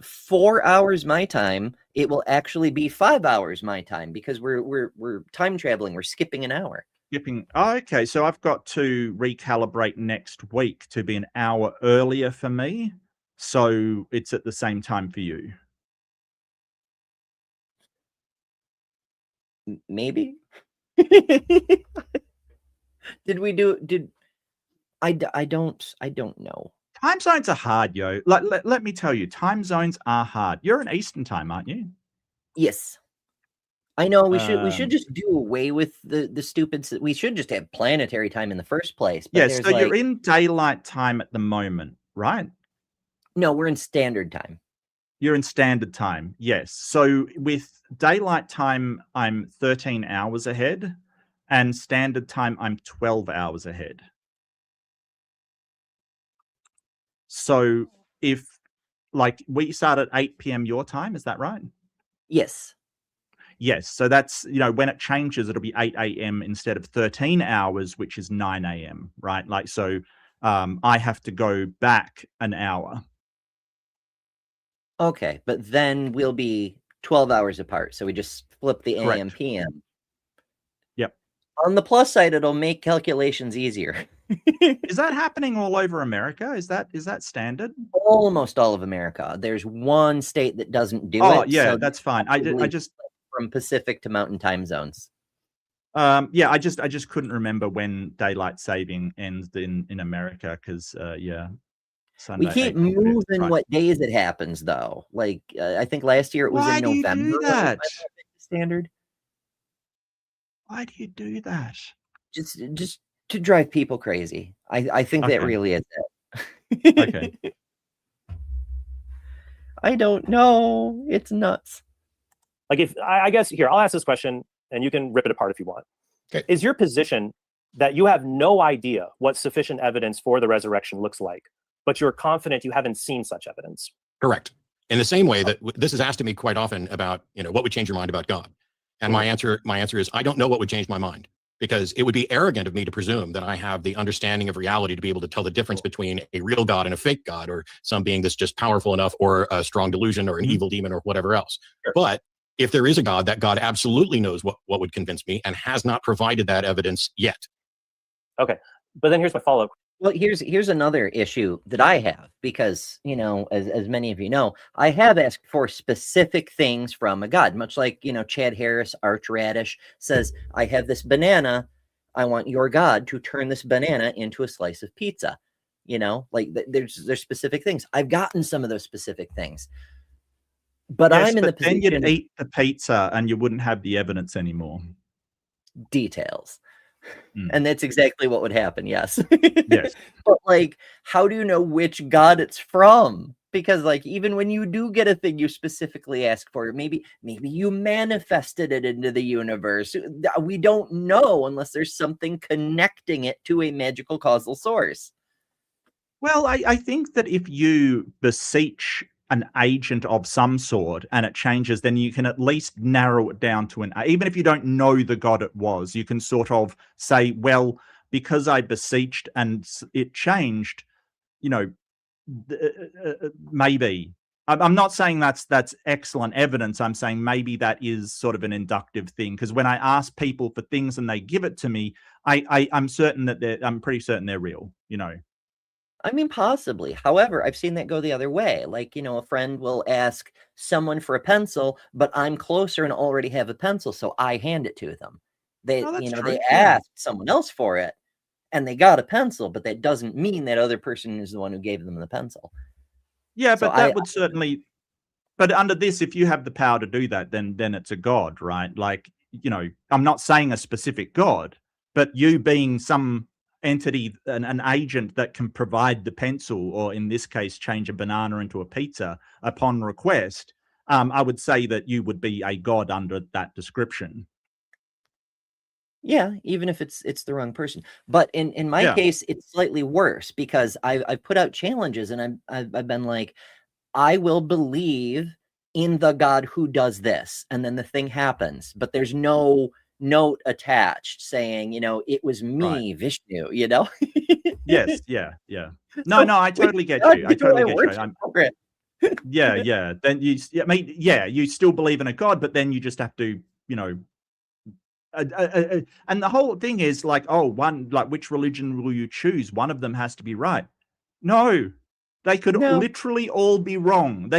4 hours my time, it will actually be 5 hours my time, because we're time traveling. We're skipping an hour. Okay, so I've got to recalibrate next week to be an hour earlier for me, so it's at the same time for you. Maybe. I don't know. Time zones are hard, yo. Let me tell you, time zones are hard. You're in Eastern time, aren't you? Yes. I know we should just do away with the stupid. We should just have planetary time in the first place. But yes, so you're in daylight time at the moment, right? No, we're in standard time. You're in standard time, yes. So with daylight time, I'm 13 hours ahead, and standard time, I'm 12 hours ahead. So if, like, we start at 8 p.m. your time, is that right? Yes. Yes. So that's, you know, when it changes, it'll be 8 a.m. instead of 13 hours, which is 9 a.m., right? Like, so I have to go back an hour. Okay, but then we'll be 12 hours apart. So we just flip the AM, PM. Yep. On the plus side, it'll make calculations easier. Is that happening all over America? Is that standard? Almost all of America. There's one state that doesn't do it. Oh, yeah, so that's fine. I just from Pacific to Mountain time zones. Yeah, I just couldn't remember when daylight saving ends in America because yeah, Sunday. We keep 8 moving right. what days it happens, though. Like I think last year it was Why in do you November. do that? Standard. Why do you do that? Just to drive people crazy. I think that Okay. really is it. Okay. I don't know. It's nuts. Like, if I guess here, I'll ask this question and you can rip it apart if you want. Okay. Is your position that you have no idea what sufficient evidence for the resurrection looks like, but you're confident you haven't seen such evidence? Correct. In the same way that this is asked of me quite often about, what would change your mind about God? And my answer is, I don't know what would change my mind, because it would be arrogant of me to presume that I have the understanding of reality to be able to tell the difference between a real God and a fake God, or some being that's just powerful enough, or a strong delusion, or an evil demon, or whatever else. Sure. But if there is a God, that God absolutely knows what would convince me, and has not provided that evidence yet. Okay. But then here's my follow-up. Well, here's another issue that I have, because, as many of you know, I have asked for specific things from a God, much like, Chad Harris, Archradish, says, I have this banana. I want your God to turn this banana into a slice of pizza. There's specific things. I've gotten some of those specific things. But yes, I'm in the position. Then you'd eat the pizza and you wouldn't have the evidence anymore. Details. And that's exactly what would happen. Yes. Yes. But how do you know which God it's from? Because even when you do get a thing you specifically ask for, maybe you manifested it into the universe. We don't know unless there's something connecting it to a magical causal source. Well, I think that if you beseech an agent of some sort and it changes, then you can at least narrow it down to even if you don't know the God it was, you can sort of say, well, because I beseeched and it changed, maybe. I'm not saying that's excellent evidence. I'm saying maybe that is sort of an inductive thing, because when I ask people for things and they give it to me, I'm certain that I'm pretty certain they're real, I mean, possibly. However, I've seen that go the other way. A friend will ask someone for a pencil, but I'm closer and already have a pencil, so I hand it to them. They asked someone else for it, and they got a pencil, but that doesn't mean that other person is the one who gave them the pencil. Yeah, so but that would certainly. But under this, if you have the power to do that, then it's a God, right? I'm not saying a specific God, but you being some entity, an agent that can provide the pencil, or in this case change a banana into a pizza upon request, I would say that you would be a God under that description. Yeah, even if it's the wrong person. But in my case, it's slightly worse, because I've put out challenges, and I've been like, I will believe in the God who does this, and then the thing happens, but there's no note attached saying, it was me, right. Vishnu, Yes, yeah. No, I totally get you. I totally get you. Yeah. Then you still believe in a God, but then you just have to, and the whole thing is which religion will you choose? One of them has to be right. No, they could literally all be wrong.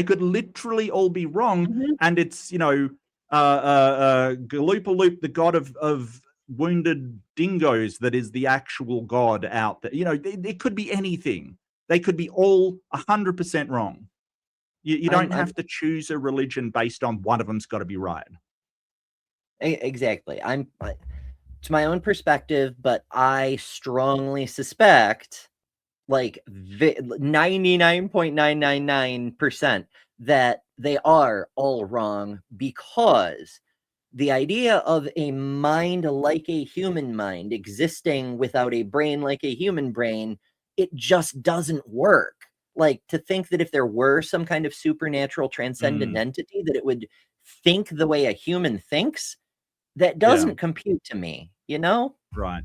And it's, Galoopa-Loop, the god of wounded dingoes, that is the actual God out there. It could be anything. They could be all 100% wrong. You don't have to choose a religion based on one of them's got to be right. Exactly. It's my own perspective, but I strongly suspect 99.999% that they are all wrong, because the idea of a mind like a human mind existing without a brain like a human brain, it just doesn't work. To think that if there were some kind of supernatural transcendent entity that it would think the way a human thinks, that doesn't compute to me, Right.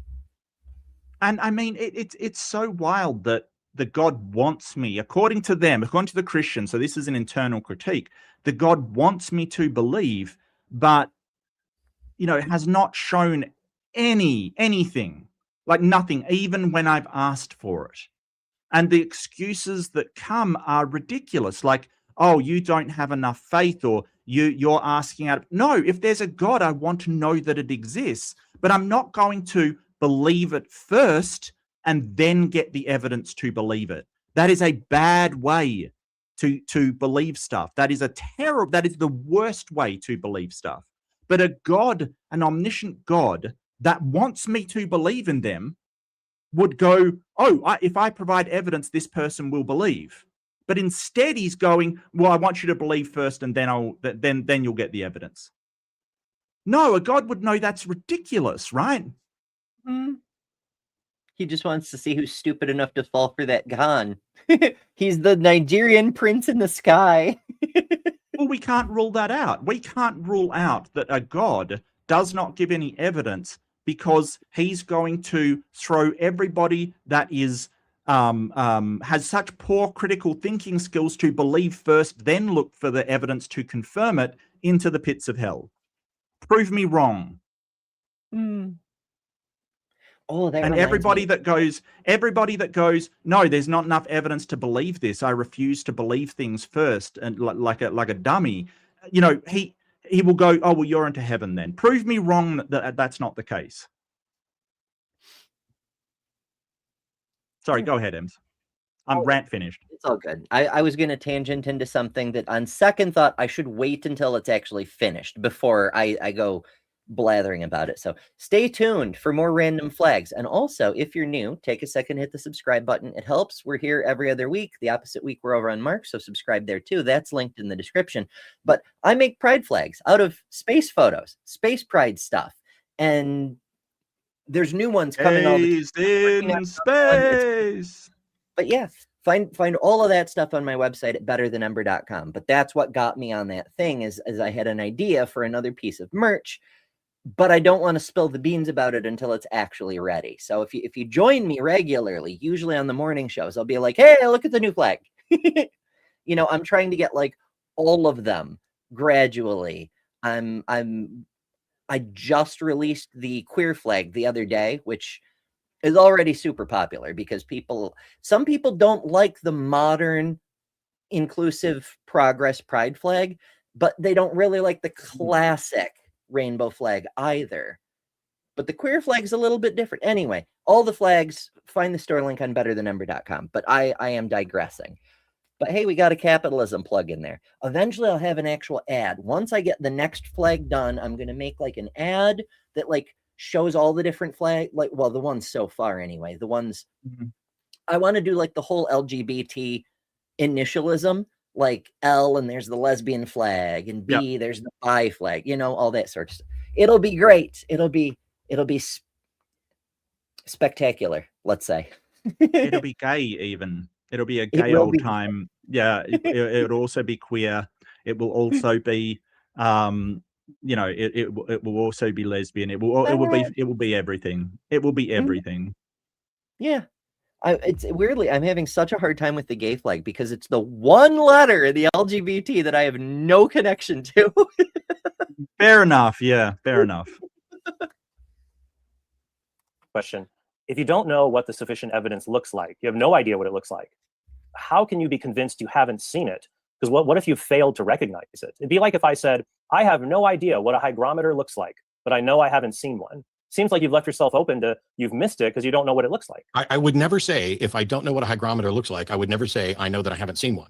And I mean, it's so wild that the God wants me, according to them, according to the Christians, so this is an internal critique, the God wants me to believe, but, has not shown anything, nothing, even when I've asked for it. And the excuses that come are ridiculous, oh, you don't have enough faith, or you're asking out. No, if there's a God, I want to know that it exists, but I'm not going to believe it first and then get the evidence to believe it. That is a bad way to believe stuff. That is the worst way to believe stuff. But a God, an omniscient God that wants me to believe in them would go, if I provide evidence, this person will believe. But instead he's going, well, I want you to believe first and then you'll get the evidence. No, a God would know that's ridiculous, right? He just wants to see who's stupid enough to fall for that Khan. He's the Nigerian prince in the sky. Well, we can't rule that out. We can't rule out that a God does not give any evidence because he's going to throw everybody that is has such poor critical thinking skills to believe first, then look for the evidence to confirm it, into the pits of hell. Prove me wrong. Oh, that and everybody that goes, no, there's not enough evidence to believe this. I refuse to believe things first, and like a dummy. You know, he will go, oh well, you're into heaven then. Prove me wrong that that's not the case. Sorry, go ahead, Ems. I'm rant finished. It's all good. I was going to tangent into something that on second thought, I should wait until it's actually finished before I go blathering about it. So stay tuned for more random flags. And also, if you're new, take a second, hit the subscribe button. It helps. We're here every other week. The opposite week, we're over on Mark, so subscribe there too. That's linked in the description. But I make pride flags out of space photos, space pride stuff. And there's new ones coming all the time. In space. But yeah, find all of that stuff on my website at betterthanember.com. But that's what got me on that thing is I had an idea for another piece of merch, but I don't want to spill the beans about it until it's actually ready. So if you join me regularly, usually on the morning shows, I'll be like, hey, look at the new flag. You know, I'm trying to get like all of them gradually. I just released the queer flag the other day, which is already super popular because some people don't like the modern inclusive progress pride flag, but they don't really like the classic rainbow flag either. But the queer flag is a little bit different. Anyway, all the flags, find the store link on betterthanember.com. But I am digressing. But hey, we got a capitalism plug in there. Eventually, I'll have an actual ad. Once I get the next flag done, I'm going to make like an ad that like shows all the different flag, like, well, the ones so far anyway, the ones I want to do like the whole LGBT initialism, like L and there's the lesbian flag and B, there's the bi flag, you know, all that sort of stuff. It'll be great. It'll be spectacular. Let's say it'll be gay even. It'll be a gay old time. Yeah. It'll also be queer. It will also be, you know, it will also be lesbian. It will be everything. It will be everything. Yeah. It's weirdly, I'm having such a hard time with the gay flag because it's the one letter in the LGBT that I have no connection to. Fair enough. Yeah, fair enough. Question. If you don't know what the sufficient evidence looks like, you have no idea what it looks like, how can you be convinced you haven't seen it? Because what if you failed to recognize it? It'd be like if I said, I have no idea what a hygrometer looks like, but I know I haven't seen one. Seems like you've left yourself open to, you've missed it because you don't know what it looks like. I would never say, if I don't know what a hygrometer looks like, I would never say, I know that I haven't seen one.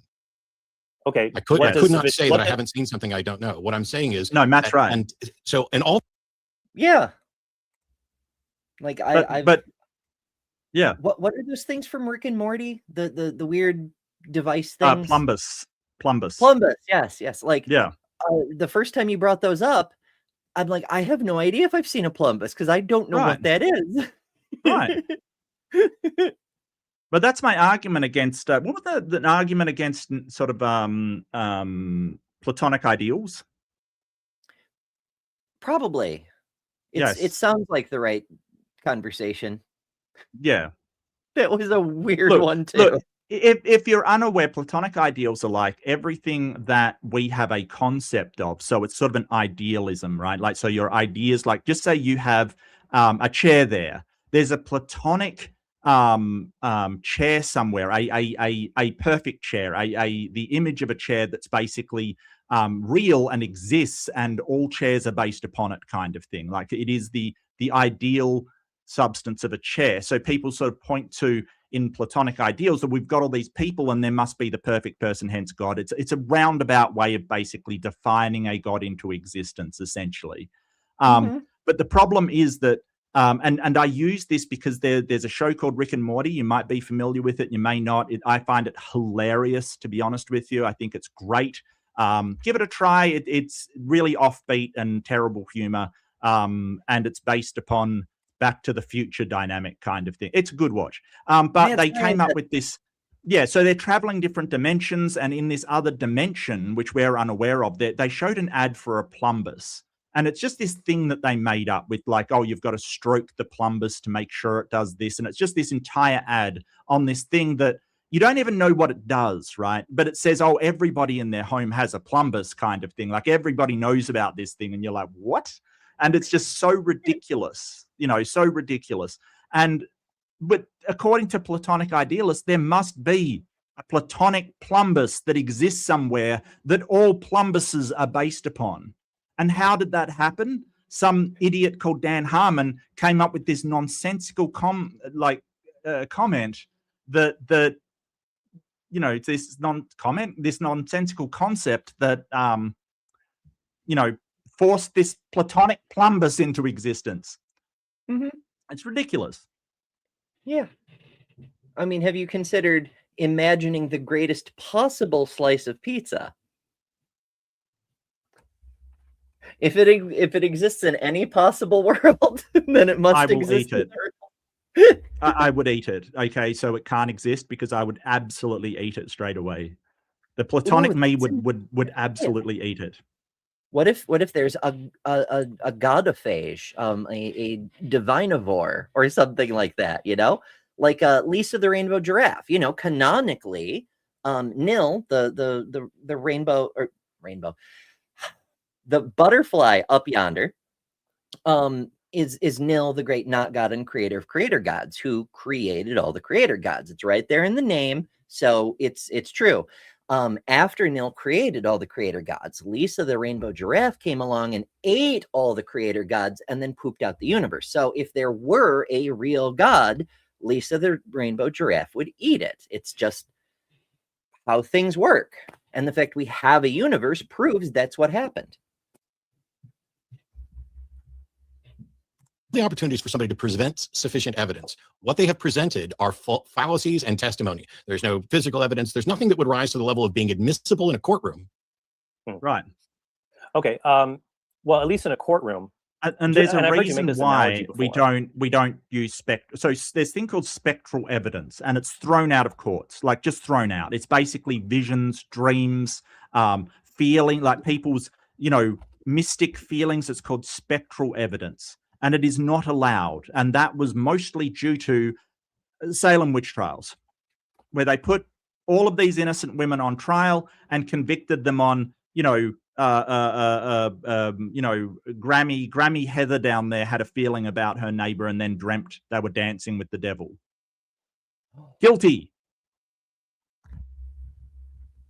Okay. I could not say that I haven't seen something I don't know. What I'm saying is, no, Matt's right. And so, and all. Yeah. Like but yeah. What are those things from Rick and Morty? The weird device things? Plumbus. Yes. Like, yeah. The first time you brought those up, I'm like, I have no idea if I've seen a plumbus because I don't know what that is. Right. But that's my argument against what was the argument against sort of Platonic ideals? Probably. It sounds like the right conversation. Yeah. That was a weird one too. Look, if you're unaware, Platonic ideals are like everything that we have a concept of. So it's sort of an idealism, right? Like, so your ideas, like, just say you have a chair there. There's a Platonic chair somewhere, a perfect chair, the image of a chair that's basically real and exists, and all chairs are based upon it, kind of thing. Like it is the ideal substance of a chair. So people sort of point to, in Platonic ideals, that we've got all these people and there must be the perfect person, hence God. It's a roundabout way of basically defining a God into existence, essentially. But the problem is that, and I use this because there's a show called Rick and Morty. You might be familiar with it, you may not. I find it hilarious, to be honest with you. I think it's great. Give it a try. It's really offbeat and terrible humor, and it's based upon Back to the Future dynamic kind of thing. It's a good watch. But they came up with this. Yeah, so they're traveling different dimensions, and in this other dimension, which we're unaware of, they showed an ad for a plumbus. And it's just this thing that they made up with, like, oh, you've got to stroke the plumbus to make sure it does this. And it's just this entire ad on this thing that you don't even know what it does, right? But it says, oh, everybody in their home has a plumbus, kind of thing. Like everybody knows about this thing. And you're like, what? And it's just so ridiculous, so ridiculous. But according to Platonic idealists, there must be a Platonic plumbus that exists somewhere that all plumbuses are based upon. And how did that happen? Some idiot called Dan Harmon came up with this nonsensical comment that this nonsensical concept that forced this Platonic plumbus into existence. It's ridiculous. Yeah. I mean, have you considered imagining the greatest possible slice of pizza? If it exists in any possible world, then it must exist. I will eat it. I would eat it. Okay, so it can't exist because I would absolutely eat it straight away. The Platonic me would absolutely eat it. What if there's a godophage, a divinivore, or something like that? Like Lisa the Rainbow Giraffe. Canonically, Nil, the rainbow. The butterfly up yonder is Nil, the great not God and creator of creator gods, who created all the creator gods. It's right there in the name, so it's true. After Nil created all the creator gods, Lisa the Rainbow Giraffe came along and ate all the creator gods and then pooped out the universe. So if there were a real God, Lisa the Rainbow Giraffe would eat it. It's just how things work. And the fact we have a universe proves that's what happened. The opportunities for somebody to present sufficient evidence. What they have presented are fallacies and testimony. There's no physical evidence. There's nothing that would rise to the level of being admissible in a courtroom. Right. Okay. Well, at least in a courtroom. And there's a reason why we don't use So there's this thing called spectral evidence, and it's thrown out of courts, like just thrown out. It's basically visions, dreams, feeling, like people's, mystic feelings. It's called spectral evidence. And it is not allowed. And that was mostly due to Salem witch trials, where they put all of these innocent women on trial and convicted them on, Grammy Heather down there had a feeling about her neighbor and then dreamt they were dancing with the devil. Guilty.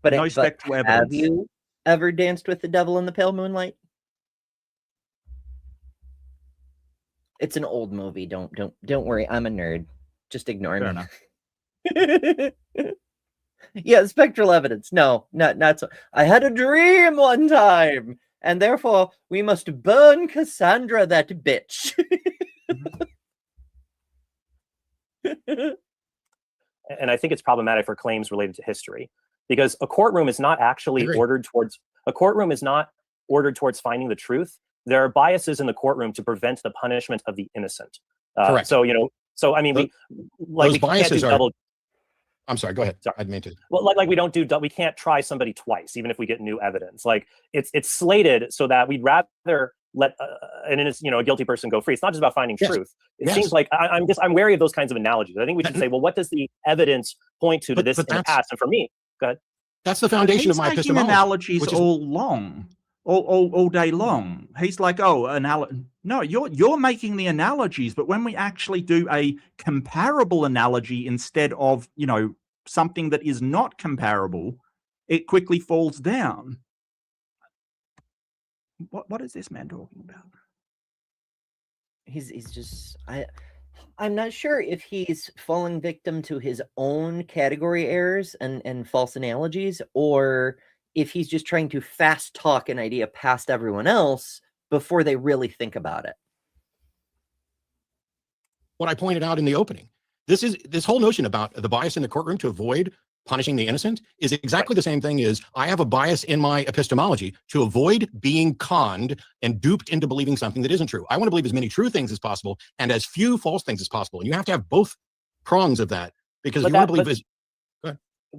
But no spectral evidence. Have you ever danced with the devil in the pale moonlight? It's an old movie. Don't worry. I'm a nerd. Just ignore me. Yeah, spectral evidence. No, not so. I had a dream one time, and therefore we must burn Cassandra, that bitch. And I think it's problematic for claims related to history, because a courtroom is not actually ordered towards finding the truth. There are biases in the courtroom to prevent the punishment of the innocent. Correct. So I mean, those biases are. Double. I'm sorry. Go ahead. Sorry. I meant to. Well, we can't try somebody twice, even if we get new evidence. Like it's slated so that we'd rather let a guilty person go free. It's not just about finding truth. It seems like I'm wary of those kinds of analogies. I think we should say, well, what does the evidence point to this in the past? And for me, go ahead. That's the foundation of my epistemology. Analogies all day long. He's like, no, you're making the analogies, but when we actually do a comparable analogy instead of something that is not comparable, it quickly falls down. What is this man talking about? He's just I'm not sure if he's falling victim to his own category errors and false analogies, or if he's just trying to fast talk an idea past everyone else before they really think about it. What I pointed out in the opening, this whole notion about the bias in the courtroom to avoid punishing the innocent is exactly the same thing as I have a bias in my epistemology to avoid being conned and duped into believing something that isn't true. I want to believe as many true things as possible and as few false things as possible. And you have to have both prongs of that, because you want to believe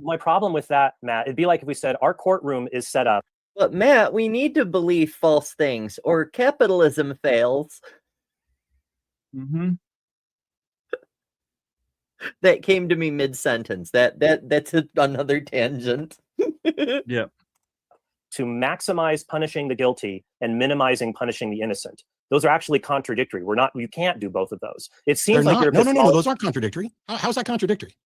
my problem with that, Matt, it'd be like if we said our courtroom is set up. But Matt, we need to believe false things or capitalism fails. Mm-hmm. That came to me mid-sentence. That's another tangent. Yeah. To maximize punishing the guilty and minimizing punishing the innocent. Those are actually contradictory. You can't do both of those. It seems like you're no, those aren't contradictory. How's that contradictory?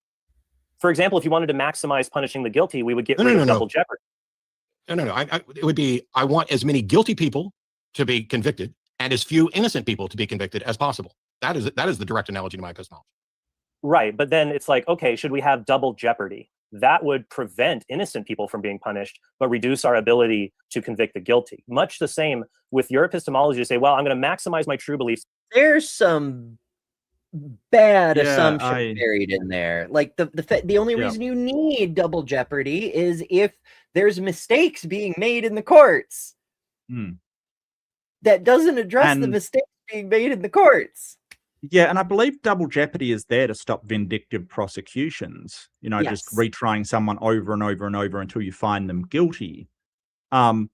For example, if you wanted to maximize punishing the guilty, we would get rid of double jeopardy. No. It would be, I want as many guilty people to be convicted and as few innocent people to be convicted as possible. That is the direct analogy to my epistemology. Right, but then it's like, okay, should we have double jeopardy? That would prevent innocent people from being punished, but reduce our ability to convict the guilty. Much the same with your epistemology to say, well, I'm going to maximize my true beliefs. There's some bad assumption buried in there. Like the only reason you need double jeopardy is if there's mistakes being made in the courts. That doesn't address the mistakes being made in the courts. Yeah, and I believe double jeopardy is there to stop vindictive prosecutions, just retrying someone over and over and over until you find them guilty. I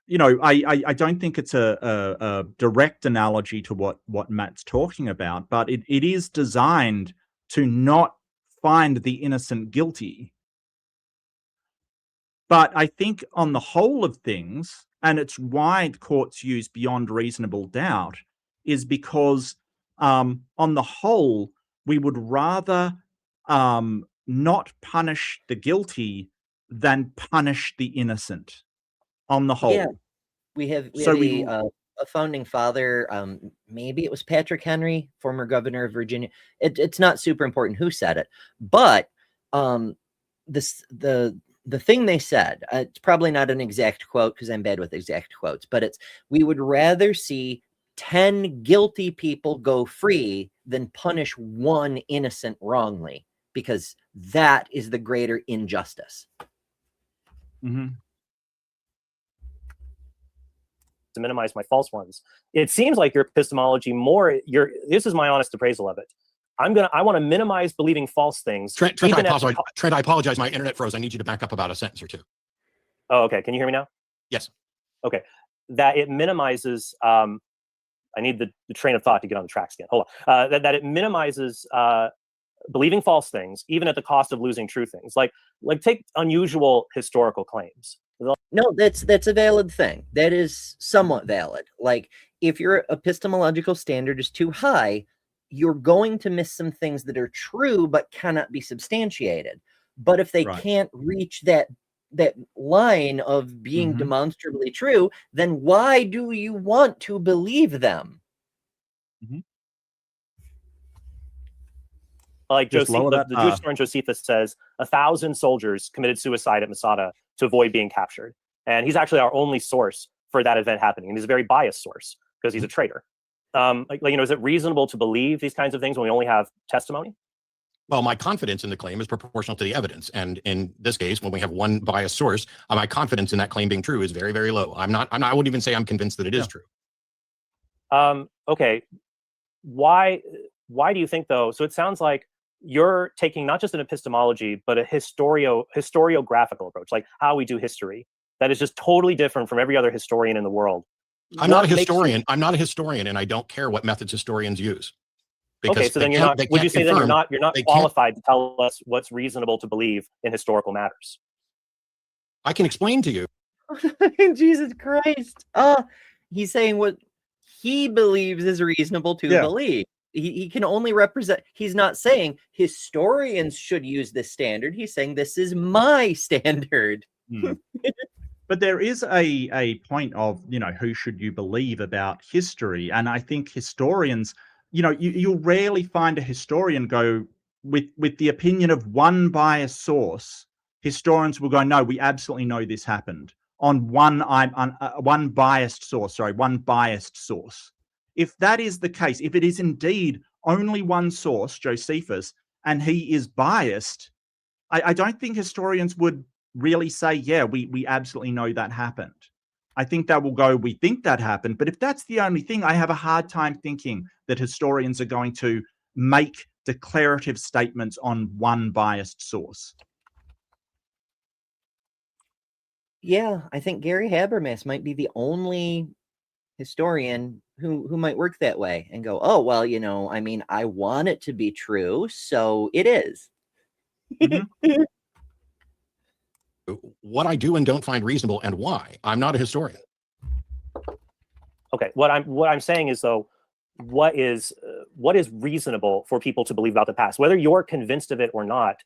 don't think it's a direct analogy to what Matt's talking about, but it is designed to not find the innocent guilty. But I think on the whole of things, and it's why courts use beyond reasonable doubt, is because on the whole, we would rather not punish the guilty than punish the innocent. On the whole, we have a founding father. Maybe it was Patrick Henry, former governor of Virginia. It's not super important who said it, but the thing they said. It's probably not an exact quote because I'm bad with exact quotes, but it's we would rather see 10 guilty people go free than punish one innocent wrongly, because that is the greater injustice. Mm-hmm. To minimize my false ones. It seems like your epistemology this is my honest appraisal of it. I want to minimize believing false things. Trent, I apologize. My internet froze. I need you to back up about a sentence or two. Oh, okay. Can you hear me now? Yes. Okay. That it minimizes, I need the train of thought to get on the tracks again. Hold on. That it minimizes believing false things, even at the cost of losing true things. Like take unusual historical claims. No, that's a valid thing. That is somewhat valid. Like if your epistemological standard is too high, you're going to miss some things that are true but cannot be substantiated. But if they can't reach that line of being demonstrably true, then why do you want to believe them? Like the Jewish historian Josephus says, 1,000 soldiers committed suicide at Masada to avoid being captured. And he's actually our only source for that event happening. And he's a very biased source because he's a traitor. Is it reasonable to believe these kinds of things when we only have testimony? Well, my confidence in the claim is proportional to the evidence. And in this case, when we have one biased source, my confidence in that claim being true is very, very low. I wouldn't even say I'm convinced that it is true. Okay. Why do you think, though? So it sounds like you're taking not just an epistemology, but a historiographical approach, like how we do history, that is just totally different from every other historian in the world. I'm not a historian. I'm not a historian, and I don't care what methods historians use. Okay, so then would you say then you're not qualified to tell us what's reasonable to believe in historical matters? I can explain to you. Jesus Christ. He's saying what he believes is reasonable to believe. He can only represent, he's not saying historians should use this standard. He's saying this is my standard. But But there is a point of, who should you believe about history? And I think historians, you'll rarely find a historian go with the opinion of one biased source. Historians will go, no, we absolutely know this happened on one biased source. If that is the case, if it is indeed only one source, Josephus, and he is biased, I don't think historians would really say, yeah, we absolutely know that happened. I think they will go, we think that happened. But if that's the only thing, I have a hard time thinking that historians are going to make declarative statements on one biased source. Yeah, I think Gary Habermas might be the only historian who might work that way and go, oh, well, I mean, I want it to be true, so it is. Mhm. What I do and don't find reasonable and why. I'm not a historian. Okay, what I'm saying is, though, what is reasonable for people to believe about the past, whether you're convinced of it or not,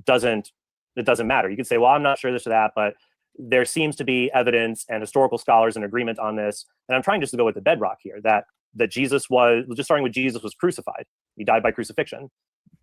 doesn't matter. You could say, well, I'm not sure this or that, but there seems to be evidence and historical scholars in agreement on this. And I'm trying just to go with the bedrock here, that Jesus was, just starting with Jesus, was crucified. He died by crucifixion.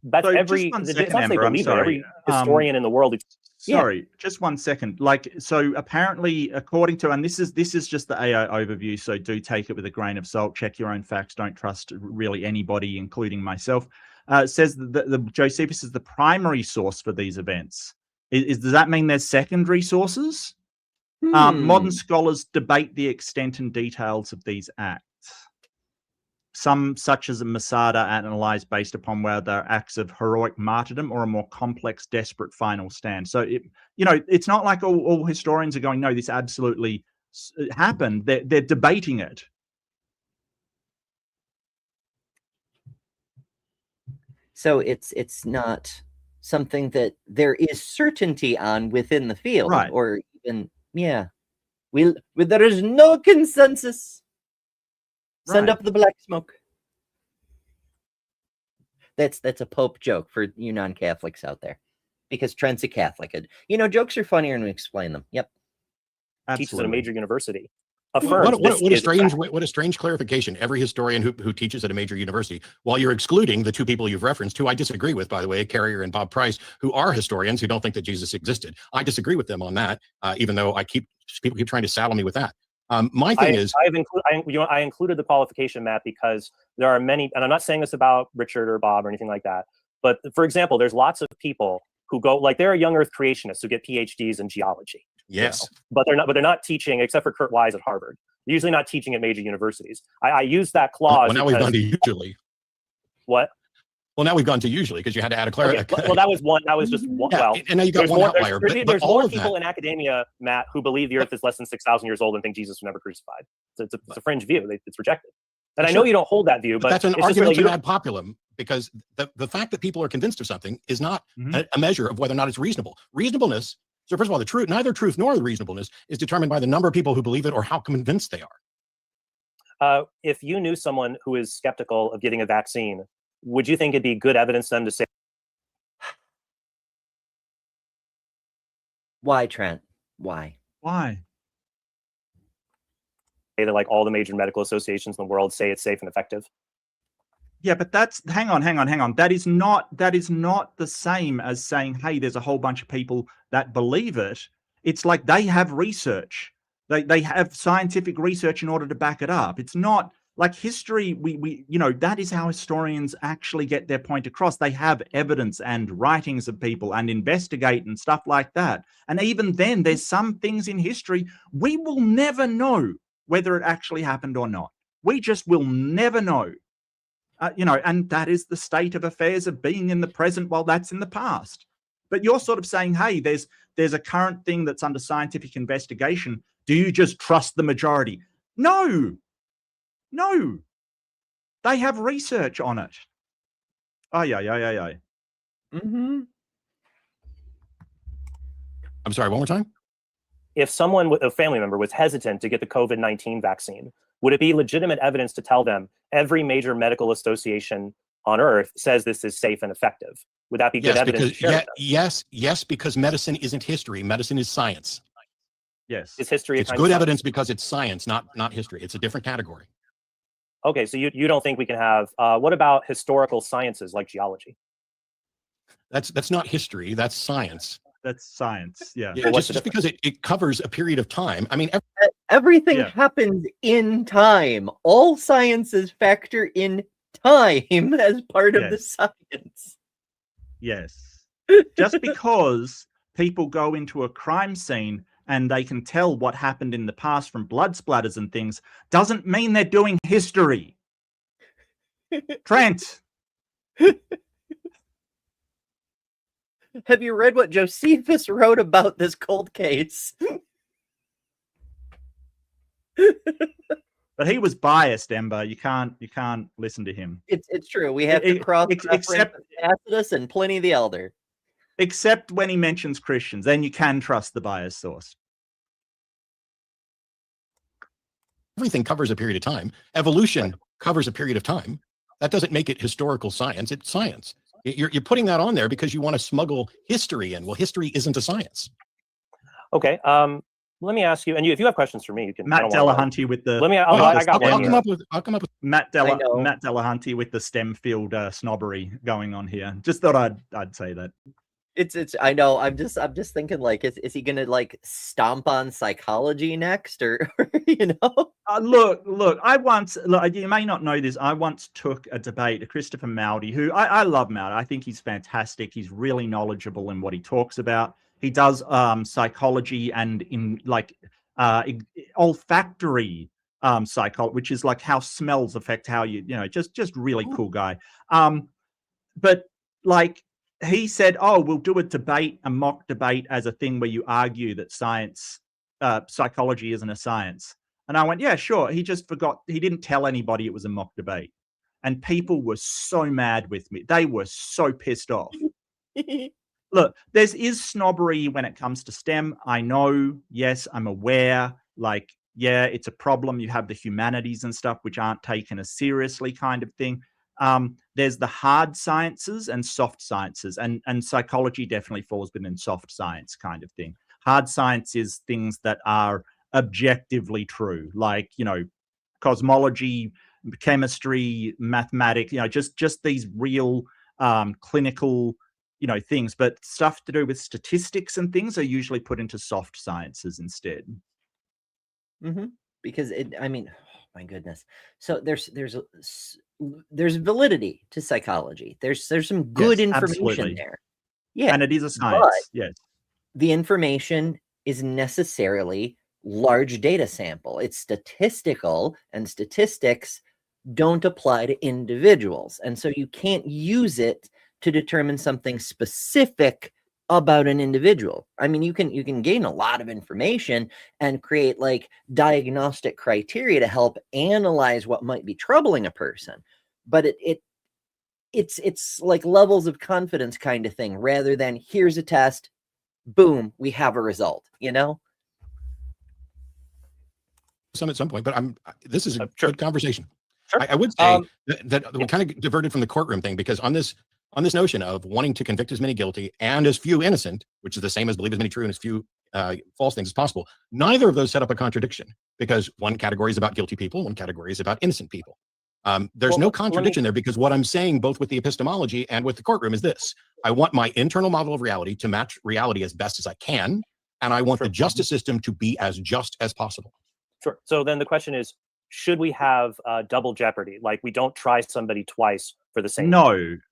That's So every, just one it's second, not they Amber, I'm believe it, sorry. every historian in the world. Sorry, just 1 second. So apparently, according to, and this is just the AO overview, so do take it with a grain of salt. Check your own facts. Don't trust really anybody, including myself. It says that the Josephus is the primary source for these events. Does that mean there's secondary sources? Modern scholars debate the extent and details of these acts. Some, such as Masada, analyze based upon whether they're acts of heroic martyrdom or a more complex, desperate final stand. So, it's not like all historians are going, no, this absolutely happened. They're debating it. So it's not something that there is certainty on within the field, Right. or even, there is no consensus. Send Right. up the black smoke. That's a Pope joke for you non-Catholics out there, because Trent's a Catholic. Jokes are funnier when we explain them. Yep. Teaches at a Absolutely. major university. Affirms What a strange clarification. Every historian who teaches at a major university, while you're excluding the two people you've referenced, who I disagree with, by the way, Carrier and Bob Price, who are historians who don't think that Jesus existed. I disagree with them on that, even though people keep trying to saddle me with that. My thing is, I included the qualification, Matt, because there are many, and I'm not saying this about Richard or Bob or anything like that, but for example, there's lots of people who go, like, there are young Earth creationists who get PhDs in geology. yes, But they're not teaching, except for Kurt Wise at Harvard. They're usually not teaching at major universities. I use that clause. Well, now we've gone to usually. What? Well, now we've gone to usually because you had to add a Okay, well, that was one. That was just one. Yeah, well, and now you got one outlier. There's more people in academia, Matt, who believe the Earth is less than 6,000 years old and think Jesus was never crucified. So it's a fringe view. It's rejected. And I know you don't hold that view, but that's an it's just argument really, ad populum, because the fact that people are convinced of something is not a measure of whether or not it's reasonable. Reasonableness. So first of all, neither truth nor the reasonableness is determined by the number of people who believe it or how convinced they are. If you knew someone who is skeptical of getting a vaccine, would you think it'd be good evidence to them to say, Why, Trent? Why? that like all the major medical associations in the world say it's safe and effective? Yeah, but hang on. That is not the same as saying, hey, there's a whole bunch of people that believe it. It's like they have research. They have scientific research in order to back it up. It's not like history. We that is how historians actually get their point across. They have evidence and writings of people and investigate and stuff like that. And even then, there's some things in history we will never know whether it actually happened or not. We just will never know. And that is the state of affairs of being in the present while that's in the past. But you're sort of saying, hey, there's a current thing that's under scientific investigation. Do you just trust the majority? No. They have research on it. Mm-hmm. I'm sorry, one more time? If someone with a family member was hesitant to get the COVID-19 vaccine, would it be legitimate evidence to tell them every major medical association on Earth says this is safe and effective? Would that be good evidence to share with them? Yes, because medicine isn't history. Medicine is science. Yes. Is history a It's kind good of evidence because it's science, not history. It's a different category. Okay, so you don't think we can have, what about historical sciences like geology? That's not history. That's science. That's science. Yeah. Yeah, Well, what's just the because it covers a period of time. I mean, Everything Yeah. happens in time. All sciences factor in time as part of the Yes. science. Yes. Just because people go into a crime scene and they can tell what happened in the past from blood splatters and things doesn't mean they're doing history. Trent. Have you read what Josephus wrote about this cold case? But he was biased, Ember. You can't listen to him. It's true. We have to cross-reference Tacitus and Pliny the Elder. Except when he mentions Christians, then you can trust the biased source. everything covers a period of time. Evolution covers a period of time. That doesn't make it historical science. It's science. You're putting that on there because you want to smuggle history in. Well, history isn't a science. Okay. Let me ask you, and if you have questions for me, you can. Matt Dillahunty with the. Let me. I'll come up with Matt Dillahunty with the STEM field snobbery going on here. Just thought I'd say that. It's. I know. I'm just thinking, like, is he gonna like stomp on psychology next, or you know? Look. You may not know this. I once took a debate, Christopher Mowdy, who I love Mowdy. I think he's fantastic. He's really knowledgeable in what he talks about. He does psychology and in like olfactory psychology, which is like how smells affect how you know, just really cool guy. But like he said, oh, we'll do a mock debate as a thing where you argue that psychology isn't a science. And I went, yeah, sure. He just forgot. He didn't tell anybody it was a mock debate. And people were so mad with me. They were so pissed off. Look, there is snobbery when it comes to STEM. I know, yes, I'm aware. Like, yeah, it's a problem. You have the humanities and stuff, which aren't taken as seriously kind of thing. There's the hard sciences and soft sciences, and psychology definitely falls within soft science kind of thing. Hard science is things that are objectively true, like, you know, cosmology, chemistry, mathematics, you know, just these real clinical, you know, things. But stuff to do with statistics and things are usually put into soft sciences instead. Because I mean, oh my goodness. So there's validity to psychology. There's some good information there. Yeah, and it is a science. Yes, the information is necessarily large data sample. It's statistical, and statistics don't apply to individuals, and so you can't use it to determine something specific about an individual. I mean, you can gain a lot of information and create like diagnostic criteria to help analyze what might be troubling a person, but it's like levels of confidence kind of thing, rather than here's a test, boom, we have a result, you know? Some at some point, but this is a sure. good conversation. Sure. I would say that we kind of diverted from the courtroom thing, because on this notion of wanting to convict as many guilty and as few innocent, which is the same as believe as many true and as few false things as possible, neither of those set up a contradiction, because one category is about guilty people, one category is about innocent people. There's no contradiction there, because what I'm saying both with the epistemology and with the courtroom is this: I want my internal model of reality to match reality as best as I can, and I want the justice system to be as just as possible. Sure. So then the question is, should we have double jeopardy? Like, we don't try somebody twice for the same.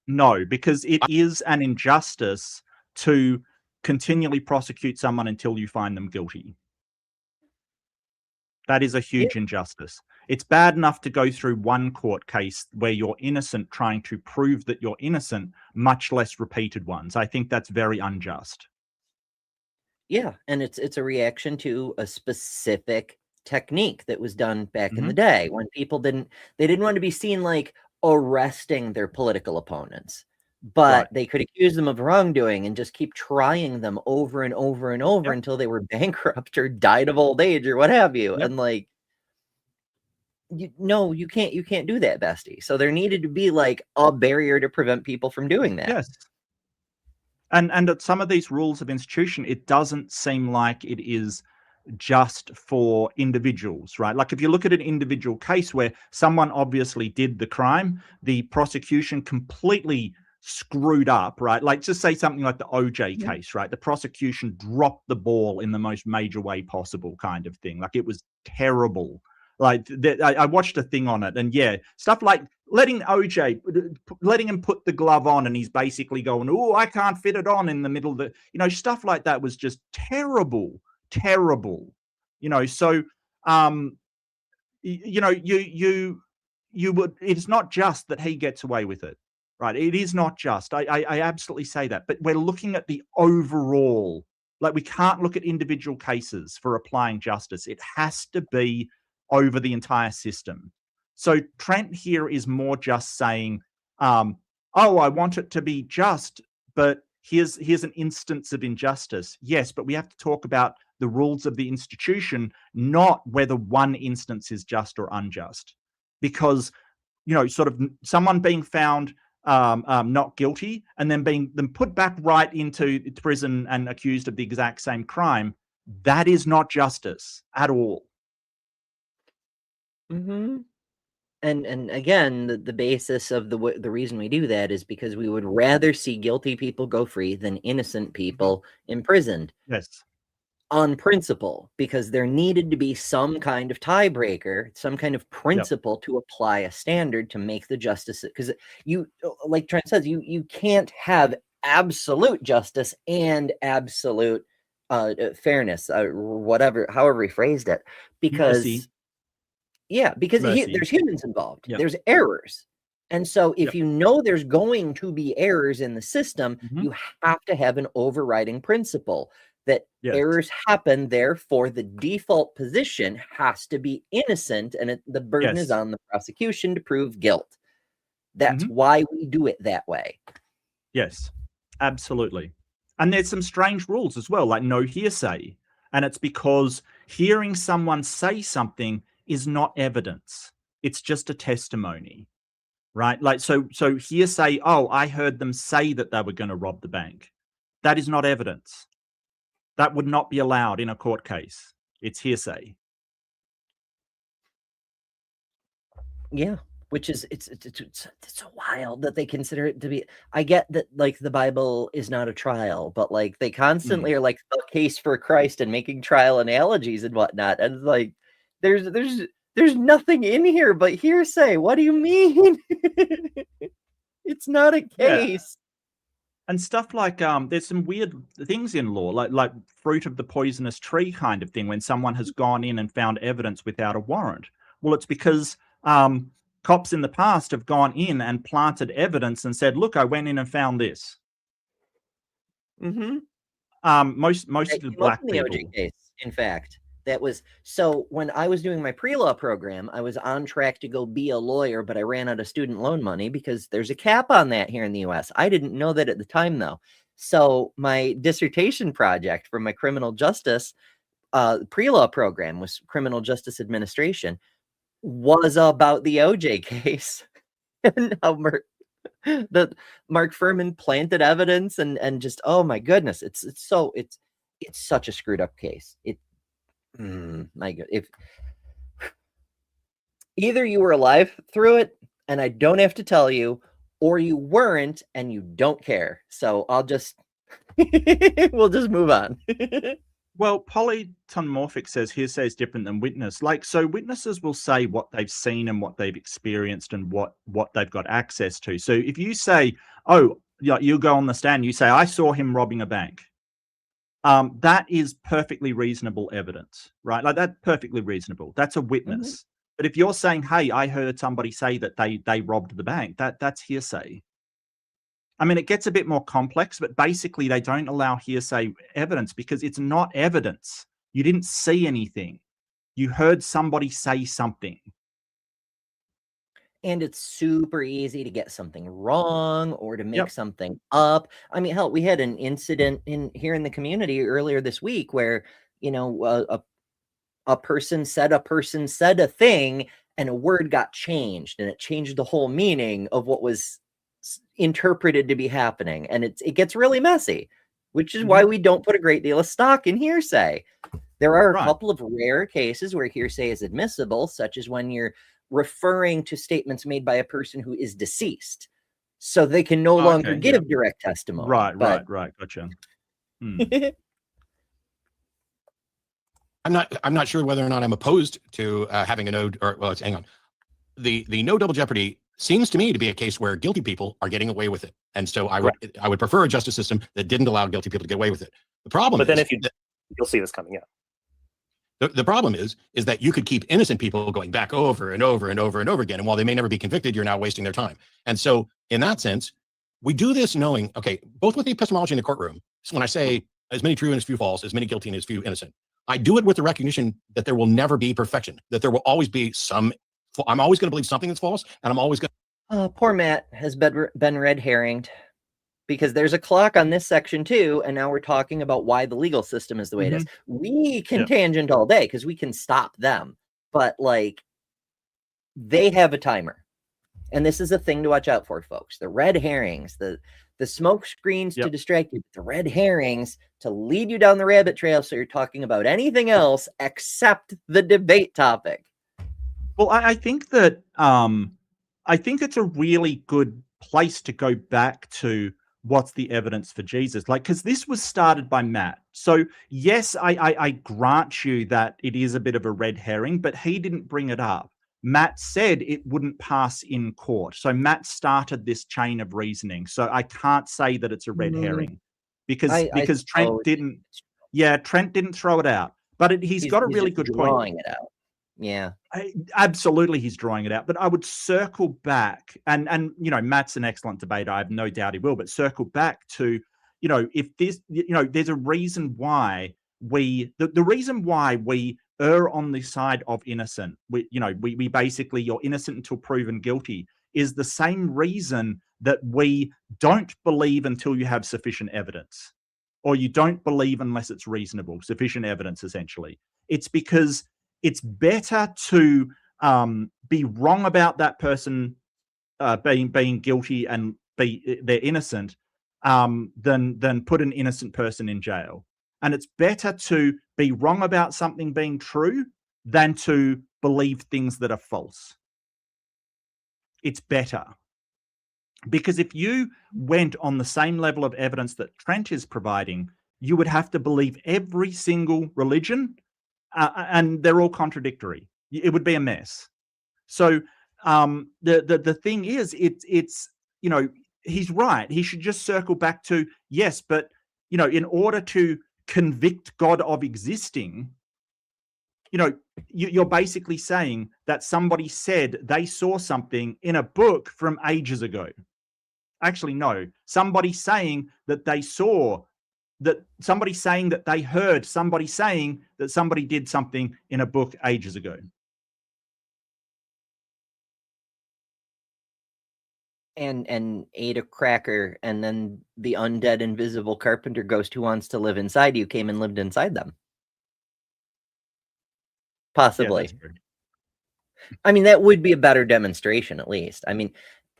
No, because it is an injustice to continually prosecute someone until you find them guilty. That is a huge injustice. It's bad enough to go through one court case where you're innocent, trying to prove that you're innocent, much less repeated ones. I think that's very unjust. Yeah, and it's a reaction to a specific technique that was done back in the day, when people didn't want to be seen like arresting their political opponents, but they could accuse them of wrongdoing and just keep trying them over and over and over until they were bankrupt or died of old age or what have you. And like, you can't do that, bestie. So there needed to be like a barrier to prevent people from doing that. Yes. And at some of these rules of institution, it doesn't seem like it is just for individuals, right? Like if you look at an individual case where someone obviously did the crime, the prosecution completely screwed up, right? Like just say something like the OJ case, right? The prosecution dropped the ball in the most major way possible, kind of thing. Like it was terrible. Like I watched a thing on it, and yeah, stuff like letting him put the glove on, and he's basically going, "Oh, I can't fit it on," in the middle of the, stuff like that was just terrible. So you would, it's not just that he gets away with it, right? It is not just, I absolutely say that, but we're looking at the overall. Like we can't look at individual cases for applying justice. It has to be over the entire system. So Trent here is more just saying, oh, I want it to be just, but here's an instance of injustice. Yes, but we have to talk about the rules of the institution, not whether one instance is just or unjust. Because, sort of someone being found not guilty and then being put back right into prison and accused of the exact same crime, that is not justice at all. Mm-hmm. And again, the basis of the reason we do that is because we would rather see guilty people go free than innocent people imprisoned. Yes. On principle, because there needed to be some kind of tiebreaker, some kind of principle to apply a standard to make the justice. Because you, like Trent says, you can't have absolute justice and absolute fairness, however he phrased it, because Mercy. Because there's humans involved. There's errors. And so if there's going to be errors in the system, you have to have an overriding principle that errors happen. Therefore, the default position has to be innocent, and the burden is on the prosecution to prove guilt. That's why we do it that way. Yes, absolutely. And there's some strange rules as well, like no hearsay. And it's because hearing someone say something is not evidence. It's just a testimony, right? Like, so hearsay, oh, I heard them say that they were going to rob the bank. That is not evidence. That would not be allowed in a court case. It's hearsay. Yeah, which is it's so wild that they consider it to be. I get that, like, the Bible is not a trial, but like they constantly are like the case for Christ and making trial analogies and whatnot. And it's like there's nothing in here but hearsay. What do you mean? It's not a case. And stuff like there's some weird things in law, like fruit of the poisonous tree kind of thing, when someone has gone in and found evidence without a warrant. Well, it's because cops in the past have gone in and planted evidence and said, look, I went in and found this. Most of the black people. The OJ case, in fact. That was, so when I was doing my pre-law program, I was on track to go be a lawyer, but I ran out of student loan money because there's a cap on that here in the US. I didn't know that at the time, though. So my dissertation project for my criminal justice pre-law program was criminal justice administration, was about the OJ case. And how Mark Furman planted evidence and just, oh my goodness, it's such a screwed up case. My God, if either you were alive through it and I don't have to tell you, or you weren't and you don't care. So I'll just we'll just move on. Well, Polytomorphic says hearsay is different than witness. Like, so witnesses will say what they've seen and what they've experienced and what they've got access to. So if you say, oh, you go on the stand, you say, I saw him robbing a bank. That is perfectly reasonable evidence, right? Like, that's perfectly reasonable. That's a witness. But if you're saying, hey, I heard somebody say that they robbed the bank, that's hearsay. I mean, it gets a bit more complex, but basically they don't allow hearsay evidence because it's not evidence. You didn't see anything. You heard somebody say something. And it's super easy to get something wrong or to make something up. I mean, hell, we had an incident here in the community earlier this week where, a person said a thing and a word got changed, and it changed the whole meaning of what was interpreted to be happening. And it gets really messy, which is why we don't put a great deal of stock in hearsay. There are a Right. couple of rare cases where hearsay is admissible, such as when you're referring to statements made by a person who is deceased, so they can no longer Okay, give yeah. direct testimony. Right, But right. Gotcha. I'm not sure whether or not I'm opposed to having a no, or well, hang on. The no double jeopardy seems to me to be a case where guilty people are getting away with it, and so I would prefer a justice system that didn't allow guilty people to get away with it. The problem, But then is if you'll see this coming out. the problem is that you could keep innocent people going back over and over and over and over again, and while they may never be convicted, you're now wasting their time. And so, in that sense, we do this knowing, okay, both with the epistemology in the courtroom. So when I say as many true and as few false, as many guilty and as few innocent, I do it with the recognition that there will never be perfection, that there will always be some. I'm always going to believe something that's false, and I'm always going to. Poor Matt has been red herringed, because there's a clock on this section too, and now we're talking about why the legal system is the way it is. We can tangent all day because we can stop them, but like they have a timer, and this is a thing to watch out for, folks. The red herrings, the smoke screens to distract you, the red herrings to lead you down the rabbit trail, so you're talking about anything else except the debate topic. Well, I think that I think it's a really good place to go back to what's the evidence for Jesus, like, because this was started by Matt. So yes, I grant you that it is a bit of a red herring, but he didn't bring it up. Matt said it wouldn't pass in court. So Matt started this chain of reasoning. So I can't say that it's a red herring because Trent didn't. Yeah, Trent didn't throw it out, but he's got a really good point. Drawing it out. Yeah, absolutely, he's drawing it out. But I would circle back, and you know, Matt's an excellent debater. I have no doubt he will. But circle back to, you know, if this, you know, there's a reason why the reason why we err on the side of innocent. We basically, you're innocent until proven guilty, is the same reason that we don't believe until you have sufficient evidence, or you don't believe unless it's reasonable, sufficient evidence. Essentially, it's because it's better to be wrong about that person being guilty and they're innocent than put an innocent person in jail. And it's better to be wrong about something being true than to believe things that are false. It's better. Because if you went on the same level of evidence that Trent is providing, you would have to believe every single religion, and they're all contradictory. It would be a mess. So the thing is, it's you know, he's right. He should just circle back to, yes, but you know, in order to convict God of existing, you know, you're basically saying that somebody said they saw something in a book from ages ago. Actually, no. Somebody saying that they saw, that somebody saying that they heard somebody saying that somebody did something in a book ages ago. And ate a cracker, and then the undead invisible carpenter ghost who wants to live inside you came and lived inside them. Possibly. Yeah, I mean, that would be a better demonstration, at least. I mean,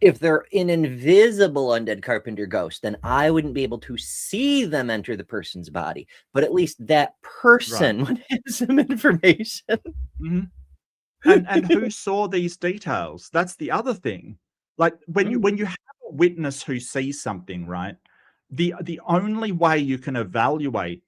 if they're an invisible undead carpenter ghost, then I wouldn't be able to see them enter the person's body. But at least that person would have some information. Mm-hmm. And who saw these details? That's the other thing. Like when you have a witness who sees something, right? The only way you can evaluate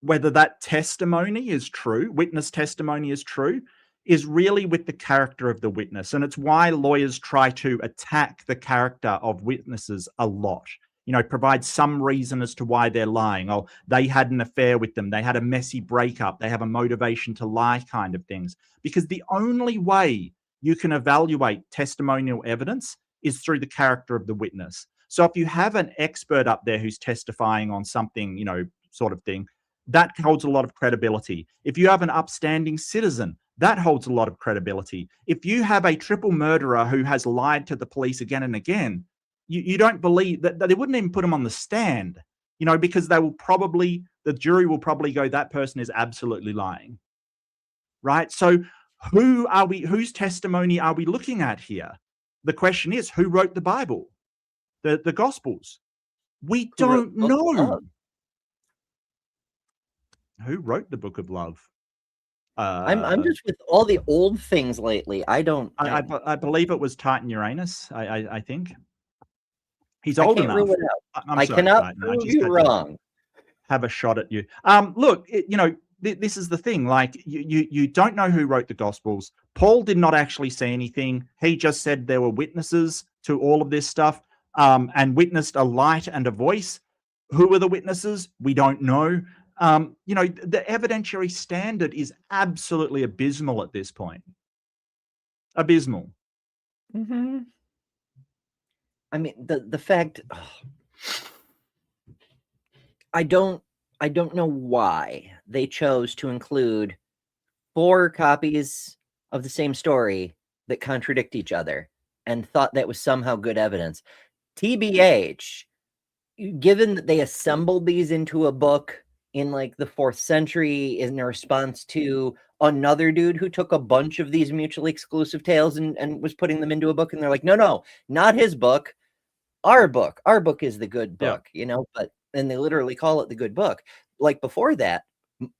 whether that testimony is true, witness testimony is true, is really with the character of the witness. And it's why lawyers try to attack the character of witnesses a lot. You know, provide some reason as to why they're lying. Oh, they had an affair with them. They had a messy breakup. They have a motivation to lie, kind of things. Because the only way you can evaluate testimonial evidence is through the character of the witness. So if you have an expert up there who's testifying on something, you know, sort of thing, that holds a lot of credibility. If you have an upstanding citizen, that holds a lot of credibility. If you have a triple murderer who has lied to the police again and again, you don't believe that they wouldn't even put him on the stand, you know, because they will probably, the jury will probably go, that person is absolutely lying. Right? So whose testimony are we looking at here? The question is, who wrote the Bible? The Gospels? We don't know. Who wrote the Book of Love? I'm just with all the old things lately. I don't. I believe it was Titan Uranus. I think he's I old can't enough. rule it out. I'm I sorry, cannot Titan. I prove just you had to wrong. have a shot at you. Look, this is the thing. Like, you don't know who wrote the Gospels. Paul did not actually say anything. He just said there were witnesses to all of this stuff, and witnessed a light and a voice. Who were the witnesses? We don't know. The evidentiary standard is absolutely abysmal at this point. Abysmal. Mm-hmm. I mean, the fact. I don't know why they chose to include 4 copies of the same story that contradict each other and thought that was somehow good evidence. TBH, given that they assembled these into a book in like the 4th century in response to another dude who took a bunch of these mutually exclusive tales and was putting them into a book, and they're like, no, not his book, our book is the good book, but and they literally call it the good book. Like before that,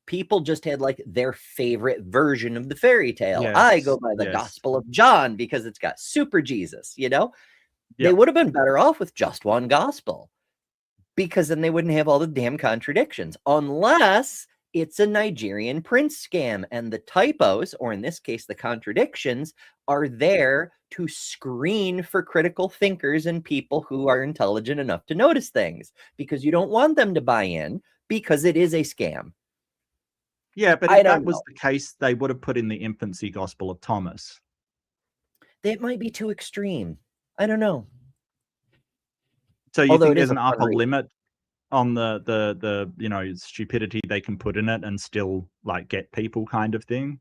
people just had like their favorite version of the fairy tale. Yes, I go by the Gospel of John because it's got super Jesus, They would have been better off with just one gospel, because then they wouldn't have all the damn contradictions, unless it's a Nigerian prince scam and the typos, or in this case, the contradictions, are there to screen for critical thinkers and people who are intelligent enough to notice things, because you don't want them to buy in because it is a scam. Yeah, but if that was the case, they would have put in the infancy Gospel of Thomas. That might be too extreme. I don't know. So you think there's an upper limit on the stupidity they can put in it and still like get people, kind of thing?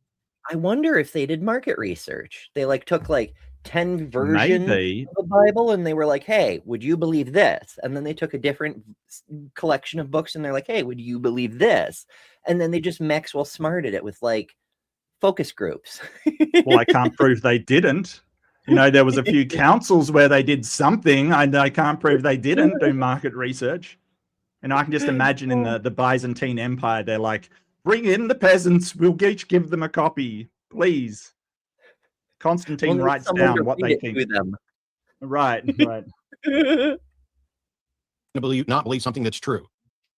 I wonder if they did market research. They like took like 10 versions of the Bible and they were like, hey, would you believe this? And then they took a different collection of books and they're like, hey, would you believe this? And then they just Maxwell smarted it with like focus groups. Well, I can't prove they didn't. There was a few councils where they did something. I can't prove they didn't do market research. And I can just imagine in the Byzantine Empire, they're like, bring in the peasants. We'll each give them a copy, please. Constantine writes down what they think. Right. Not believe something that's true.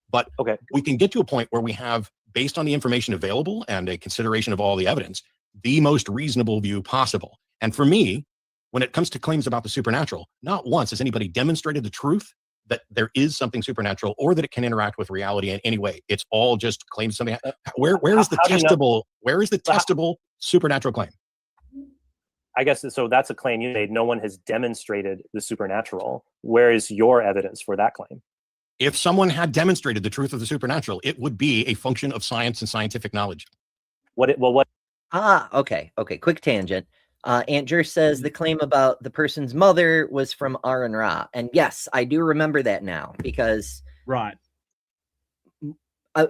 But we can get to a point where we have, based on the information available and a consideration of all the evidence, the most reasonable view possible. And for me, when it comes to claims about the supernatural, not once has anybody demonstrated the truth that there is something supernatural or that it can interact with reality in any way. It's all just claims something. Where is the testable? Where is the testable supernatural claim? I guess so. That's a claim you made. No one has demonstrated the supernatural. Where is your evidence for that claim? If someone had demonstrated the truth of the supernatural, it would be a function of science and scientific knowledge. What? Okay. Quick tangent. Aunt Jer says the claim about the person's mother was from Aaron Ra. And yes, I do remember that now because... Right.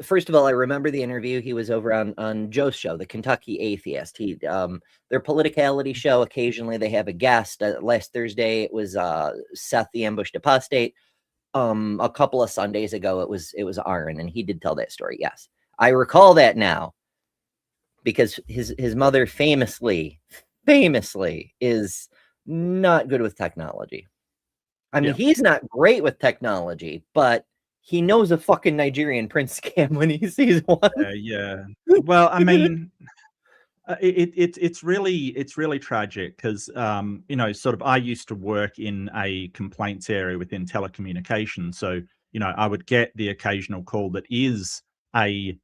First of all, I remember the interview. He was over on Joe's show, the Kentucky Atheist. Their politicality show, occasionally they have a guest. Last Thursday, it was Seth the Ambushed Apostate. A couple of Sundays ago, it was Aaron, and he did tell that story. Yes, I recall that now because his mother famously is not good with technology. I mean, he's not great with technology, but he knows a fucking Nigerian prince scam when he sees one. Yeah. Well, I mean, it's really tragic because sort of I used to work in a complaints area within telecommunications, so I would get the occasional call that is a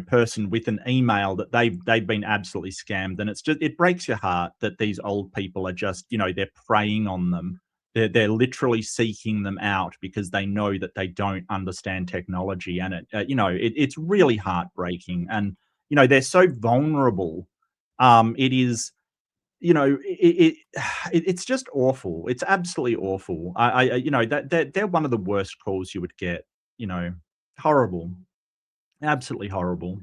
person with an email that they've been absolutely scammed, and it breaks your heart that these old people are just they're preying on them. They're literally seeking them out because they know that they don't understand technology, and it's really heartbreaking. And they're so vulnerable. It is, it's just awful. It's absolutely awful. They're one of the worst calls you would get. Horrible, absolutely horrible.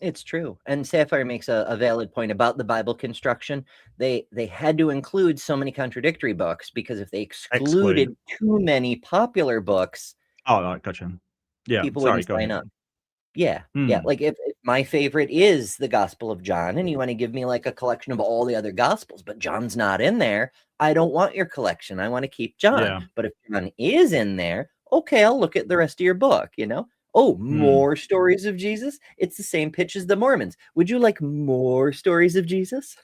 It's true. And Sapphire makes a valid point about the Bible construction. They had to include so many contradictory books because if they excluded too many popular books, oh, gotcha. Yeah, people wouldn't sign up. Yeah. Like if my favorite is the Gospel of John, and you want to give me like a collection of all the other Gospels, but John's not in there, I don't want your collection. I want to keep John. Yeah. But if John is in there, okay, I'll look at the rest of your book, you know? Oh, more stories of Jesus? It's the same pitch as the Mormons. Would you like more stories of Jesus?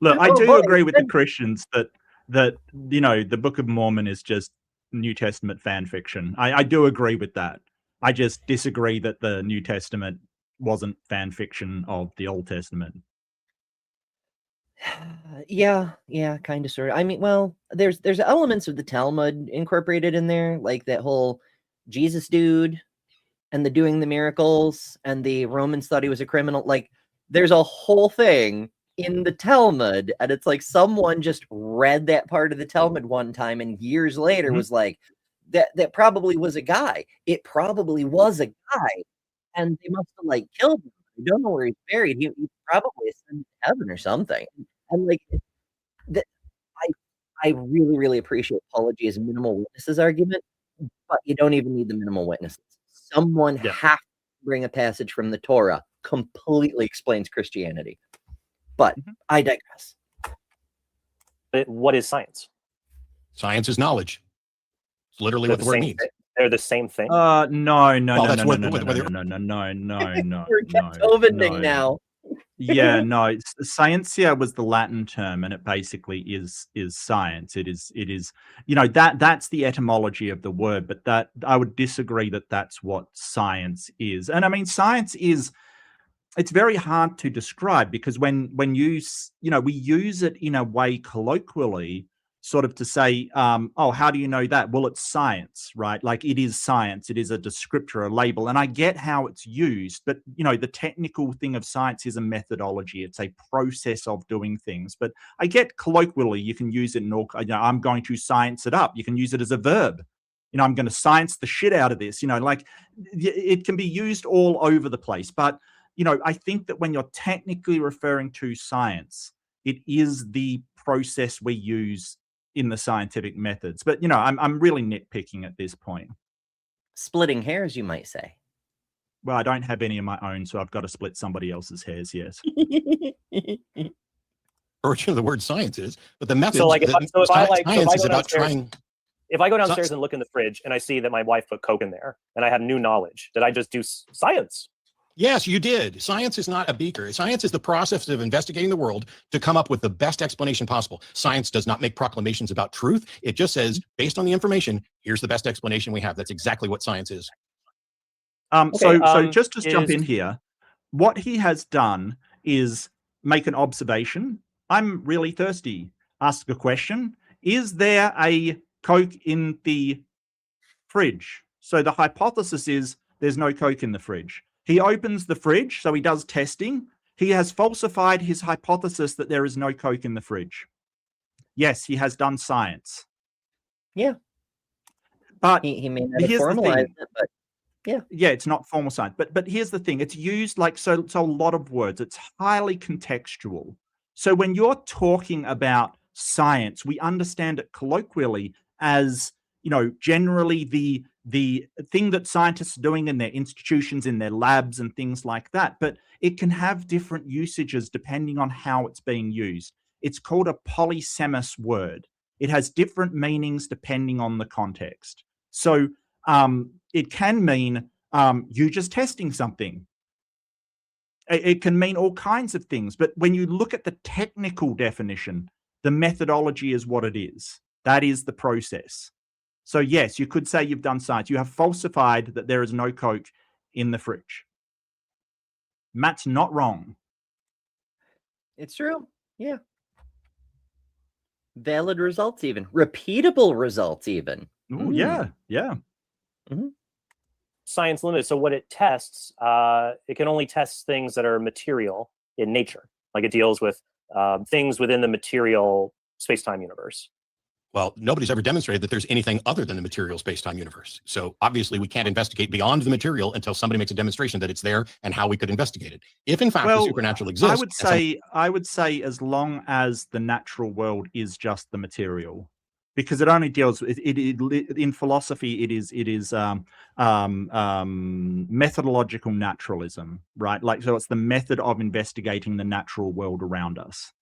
Look, I Oh, do boy, agree with the then- Christians that you know, the Book of Mormon is just New Testament fan fiction. I do agree with that. I just disagree that the New Testament wasn't fan fiction of the Old Testament. Yeah, kind of, sort of. I mean, well, there's elements of the Talmud incorporated in there, like that whole Jesus dude and the doing the miracles and the Romans thought he was a criminal. Like, there's a whole thing in the Talmud, and it's like someone just read that part of the Talmud one time and years later was like, that probably was a guy. It probably was a guy, and they must have like killed him. I don't know where he's buried. He probably ascended to heaven or something. And like that, I really, really appreciate Paul G's minimal witnesses argument, but you don't even need the minimal witnesses. Someone has to bring a passage from the Torah completely explains Christianity. But I digress. What is science? Science is knowledge. It's literally what the word means. They're the same thing. No. Well, that's what- No. We're Cathobining now. Yeah, no. Scientia was the Latin term, and it basically is science. It is. You know, that's the etymology of the word, but that I would disagree that that's what science is. And I mean, science is. It's very hard to describe because when we use it in a way colloquially, sort of to say, oh, how do you know that? Well, it's science, right? Like it is science. It is a descriptor, a label. And I get how it's used, but you know, the technical thing of science is a methodology. It's a process of doing things. But I get colloquially, you can use it in all, you know, I'm going to science it up. You can use it as a verb. You know, I'm going to science the shit out of this. You know, like it can be used all over the place. But you know, I think that when you're technically referring to science, it is the process we use in the scientific methods. But, you know, I'm really nitpicking at this point. Splitting hairs, you might say. Well, I don't have any of my own, so I've got to split somebody else's hairs, yes. Origin of the word science is, but the method. So, like, if science is about trying. If I go downstairs and look in the fridge and I see that my wife put Coke in there and I have new knowledge, did I just do science? Yes, you did. Science is not a beaker. Science is the process of investigating the world to come up with the best explanation possible. Science does not make proclamations about truth. It just says, based on the information, here's the best explanation we have. That's exactly what science is. So just to jump in here, what he has done is make an observation. I'm really thirsty. Ask a question. Is there a Coke in the fridge? So the hypothesis is there's no Coke in the fridge. He opens the fridge, so he does testing. He has falsified his hypothesis that there is no Coke in the fridge. Yes, he has done science. Yeah. But he may not have formalized it, but yeah, it's not formal science. But here's the thing. It's used like so a lot of words. It's highly contextual. So when you're talking about science, we understand it colloquially as, you know, generally the thing that scientists are doing in their institutions, in their labs and things like that. But it can have different usages depending on how it's being used. It's called a polysemous word. It has different meanings depending on the context. So it can mean you just testing something. It can mean all kinds of things. But when you look at the technical definition, the methodology is what it is. That is the process. So yes, you could say you've done science. You have falsified that there is no Coke in the fridge. Matt's not wrong. it's true. Yeah. Valid results, even repeatable results, even. Ooh, yeah. Science limited. So what it tests, it can only test things that are material in nature. Like it deals with things within the material space-time universe. Well, nobody's ever demonstrated that there's anything other than the material space-time universe. So obviously we can't investigate beyond the material until somebody makes a demonstration that it's there and how we could investigate it. If in fact the supernatural exists. I would say as long as the natural world is just the material, because it only deals with it in philosophy. It is methodological naturalism, right? Like, so it's the method of investigating the natural world around us.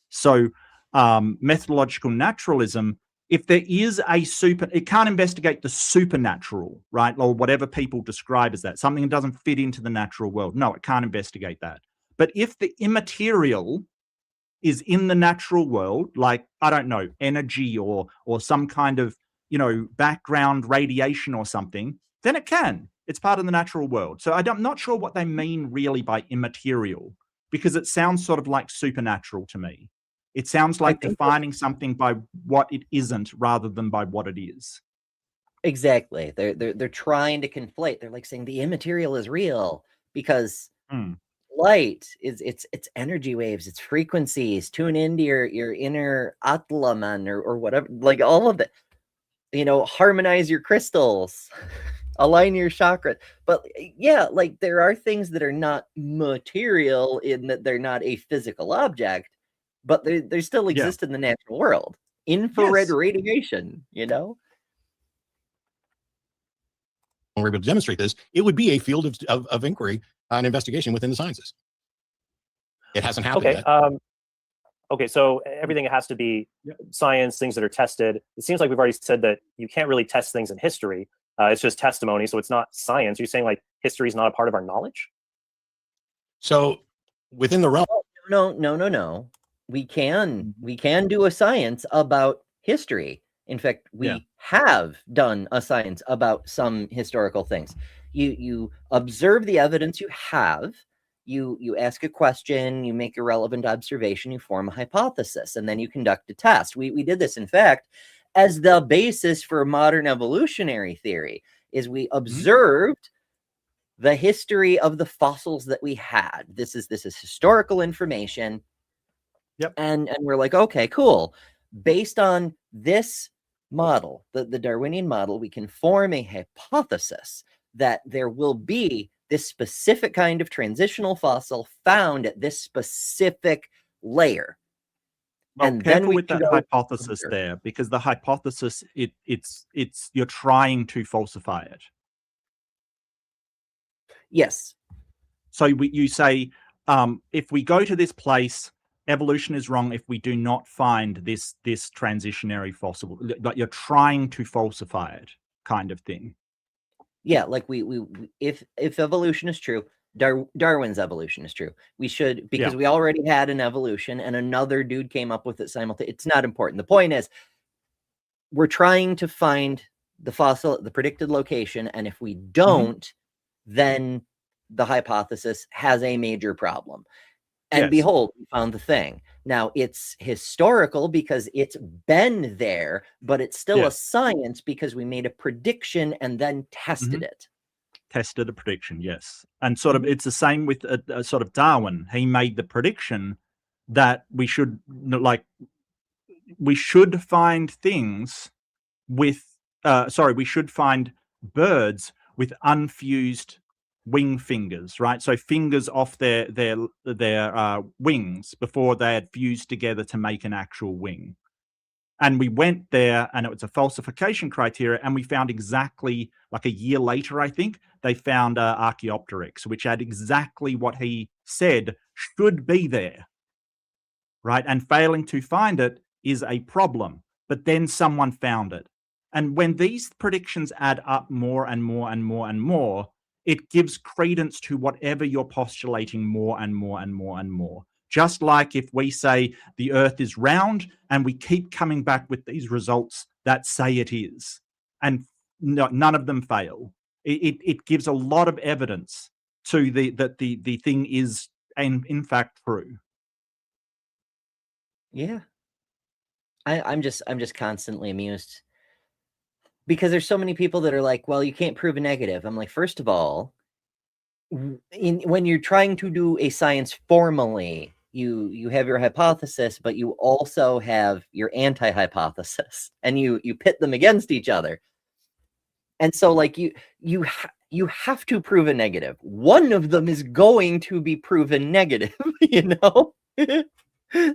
So methodological naturalism, if there is it can't investigate the supernatural, right? Or whatever people describe as that, something that doesn't fit into the natural world. No, it can't investigate that. But if the immaterial is in the natural world, like, I don't know, energy or some kind of, background radiation or something, then it can. It's part of the natural world. So I'm not sure what they mean really by immaterial, because it sounds sort of like supernatural to me. It sounds like defining something by what it isn't rather than by what it is. Exactly. They're trying to conflate. They're like saying the immaterial is real because light is it's energy waves, it's frequencies. Tune into your inner Atlaman or whatever, like all of that. Harmonize your crystals, align your chakras. But yeah, like there are things that are not material in that they're not a physical object, but they still exist in the natural world. Infrared radiation, When we're able to demonstrate this, it would be a field of inquiry and investigation within the sciences. It hasn't happened yet. Okay, so everything has to be science, things that are tested. It seems like we've already said that you can't really test things in history. It's just testimony, so it's not science. You're saying like history is not a part of our knowledge? So within the realm... No. We can do a science about history. In fact, we have done a science about some historical things. You observe the evidence you have, you ask a question, you make a relevant observation, you form a hypothesis, and then you conduct a test. We did this, in fact, as the basis for modern evolutionary theory, is we observed the history of the fossils that we had. This is historical information. And we're like, okay, cool. Based on this model, the Darwinian model, we can form a hypothesis that there will be this specific kind of transitional fossil found at this specific layer. Well, and careful then we with that hypothesis there, because the hypothesis, it's you're trying to falsify it. Yes. So you say, if we go to this place, evolution is wrong if we do not find this transitionary fossil. Like, you're trying to falsify it, kind of thing. Yeah, like if evolution is true, Darwin's evolution is true. We should, because we already had an evolution and another dude came up with it simultaneously. It's not important. The point is, we're trying to find the fossil at the predicted location, and if we don't, then the hypothesis has a major problem. And behold, we found the thing. Now, it's historical because it's been there, but it's still a science because we made a prediction and then tested it. Tested a prediction, yes. And sort of it's the same with sort of Darwin. He made the prediction that we should find things with we should find birds with unfused wing fingers, right? So fingers off their wings before they had fused together to make an actual wing. And we went there, and it was a falsification criteria, and we found exactly, like a year later, I think, they found Archaeopteryx, which had exactly what he said should be there, right? And failing to find it is a problem. But then someone found it. And when these predictions add up more and more and more and more, it gives credence to whatever you're postulating more and more and more and more. Just like if we say the earth is round and we keep coming back with these results that say it is, and none of them fail. It gives a lot of evidence to that the thing is in fact true. Yeah. I'm just constantly amused, because there's so many people that are like, well, you can't prove a negative. I'm like, first of all, when you're trying to do a science formally, you have your hypothesis, but you also have your anti-hypothesis, and you pit them against each other. And so, like, you have to prove a negative. One of them is going to be proven negative, you know?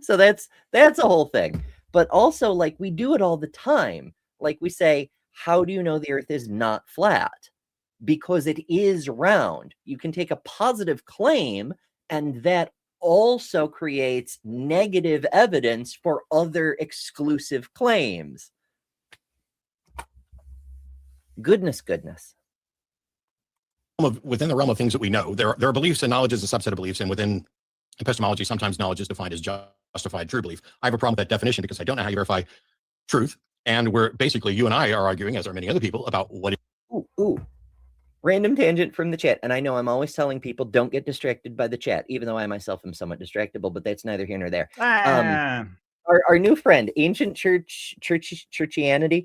So that's a whole thing. but also like we do it all the time. Like we say, how do you know the earth is not flat? Because it is round. You can take a positive claim, and that also creates negative evidence for other exclusive claims. Goodness. Within the realm of things that we know, there are beliefs, and knowledge is a subset of beliefs, and within epistemology, sometimes knowledge is defined as justified true belief. I have a problem with that definition because I don't know how you verify truth, and we're basically, you and I are arguing, as are many other people, about what Ooh. Random tangent from the chat, and I know I'm always telling people don't get distracted by the chat, even though I myself am somewhat distractible, but that's neither here nor there. Our new friend, Ancient Churchianity,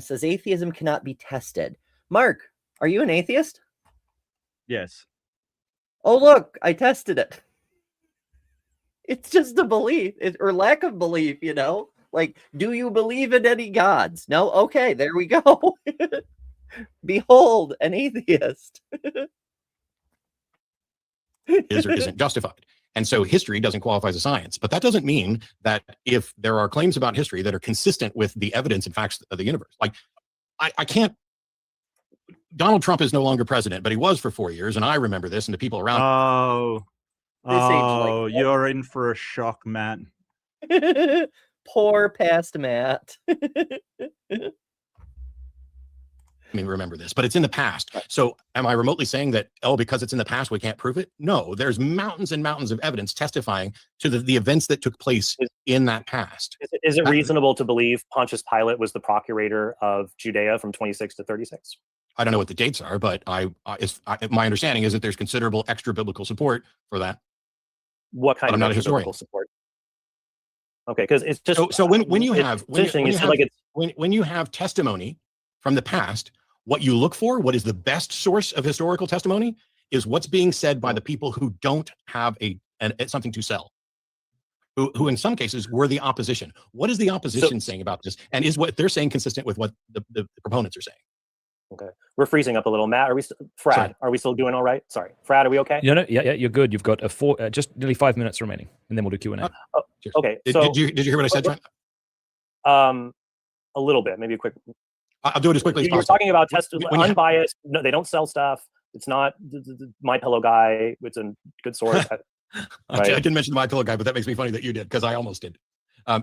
says atheism cannot be tested. Mark, are you an atheist? Yes. Oh, look, I tested it. It's just a belief, or lack of belief, you know? Like, do you believe in any gods? No? Okay, there we go. Behold, an atheist. is or isn't justified. And so history doesn't qualify as a science. But that doesn't mean that if there are claims about history that are consistent with the evidence and facts of the universe, like I can't, Donald Trump is no longer president, but he was for 4 years. And I remember this, and the people around. You're in for a shock, Matt. Poor past Matt. Remember this, but it's in the past. So am I remotely saying that, because it's in the past, we can't prove it? No, there's mountains and mountains of evidence testifying to the events that took place in that past. Is it reasonable to believe Pontius Pilate was the procurator of Judea from 26 to 36? I don't know what the dates are, but my understanding is that there's considerable extra biblical support for that. What kind of extra biblical support? Okay, because it's just so when you have testimony from the past, what you look for, what is the best source of historical testimony, is what's being said by the people who don't have something to sell, who in some cases were the opposition. What is the opposition saying about this? And is what they're saying consistent with what the proponents are saying? Okay, we're freezing up a little. Matt, Frad, are we still doing all right? Sorry, Frad, are we okay? Yeah, you're good. You've got just nearly 5 minutes remaining, and then we'll do Q&A. Okay. Did you hear what I said, Trent? A little bit, maybe a quick. I'll do it as quickly as possible. You're talking about unbiased. No, they don't sell stuff. It's not the My Pillow guy. It's a good source. Right? I didn't mention the My Pillow guy, but that makes me funny that you did, because I almost did.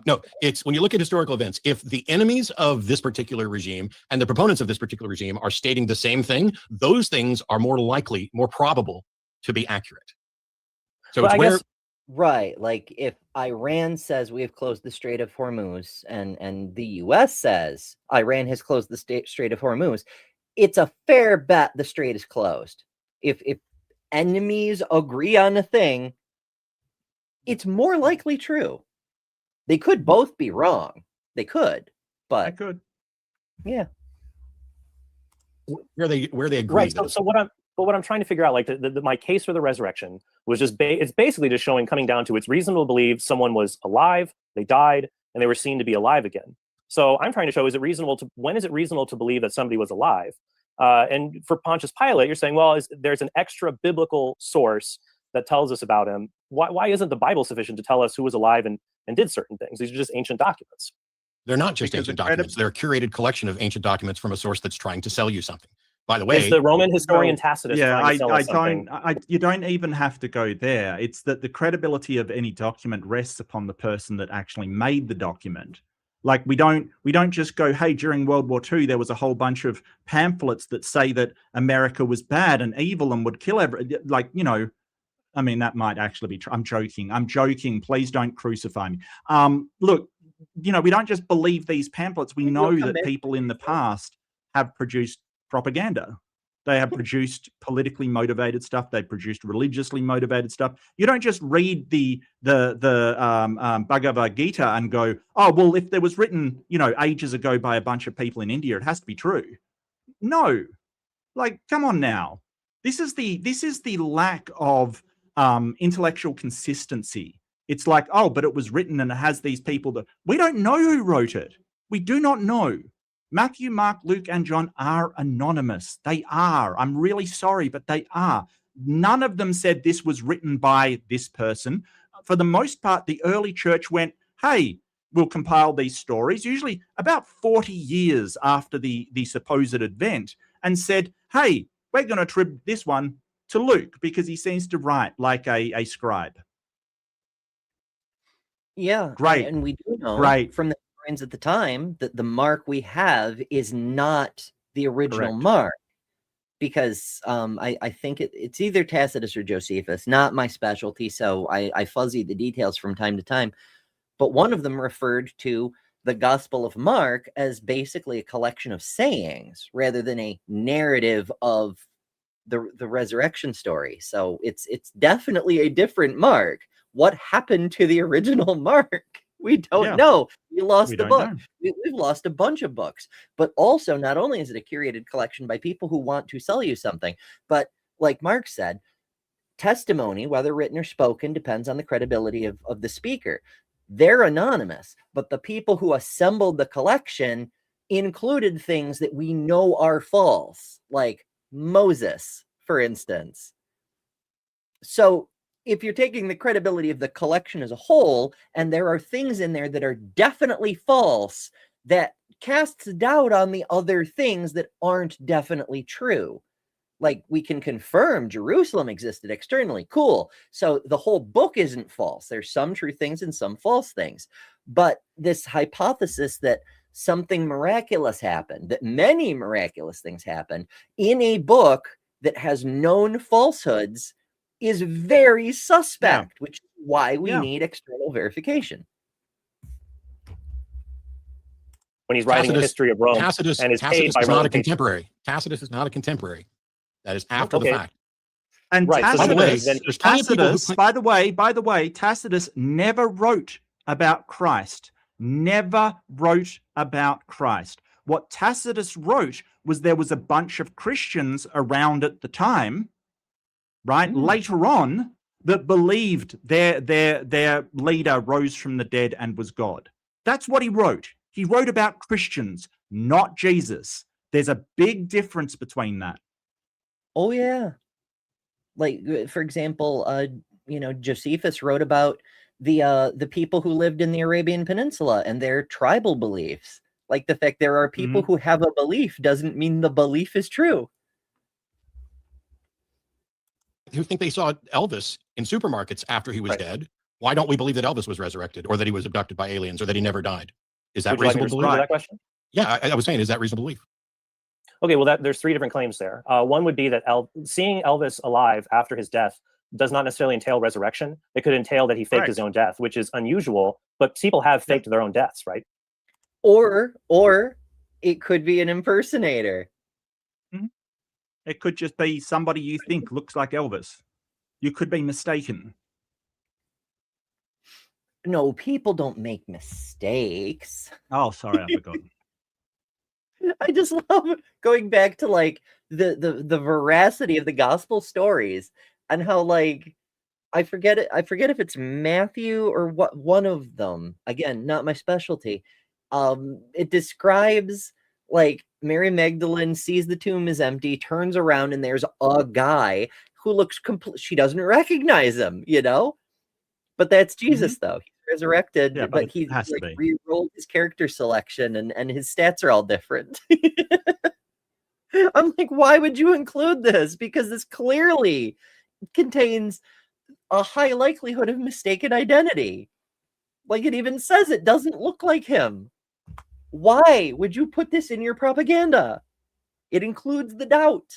No, it's when you look at historical events, if the enemies of this particular regime and the proponents of this particular regime are stating the same thing, those things are more likely, more probable to be accurate. So it's where. Right, like if Iran says we have closed the Strait of Hormuz, and the U.S. says Iran has closed the Strait of Hormuz, it's a fair bet the strait is closed. If enemies agree on a thing, it's more likely true. They could both be wrong. They could, but I could. Yeah. Where they agree. Right. So what I'm trying to figure out, like my case for the resurrection was just it's basically just coming down to it's reasonable to believe someone was alive, they died, and they were seen to be alive again. So I'm trying to show, when is it reasonable to believe that somebody was alive? And for Pontius Pilate, you're saying, well, there's an extra biblical source that tells us about him. Why isn't the Bible sufficient to tell us who was alive and did certain things? These are just ancient documents. They're not just ancient documents. They're a curated collection of ancient documents from a source that's trying to sell you something. By the way, is the Roman historian Tacitus trying to sell us something? You don't even have to go there. It's that the credibility of any document rests upon the person that actually made the document. Like we don't just go, hey, during World War II, there was a whole bunch of pamphlets that say that America was bad and evil and would kill I mean, that might actually be true. I'm joking. Please don't crucify me. Look, we don't just believe these pamphlets. We know that people in the past have produced propaganda. They have produced politically motivated stuff. They produced religiously motivated stuff. You don't just read the Bhagavad Gita and go, oh, well, if there was written, ages ago by a bunch of people in India, it has to be true. No, like, come on now. This is the lack of intellectual consistency. It's like, oh, but it was written and it has these people that we don't know who wrote it. We do not know. Matthew, Mark, Luke, and John are anonymous. They are. I'm really sorry, but they are. None of them said this was written by this person. For the most part, the early church went, hey, will compile these stories, usually about 40 years after the supposed event, and said, hey, we're going to attribute this one to Luke because he seems to write like a scribe. Yeah, Great. and we do know Great. from the historians at the time that the Mark we have is not the original Correct. Mark, because I think it's either Tacitus or Josephus, not my specialty, so I fuzzy the details from time to time, but one of them referred to the Gospel of Mark as basically a collection of sayings rather than a narrative of the resurrection story. So it's definitely a different Mark. What happened to the original Mark? We don't know. We lost the book. We've lost a bunch of books. But also, not only is it a curated collection by people who want to sell you something, but like Mark said, testimony, whether written or spoken, depends on the credibility of the speaker. They're anonymous, but the people who assembled the collection included things that we know are false, like Moses, for instance. So if you're taking the credibility of the collection as a whole, and there are things in there that are definitely false, that casts doubt on the other things that aren't definitely true. Like, we can confirm Jerusalem existed externally. Cool. So the whole book isn't false. There's some true things and some false things. But this hypothesis that something miraculous happened, that many miraculous things happened in a book that has known falsehoods, is very suspect, which is why we need external verification. When he's writing a history of Rome, Tacitus, and is Tacitus paid by is not Roman a contemporary. Tacitus is not a contemporary. That is after the fact. And right, Tacitus, so there's plenty of people who by the way, Tacitus never wrote about Christ. Never wrote about Christ. What Tacitus wrote was there was a bunch of Christians around at the time, right? Later on, that believed their leader rose from the dead and was God. That's what he wrote. He wrote about Christians, not Jesus. There's a big difference between that. Oh yeah. Like, for example, Josephus wrote about the people who lived in the Arabian Peninsula and their tribal beliefs. Like, the fact there are people who have a belief doesn't mean the belief is true. Who think they saw Elvis in supermarkets after he was dead. Why don't we believe that Elvis was resurrected, or that he was abducted by aliens, or that he never died? Is that reasonable belief? That question? Yeah, I was saying, is that reasonable belief? Okay, well, there's three different claims there. One would be that seeing Elvis alive after his death does not necessarily entail resurrection. It could entail that he faked his own death, which is unusual, but people have faked their own deaths, right? Or it could be an impersonator. It could just be somebody you think looks like Elvis. You could be mistaken. No, people don't make mistakes. Oh, sorry, I forgot. I just love going back to like the veracity of the gospel stories and how, like, I forget if it's Matthew or what, one of them. Again, not my specialty. It describes, like, Mary Magdalene sees the tomb is empty, turns around, and there's a guy who looks she doesn't recognize him, but that's Jesus though. He's resurrected, but he like re-rolled his character selection and his stats are all different. I'm like, why would you include this? Because this clearly contains a high likelihood of mistaken identity. Like, it even says it doesn't look like him. Why would you put this in your propaganda? It includes the doubt.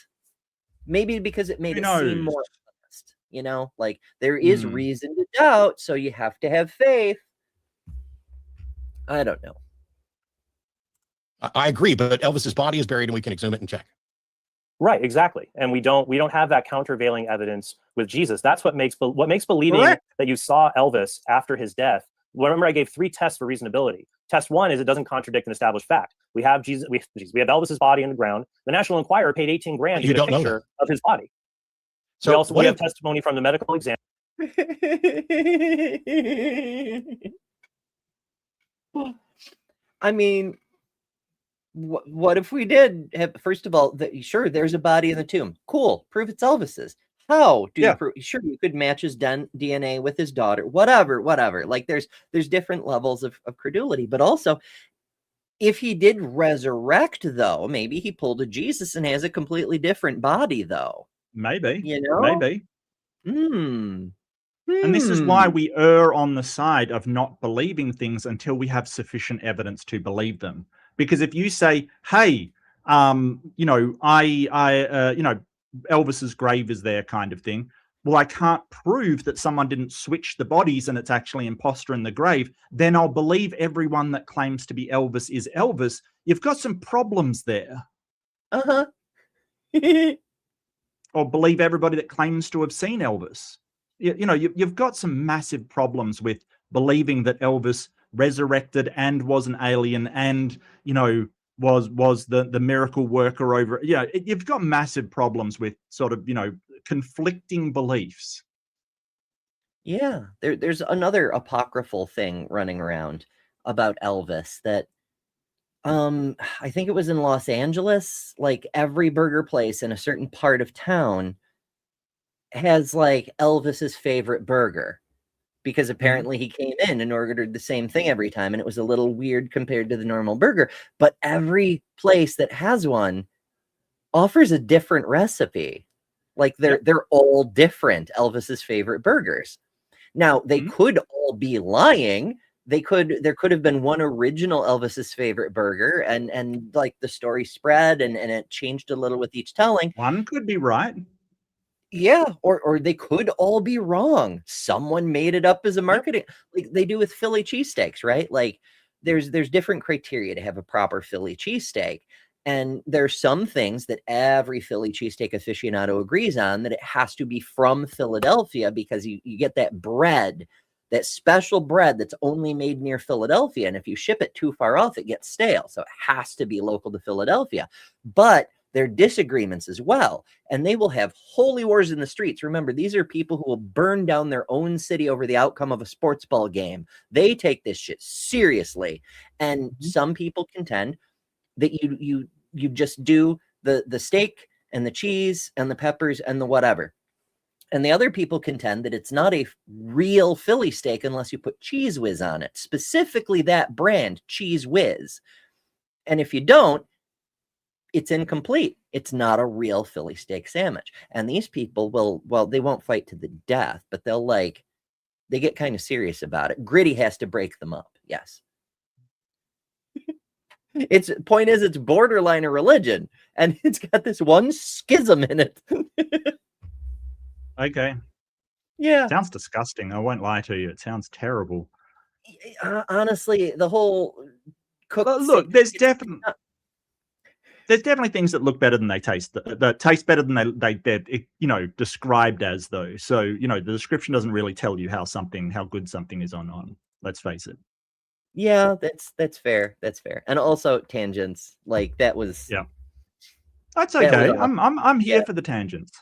Maybe because it made it seem more honest, like there is reason to doubt, so you have to have faith. I don't know. I agree, but Elvis's body is buried and we can exhume it and check. Right, exactly. And we don't have that countervailing evidence with Jesus. That's what makes believing that you saw Elvis after his death. Remember, I gave 3 tests for reasonability. Test 1 is it doesn't contradict an established fact. We have Jesus. We have Elvis's body in the ground. The National Enquirer paid $18,000 to get a picture of his body. So we have testimony from the medical exam. I mean, what if we did have, first of all, sure, there's a body in the tomb. Cool. Prove it's Elvis's. How do you Yeah. prove? Sure, you could match his DNA with his daughter, whatever. Like there's different levels of credulity, but also if he did resurrect, though, maybe he pulled a Jesus and has a completely different body, though. Maybe. You know? Maybe. Hmm. And this is why we err on the side of not believing things until we have sufficient evidence to believe them. Because if you say, hey, you know, you know, Elvis's grave is there kind of thing. Well, I can't prove that someone didn't switch the bodies and it's actually imposter in the grave. Then I'll believe everyone that claims to be Elvis is Elvis. You've got some problems there. Uh-huh. Or believe everybody that claims to have seen Elvis. You know, you've got some massive problems with believing that Elvis resurrected and was an alien and, you know, was the miracle worker over. Yeah, you've got massive problems with sort of, you know, conflicting beliefs. Yeah, there's another apocryphal thing running around about Elvis that I think it was in Los Angeles, like every burger place in a certain part of town has like Elvis's favorite burger, because apparently he came in and ordered the same thing every time and it was a little weird compared to the normal burger, but every place that has one offers a different recipe. Like they're all different Elvis's favorite burgers. Now they could all be lying. There could have been one original Elvis's favorite burger and like the story spread and it changed a little with each telling. One could be right. Yeah, or they could all be wrong. Someone made it up as a marketing, like they do with Philly cheesesteaks, right? Like there's different criteria to have a proper Philly cheesesteak. And there's some things that every Philly cheesesteak aficionado agrees on, that it has to be from Philadelphia because you get that bread, that special bread that's only made near Philadelphia. And if you ship it too far off, it gets stale. So it has to be local to Philadelphia. But there are disagreements as well. And they will have holy wars in the streets. Remember, these are people who will burn down their own city over the outcome of a sports ball game. They take this shit seriously. And some people contend that you just do the steak and the cheese and the peppers and the whatever. And the other people contend that it's not a real Philly steak unless you put Cheese Whiz on it, specifically that brand, Cheese Whiz. And if you don't, it's incomplete. It's not a real Philly steak sandwich. And these people they won't fight to the death, but they get kind of serious about it. Gritty has to break them up. Yes. Point is, it's borderline a religion, and it's got this one schism in it. Okay. Yeah. Sounds disgusting. I won't lie to you. It sounds terrible. Honestly, the whole look, there's definitely things that look better than they taste, that taste better than they're you know, described as, though. So, you know, the description doesn't really tell you how good something is on. Let's face it. Yeah, that's fair. That's fair. And also tangents, like that was. Yeah. That's okay. I'm here for the tangents.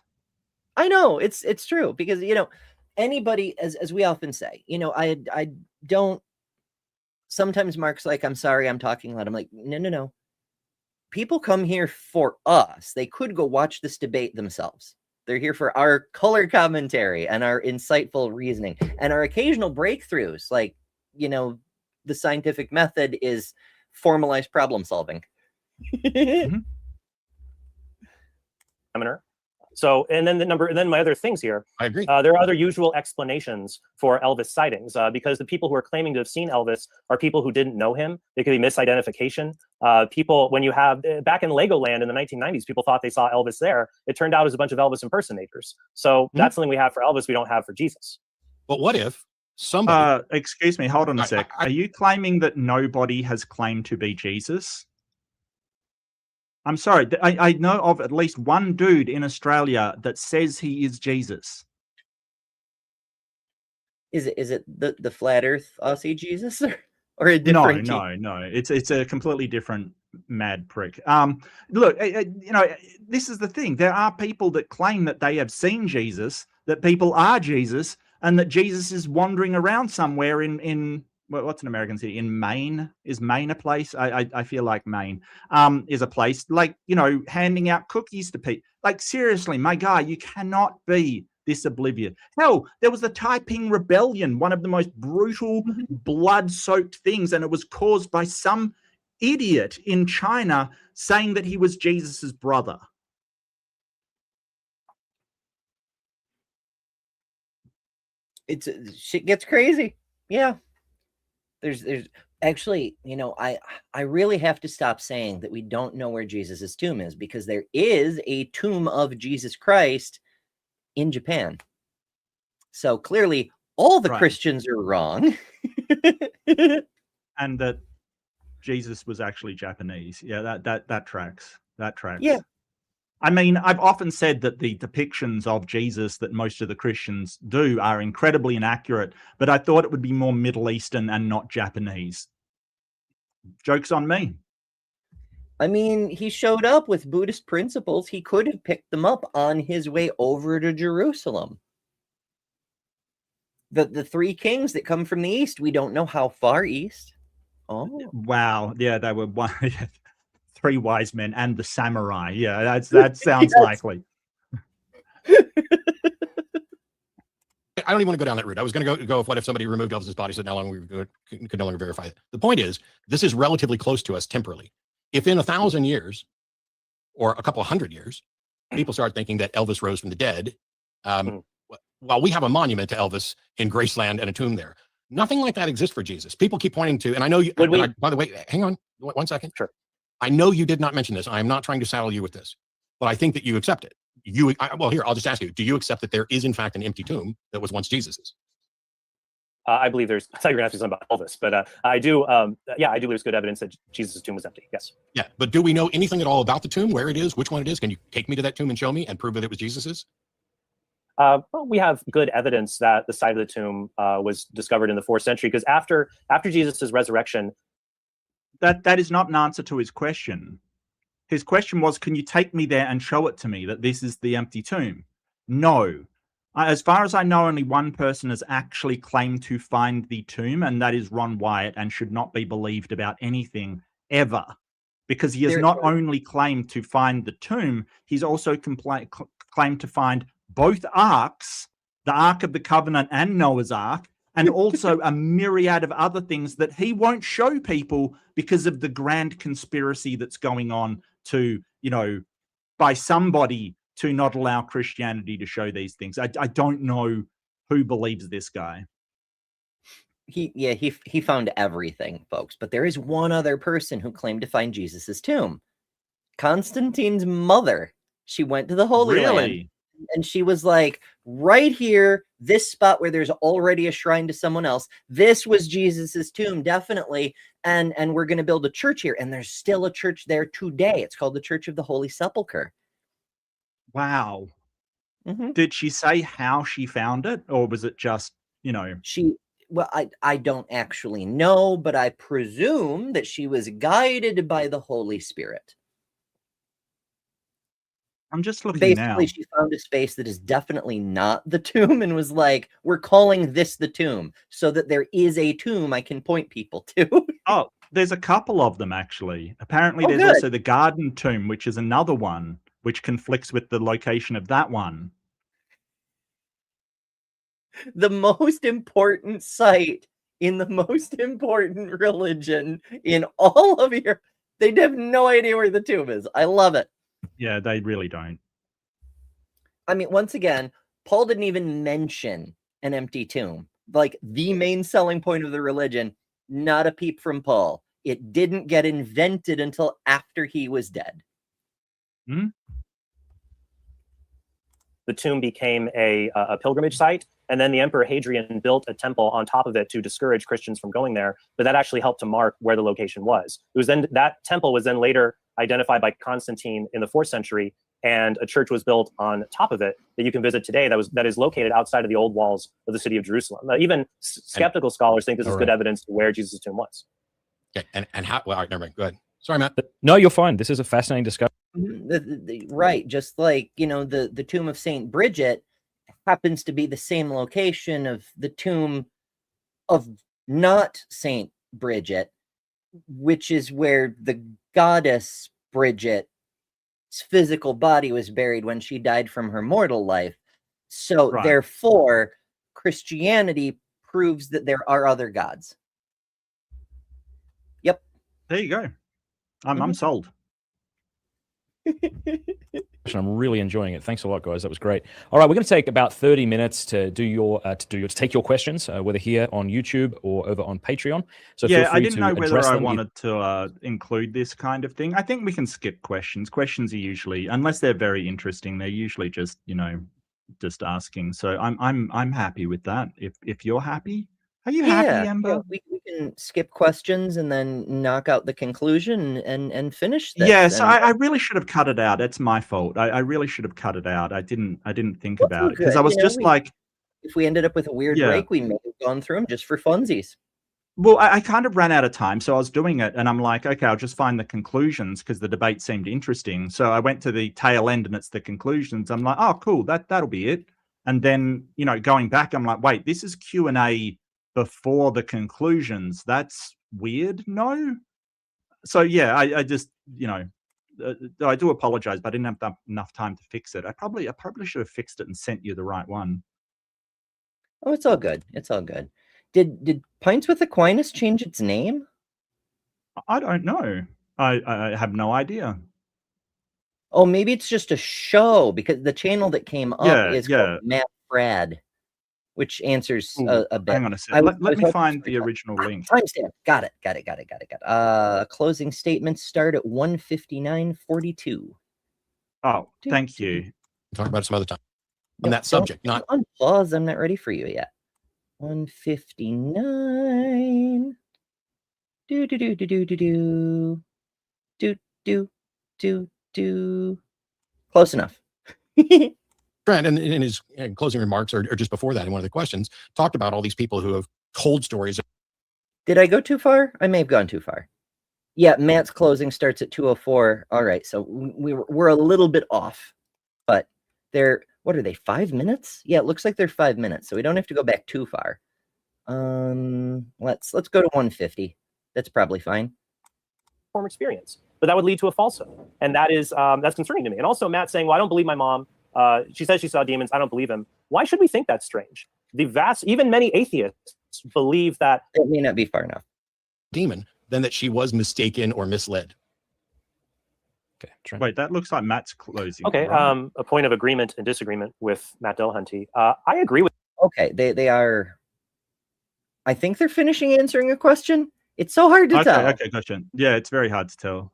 I know it's true, because, you know, anybody, as we often say, you know, I don't. Sometimes Mark's like, I'm sorry, I'm talking loud. I'm like, no. People come here for us. They could go watch this debate themselves. They're here for our color commentary and our insightful reasoning and our occasional breakthroughs. Like, you know, the scientific method is formalized problem solving. So, and then my other things here. I agree. There are other usual explanations for Elvis sightings, because the people who are claiming to have seen Elvis are people who didn't know him. They could be misidentification. People, when you have back in Legoland in the 1990s, people thought they saw Elvis there. It turned out it was a bunch of Elvis impersonators. So that's something we have for Elvis we don't have for Jesus. But what if somebody? Excuse me, hold on a sec. Are you claiming that nobody has claimed to be Jesus? I'm sorry. I know of at least one dude in Australia that says he is Jesus. Is it the flat Earth Aussie Jesus or a different? No. It's a completely different mad prick. Look, you know, this is the thing. There are people that claim that they have seen Jesus, that people are Jesus, and that Jesus is wandering around somewhere in what's an American city in Maine? Is Maine a place? I feel like Maine is a place, like, you know, handing out cookies to people. Like, seriously, my guy, you cannot be this oblivious. Hell, there was the Taiping Rebellion, one of the most brutal, blood-soaked things, and it was caused by some idiot in China saying that he was Jesus's brother. It's shit gets crazy. Yeah. There's actually, you know, I really have to stop saying that we don't know where Jesus's tomb is, because there is a tomb of Jesus Christ in Japan. So clearly all the Christians are wrong. And that Jesus was actually Japanese. Yeah, that tracks. That tracks. Yeah. I mean, I've often said that the depictions of Jesus that most of the Christians do are incredibly inaccurate, but I thought it would be more Middle Eastern and not Japanese. Joke's on me. I mean, he showed up with Buddhist principles. He could have picked them up on his way over to Jerusalem. The three kings that come from the east, we don't know how far east. Oh. Wow. Yeah, they were one. Three wise men and the samurai. Yeah, that sounds likely. I don't even want to go down that route. I was going to go with what if somebody removed Elvis's body, so no longer we could no longer verify it. The point is, this is relatively close to us temporally. If in 1,000 years or a couple of 100 years, people start thinking that Elvis rose from the dead, while we have a monument to Elvis in Graceland and a tomb there, nothing like that exists for Jesus. People keep pointing to, and I know you, by the way, hang on 1 second. Sure. I know you did not mention this. I am not trying to saddle you with this, but I think that you accept it. Well, here, I'll just ask you, do you accept that there is in fact an empty tomb that was once Jesus's? I believe I thought you were going to ask me something about Elvis, but I do. Yeah, I do believe there's good evidence that Jesus' tomb was empty. Yes. Yeah, but do we know anything at all about the tomb, where it is, which one it is? Can you take me to that tomb and show me and prove that it was Jesus's? Well, we have good evidence that the site of the tomb was discovered in the 4th century, because after Jesus' resurrection. That is not an answer to his question. His question was, can you take me there and show it to me that this is the empty tomb? No. As far as I know, only one person has actually claimed to find the tomb, and that is Ron Wyatt, and should not be believed about anything ever. Because he has not only claimed to find the tomb, he's also claimed to find both arks, the Ark of the Covenant and Noah's Ark, and also a myriad of other things that he won't show people because of the grand conspiracy that's going on to, you know, by somebody to not allow Christianity to show these things. I don't know who believes this guy. He found everything, folks. But there is one other person who claimed to find Jesus's tomb. Constantine's mother. She went to the Holy Land. And she was like, right here, this spot where there's already a shrine to someone else, this was Jesus's tomb, definitely. And we're going to build a church here. And there's still a church there today. It's called the Church of the Holy Sepulchre. Wow. Did she say how she found it? Or was it just, you know? Well, I don't actually know, but I presume that she was guided by the Holy Spirit. I'm just looking Basically, she found a space that is definitely not the tomb and was like, we're calling this the tomb so that there is a tomb I can point people to. Oh, there's a couple of them, actually. Apparently, there's also the Garden Tomb, which is another one, which conflicts with the location of that one. The most important site in the most important religion in all of Europe. They have no idea where the tomb is. I love it. Yeah, they really don't. I mean, once again, Paul didn't even mention an empty tomb. Like, the main selling point of the religion, not a peep from Paul. It didn't get invented until after he was dead. The tomb became a pilgrimage site, and then the Emperor Hadrian built a temple on top of it to discourage Christians from going there, but that actually helped to mark where the location was. It was then that temple was then later identified by Constantine in the 4th century, and a church was built on top of it that you can visit today that is located outside of the old walls of the city of Jerusalem. Even skeptical scholars think this is good evidence to where Jesus' tomb was. Okay, and how, well, all right, never mind, go ahead. Sorry, Matt. No, you're fine. This is a fascinating discussion. Right, just like, you know, the tomb of Saint Bridget happens to be the same location of the tomb of not Saint Bridget, which is where the goddess Bridget's physical body was buried when she died from her mortal life. So Right. therefore, Christianity proves that there are other gods. Yep. There you go. I'm sold. I'm really enjoying it. Thanks a lot, guys. That was great. All right, we're going to take about 30 minutes to take your questions, whether here on YouTube or over on Patreon. So feel Yeah, I free didn't to know whether address I them. wanted to include this kind of thing. I think we can skip questions. Questions are usually, unless they're very interesting, they're usually just, just asking. So I'm happy with that. If you're happy, are you happy, Ember? We can skip questions and then knock out the conclusion and finish this. Yes, and I really should have cut it out. It's my fault. I really should have cut it out. I didn't think That's about all it because good. I was just like, if we ended up with a weird Yeah. break, we may have gone through them just for funsies. well, I kind of ran out of time, so I was doing it, and I'm like, okay, I'll just find the conclusions because the debate seemed interesting. So I went to the tail end, and it's the conclusions. I'm like, oh, cool, that'll be it. And then going back, I'm like, wait, this is Q&A before the conclusions. That's weird. No. So yeah, I just I do apologize, but I didn't have enough time to fix it. I probably should have fixed it and sent you the right one. Oh, it's all good. It's all good. Did Pints with Aquinas change its name? I don't know. I have no idea. Oh, maybe it's just a show because the channel that came up is called Matt Frad, which answers a bit. Hang on a second. Let me find the original link. Timestamp. Got it. Closing statements start at 1:59:42. Oh, thank you. Talk about it some other time on Nope, that subject. don't Not unpause. I'm not ready for you yet. 1:59. Do. Close enough. Trent, in his closing remarks, or just before that, in one of the questions, talked about all these people who have told stories. Did I go too far? I may have gone too far. Yeah, Matt's closing starts at 2:04. All right, so we're a little bit off, but they're, what are they, 5 minutes? Yeah, it looks like they're 5 minutes, so we don't have to go back too far. Let's go to 150. That's probably fine. Form experience, but that would lead to a falsehood, and that's concerning to me. And also, Matt saying, "Well, I don't believe my mom. She says she saw demons. I don't believe him." Why should we think that's strange? Even many atheists believe that it may not be far enough. Demon, then that she was mistaken or misled. Okay, Trent. Wait, that looks like Matt's closing. okay. right? A point of agreement and disagreement with Matt Dillahunty. I agree with. Okay, they are. I think they're finishing answering a question. It's so hard to tell. Okay, gotcha. Yeah, it's very hard to tell.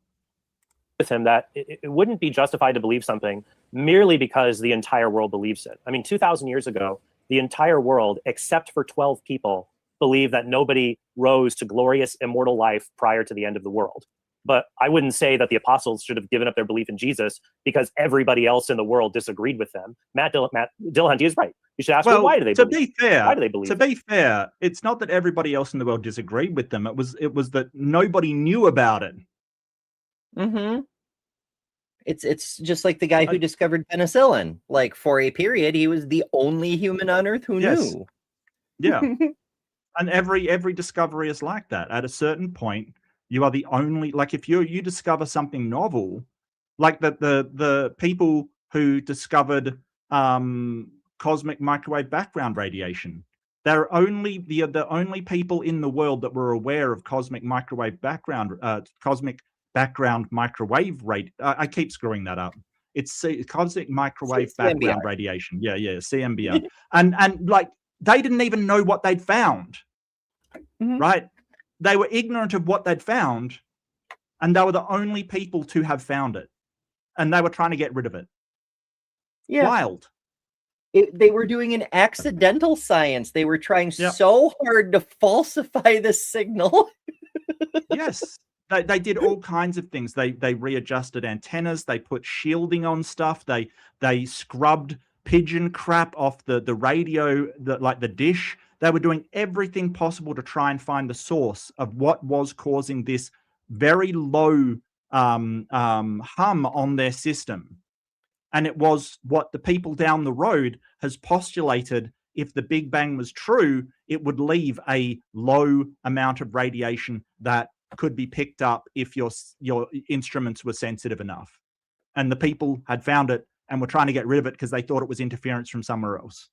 With him that it wouldn't be justified to believe something merely because the entire world believes it. I mean, 2,000 years ago, the entire world, except for 12 people, believed that nobody rose to glorious immortal life prior to the end of the world. But I wouldn't say that the apostles should have given up their belief in Jesus because everybody else in the world disagreed with them. Matt Dillahunty is right. You should ask, well, why do they believe? Why do they believe? To be fair, it's not that everybody else in the world disagreed with them. It was that nobody knew about it. Mm-hmm. It's just like the guy who discovered penicillin. Like, for a period, he was the only human on Earth who knew. Yeah. And every discovery is like that. At a certain point, you are the only, like, if you discover something novel, like the people who discovered cosmic microwave background radiation, they're only the only people in the world that were aware of cosmic microwave background microwave rate. I keep screwing that up. It's cosmic microwave background radiation. Yeah, CMBR. and like, they didn't even know what they'd found. Mm-hmm. Right? They were ignorant of what they'd found, and they were the only people to have found it, and they were trying to get rid of it. Yeah. Wild. They were doing an accidental science. They were trying so hard to falsify the signal. Yes. They did all kinds of things. They readjusted antennas. They put shielding on stuff. They scrubbed pigeon crap off the radio, like the dish. They were doing everything possible to try and find the source of what was causing this very low hum on their system. And it was what the people down the road has postulated. If the Big Bang was true, it would leave a low amount of radiation that could be picked up if your instruments were sensitive enough. And the people had found it and were trying to get rid of it because they thought it was interference from somewhere else.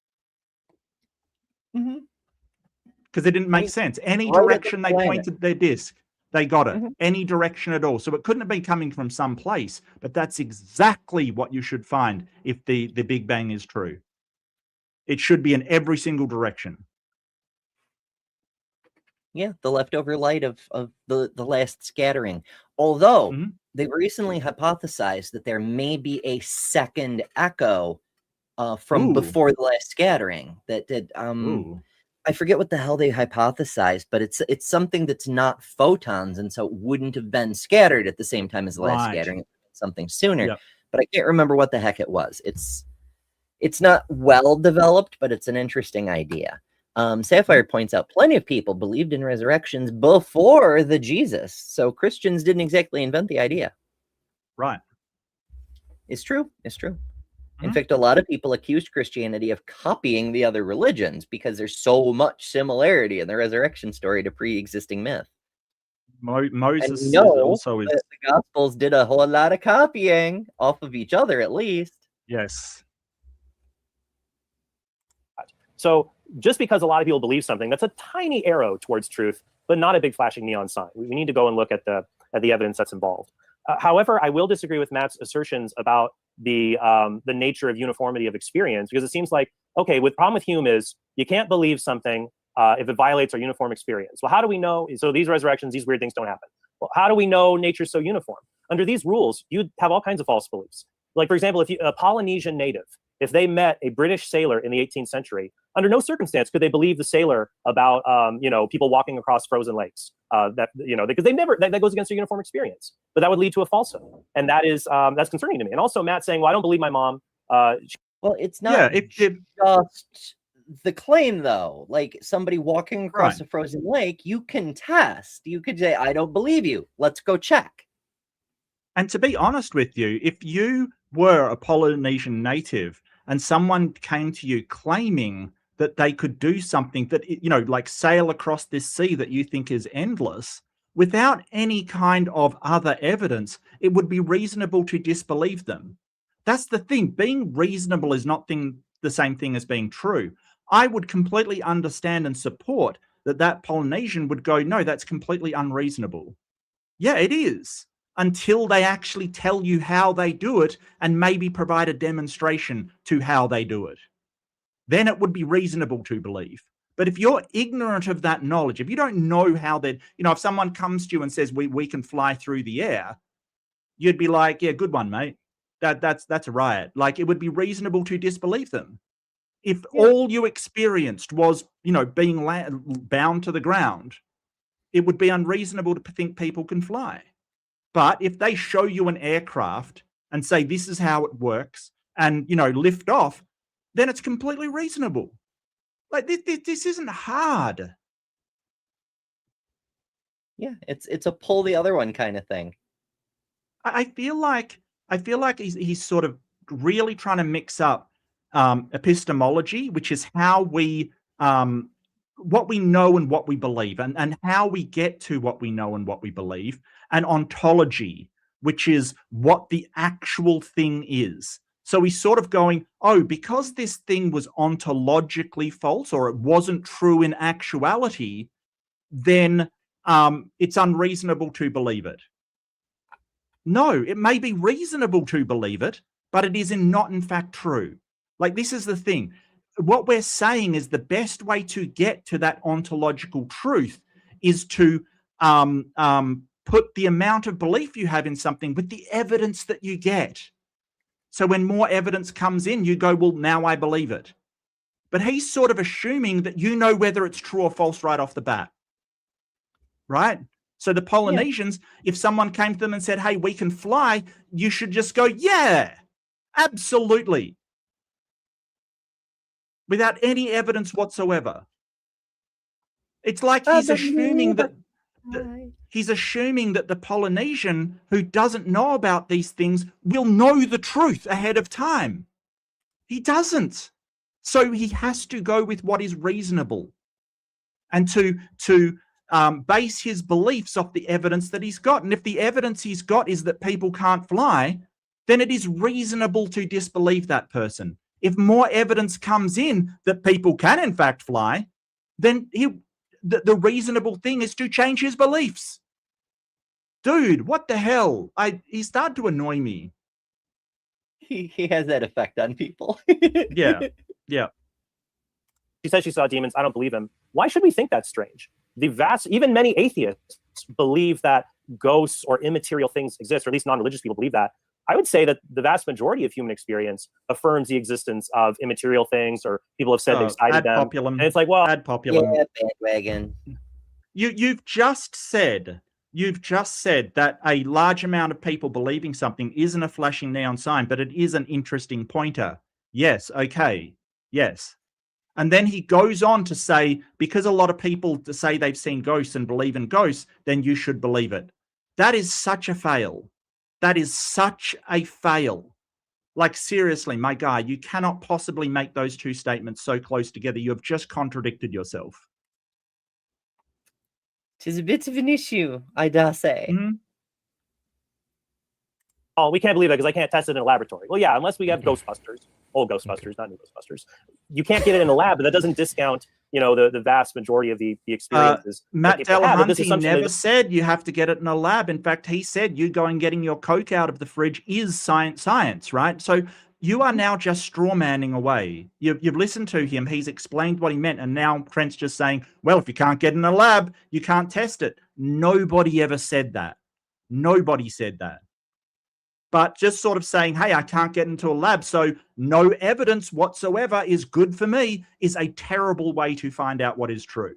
Because it didn't make sense. Any direction they pointed their disc, they got it. Any direction at all. So it couldn't have been coming from some place, but that's exactly what you should find if the Big Bang is true. It should be in every single direction. Yeah, the leftover light of the last scattering. Although they recently hypothesized that there may be a second echo from before the last scattering. I forget what the hell they hypothesized, but it's something that's not photons, and so it wouldn't have been scattered at the same time as the last scattering. It's something sooner, but I can't remember what the heck it was. It's not well developed, but it's an interesting idea. Sapphire points out plenty of people believed in resurrections before the Jesus, so Christians didn't exactly invent the idea. Right. It's true. It's true. In fact, a lot of people accused Christianity of copying the other religions because there's so much similarity in the resurrection story to pre-existing myth. Moses also is. The Gospels did a whole lot of copying off of each other, at least. Yes. So just because a lot of people believe something, that's a tiny arrow towards truth, but not a big flashing neon sign. We need to go and look at the evidence that's involved. However, I will disagree with Matt's assertions about the nature of uniformity of experience, because it seems like, okay, the problem with Hume is you can't believe something if it violates our uniform experience. Well, how do we know? So these resurrections, these weird things don't happen. Well, how do we know nature's so uniform? Under these rules, you'd have all kinds of false beliefs. Like, for example, if a Polynesian native, if they met a British sailor in the 18th century, under no circumstance could they believe the sailor about people walking across frozen lakes. Because that goes against their uniform experience. But that would lead to a falsehood, and that's concerning to me. And also, Matt saying, "Well, I don't believe my mom." Well, it's not just the claim, though. Like somebody walking across a frozen lake, you can test. You could say, "I don't believe you. Let's go check." And to be honest with you, if you were a Polynesian native and someone came to you claiming that they could do something that, like sail across this sea that you think is endless, without any kind of other evidence, it would be reasonable to disbelieve them. That's the thing. Being reasonable is not the same thing as being true. I would completely understand and support that Polynesian would go, no, that's completely unreasonable. Yeah, it is. Until they actually tell you how they do it and maybe provide a demonstration to how they do it. Then it would be reasonable to believe. But if you're ignorant of that knowledge, if you don't know how if someone comes to you and says, we can fly through the air, you'd be like, yeah, good one, mate. That's a riot. Like, it would be reasonable to disbelieve them. If all you experienced was, being bound to the ground, it would be unreasonable to think people can fly. But if they show you an aircraft and say, this is how it works, and, lift off, then it's completely reasonable. Like, this isn't hard. Yeah, it's a pull the other one kind of thing. I feel like he's sort of really trying to mix up epistemology, which is how we what we know and what we believe, and how we get to what we know and what we believe, and ontology, which is what the actual thing is. So he's sort of going, because this thing was ontologically false, or it wasn't true in actuality, then it's unreasonable to believe it. No, it may be reasonable to believe it, but it is not in fact true. Like, this is the thing. What we're saying is the best way to get to that ontological truth is to put the amount of belief you have in something with the evidence that you get. So when more evidence comes in, you go, well, now I believe it. But he's sort of assuming that you know whether it's true or false right off the bat. Right? So the Polynesians, if someone came to them and said, hey, we can fly, you should just go, yeah, absolutely. Without any evidence whatsoever. It's like he's assuming that the Polynesian who doesn't know about these things will know the truth ahead of time. He doesn't. So he has to go with what is reasonable. and to base his beliefs off the evidence that he's got. And if the evidence he's got is that people can't fly, then it is reasonable to disbelieve that person. If more evidence comes in that people can in fact fly, then the reasonable thing is to change his beliefs. Dude, what the hell? He started to annoy me. He has that effect on people. Yeah. She said she saw demons. I don't believe him. Why should we think that's strange? Even many atheists believe that ghosts or immaterial things exist, or at least non-religious people believe that. I would say that the vast majority of human experience affirms the existence of immaterial things, or people have said they've cited them. Populum. And it's like, well, ad populum. Yeah, bandwagon. You've just said that a large amount of people believing something isn't a flashing neon sign, but it is an interesting pointer. Yes, okay, yes. And then he goes on to say, because a lot of people say they've seen ghosts and believe in ghosts, then you should believe it. That is such a fail. That is such a fail. Like, seriously, my guy, you cannot possibly make those two statements so close together. You have just contradicted yourself. Tis a bit of an issue, I dare say. Mm-hmm. Oh, we can't believe it because I can't test it in a laboratory. Well, yeah, unless we have Ghostbusters, old Ghostbusters, not new Ghostbusters. You can't get it in the lab, but that doesn't discount, the vast majority of the experiences. Matt Dillahunty never said you have to get it in a lab. In fact, he said you going getting your Coke out of the fridge is science, right? So you are now just strawmanning away. You've listened to him. He's explained what he meant. And now Trent's just saying, well, if you can't get in a lab, you can't test it. Nobody ever said that. Nobody said that. But just sort of saying, hey, I can't get into a lab, so no evidence whatsoever is good for me, is a terrible way to find out what is true.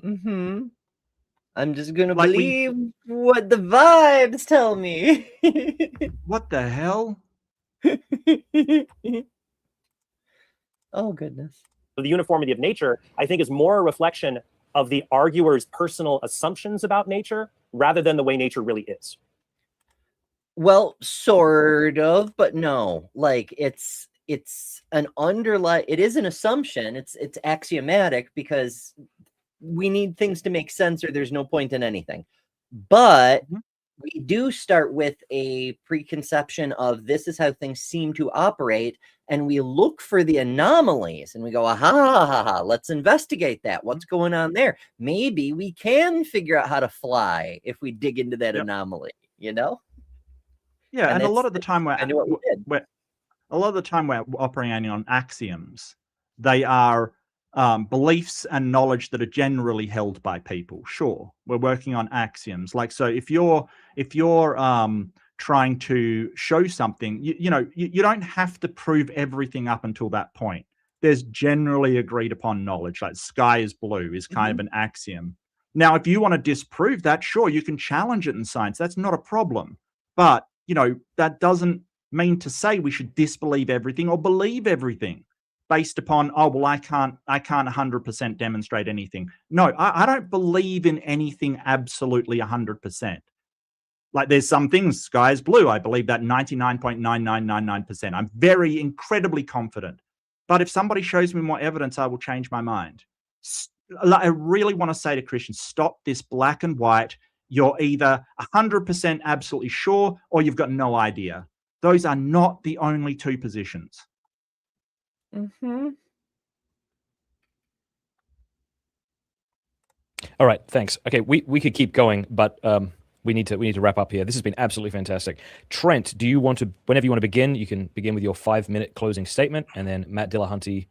Mm-hmm. I'm just going to believe what the vibes tell me. What the hell? Oh, goodness. The uniformity of nature, I think, is more a reflection of the arguer's personal assumptions about nature rather than the way nature really is. Well, sort of, but no. Like, it's an it is an assumption. It's axiomatic because we need things to make sense or there's no point in anything. But we do start with a preconception of this is how things seem to operate, and we look for the anomalies and we go, aha, let's investigate that. What's going on there? Maybe we can figure out how to fly if we dig into that anomaly, Yeah, and a lot of the time we're operating on axioms. They are beliefs and knowledge that are generally held by people. Sure, we're working on axioms. Like, so if you're trying to show something, you don't have to prove everything up until that point. There's generally agreed upon knowledge, like sky is blue is kind of an axiom. Now, if you want to disprove that, sure, you can challenge it in science. That's not a problem. But that doesn't mean to say we should disbelieve everything or believe everything based upon, oh, well, I can't 100% demonstrate anything. No, I don't believe in anything absolutely 100%. Like, there's some things, sky is blue. I believe that 99.9999%. I'm very incredibly confident. But if somebody shows me more evidence, I will change my mind. I really want to say to Christians, stop this black and white. You're either 100% absolutely sure or you've got no idea. Those are not the only two positions. Mm-hmm. All right, thanks. Okay, we could keep going, but we need to wrap up here. This has been absolutely fantastic. Trent, do you want to, whenever you want to begin, you can begin with your 5-minute closing statement, and then Matt Dillahunty,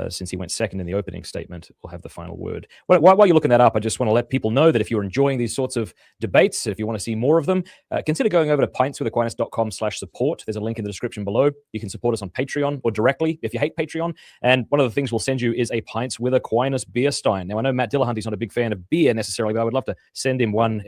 since he went second in the opening statement, will have the final word. While you're looking that up, I just want to let people know that if you're enjoying these sorts of debates, if you want to see more of them, consider going over to pintswithaquinas.com/support. There's a link in the description below. You can support us on Patreon or directly if you hate Patreon. And one of the things we'll send you is a Pints with Aquinas beer stein. Now, I know Matt Dillahunty's not a big fan of beer necessarily, but I would love to send him one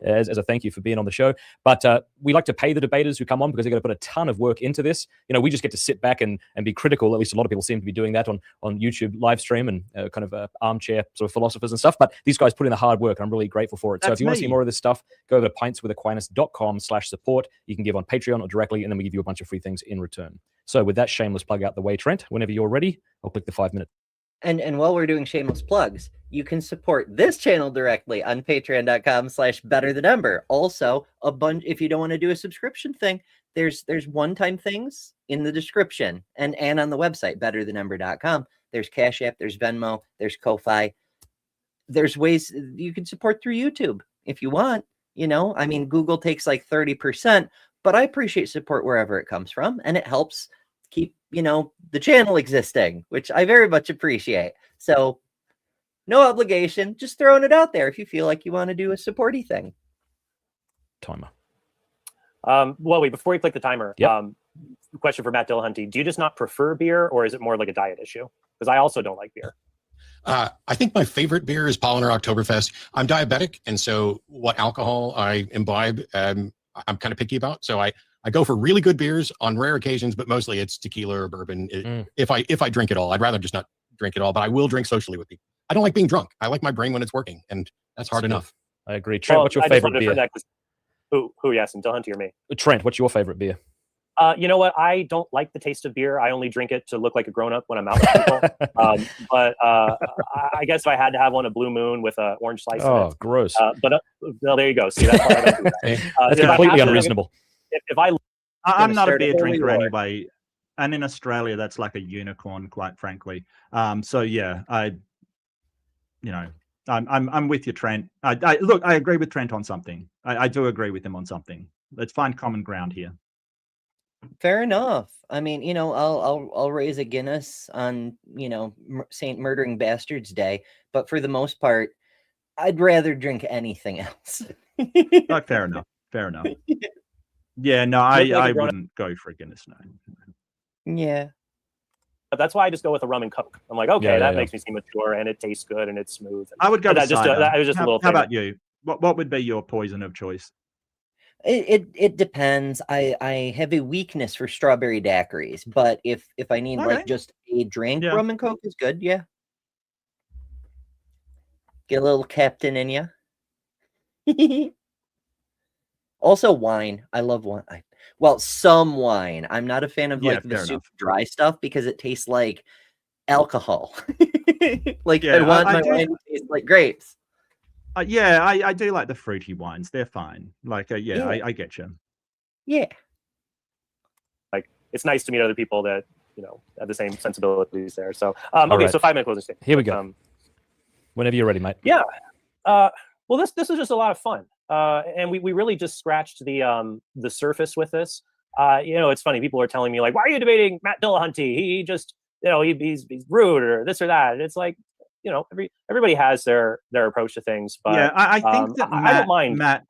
as a thank you for being on the show. But we like to pay the debaters who come on because they're going to put a ton of work into this. We just get to sit back and be critical. At least a lot of people seem to be doing that on YouTube live stream and kind of armchair sort of philosophers and stuff. But these guys put in the hard work, and I'm really grateful for it. So if you want to see more of this stuff, go over to pintswithaquinas.com/support. You can give on Patreon or directly, and then we give you a bunch of free things in return. So with that shameless plug out the way, Trent, whenever you're ready, I'll click the 5 minute. And while we're doing shameless plugs, you can support this channel directly on patreon.com/betterthanumber. Also, a bunch, if you don't want to do a subscription thing, there's one-time things in the description and on the website, betterthanumber.com. There's Cash App, there's Venmo, there's Ko-Fi. There's ways you can support through YouTube if you want. You know, I mean, Google takes like 30%, but I appreciate support wherever it comes from, and it helps keep, you know, the channel existing, which I very much appreciate. So no obligation, just throwing it out there if you feel like you want to do a supporty thing. Timer. Well, wait, before we click the timer, Yep. Question for Matt Dillahunty. Do you just not prefer beer, or is it more like a diet issue? Because I also don't like beer. I think my favorite beer is Polliner Oktoberfest. I'm diabetic, and so what alcohol I imbibe, I'm kind of picky about. So I go for really good beers on rare occasions, but mostly it's tequila or bourbon. If I drink it all, I'd rather just not drink it all, but I will drink socially with people. I don't like being drunk. I like my brain when it's working, and that's hard enough. I agree. Trent, what's your favorite beer? Who yes, and Dillahunty or me? Trent, what's your favorite beer? You know what? I don't like the taste of beer. I only drink it to look like a grown-up when I'm out with people. But I guess if I had to have one, a Blue Moon with an orange slice. Oh, gross. But well, there you go. See, that's why I don't do that. That's completely unreasonable. I'm not a beer drinker anyway, and in Australia, that's like a unicorn, quite frankly. So yeah, I'm with you, Trent. Look, I agree with Trent on something. I do agree with him on something. Let's find common ground here. Fair enough. I mean, you know, I'll raise a Guinness on, you know, St. Murdering Bastards Day, but for the most part, I'd rather drink anything else. Oh, fair enough. Fair enough. Yeah, no, I wouldn't go for a Guinness. No. Yeah. That's why I just go with a rum and Coke. I'm like, okay, that makes me seem mature, and it tastes good, and it's smooth. I would go with cider. That was just a little thing. How about you? What would be your poison of choice? It depends. I have a weakness for strawberry daiquiris, but if I need like just a drink, rum and Coke is good. Yeah. Get a little captain in you. Also wine. I love wine. Well, some wine. I'm not a fan of like the super dry stuff because it tastes like alcohol. Like I want my wine to taste like grapes. I do like the fruity wines. They're fine. Like, I get you. Yeah. Like, it's nice to meet other people that, you know, have the same sensibilities there. So, okay, right. So 5 minute closing statement. Here we go. Whenever you're ready, mate. Yeah. Well, this is just a lot of fun. And we really just scratched the surface with this. You know, it's funny. People are telling me like, why are you debating Matt Dillahunty? He just, you know, he's rude or this or that. And it's like, you know, everybody has their approach to things, but yeah, I think that I don't mind. Matt,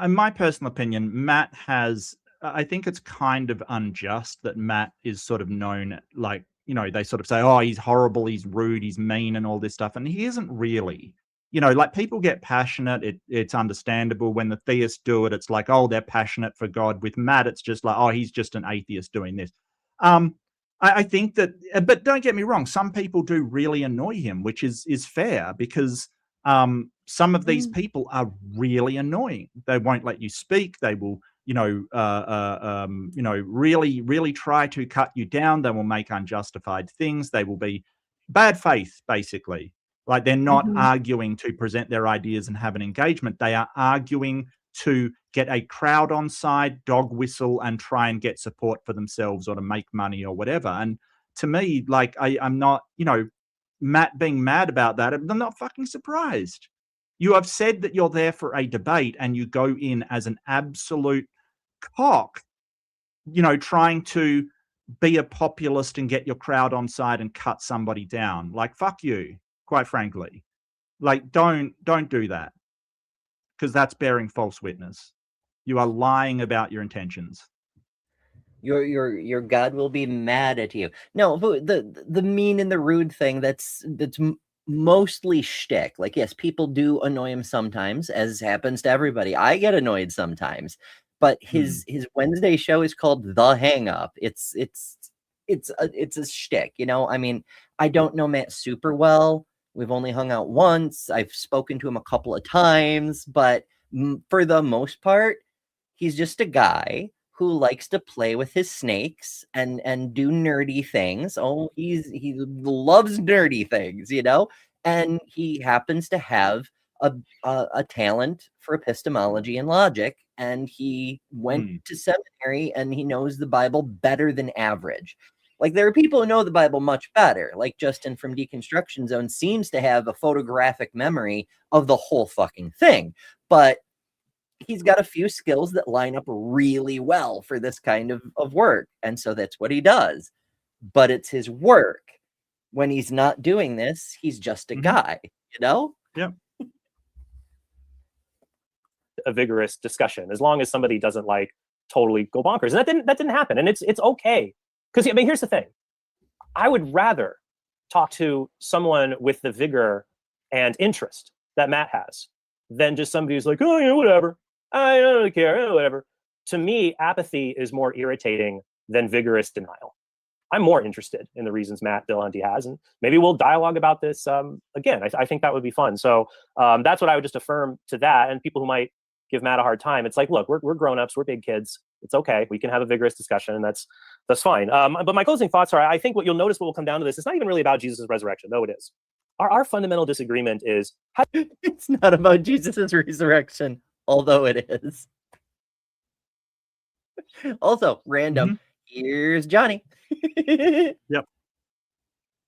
in my personal opinion, Matt has. I think it's kind of unjust that Matt is sort of known, like, you know, they sort of say, oh, he's horrible, he's rude, he's mean, and all this stuff, and he isn't really. You know, like people get passionate. It's understandable when the theists do it. It's like, oh, they're passionate for God. With Matt, it's just like, oh, he's just an atheist doing this. I think that, but don't get me wrong, some people do really annoy him, which is fair because some of these people are really annoying. They won't let you speak. They will, really try to cut you down. They will make unjustified things. They will be bad faith, basically. Like they're not arguing to present their ideas and have an engagement. They are arguing to get a crowd on side, dog whistle, and try and get support for themselves or to make money or whatever. And to me, like I'm not, Matt being mad about that, I'm not fucking surprised. You have said that you're there for a debate and you go in as an absolute cock, trying to be a populist and get your crowd on side and cut somebody down. Like, fuck you, quite frankly. Like, don't do that. Because that's bearing false witness. You are lying about your intentions. Your God will be mad at you. No, the mean and the rude thing, that's mostly shtick. Like, yes, people do annoy him sometimes, as happens to everybody. I get annoyed sometimes, but his Wednesday show is called The Hang Up. It's a shtick, I mean, I don't know Matt super well. We've only hung out once. I've spoken to him a couple of times, but for the most part, he's just a guy who likes to play with his snakes and do nerdy things. Oh, he loves nerdy things, you know, and he happens to have a talent for epistemology and logic, and he went to seminary and he knows the Bible better than average. Like, there are people who know the Bible much better. Like Justin from Deconstruction Zone seems to have a photographic memory of the whole fucking thing, but he's got a few skills that line up really well for this kind of work. And so that's what he does. But it's his work. When he's not doing this, he's just a guy, you know? Yeah. A vigorous discussion, as long as somebody doesn't like totally go bonkers. And that didn't happen. And it's okay. Because I mean, here's the thing. I would rather talk to someone with the vigor and interest that Matt has than just somebody who's like, oh, yeah, whatever. I don't really care, whatever. To me, apathy is more irritating than vigorous denial. I'm more interested in the reasons Matt Dillahunty has, and maybe we'll dialogue about this again. I think that would be fun. So that's what I would just affirm to that. And people who might give Matt a hard time, it's like, look, we're grown-ups, we're big kids. It's okay. We can have a vigorous discussion, and that's fine. But my closing thoughts are, I think what you'll notice what will come down to this, it's not even really about Jesus' resurrection, though it is. Our fundamental disagreement is... It's not about Jesus' resurrection, although it is. Also, random, here's Johnny. Yep.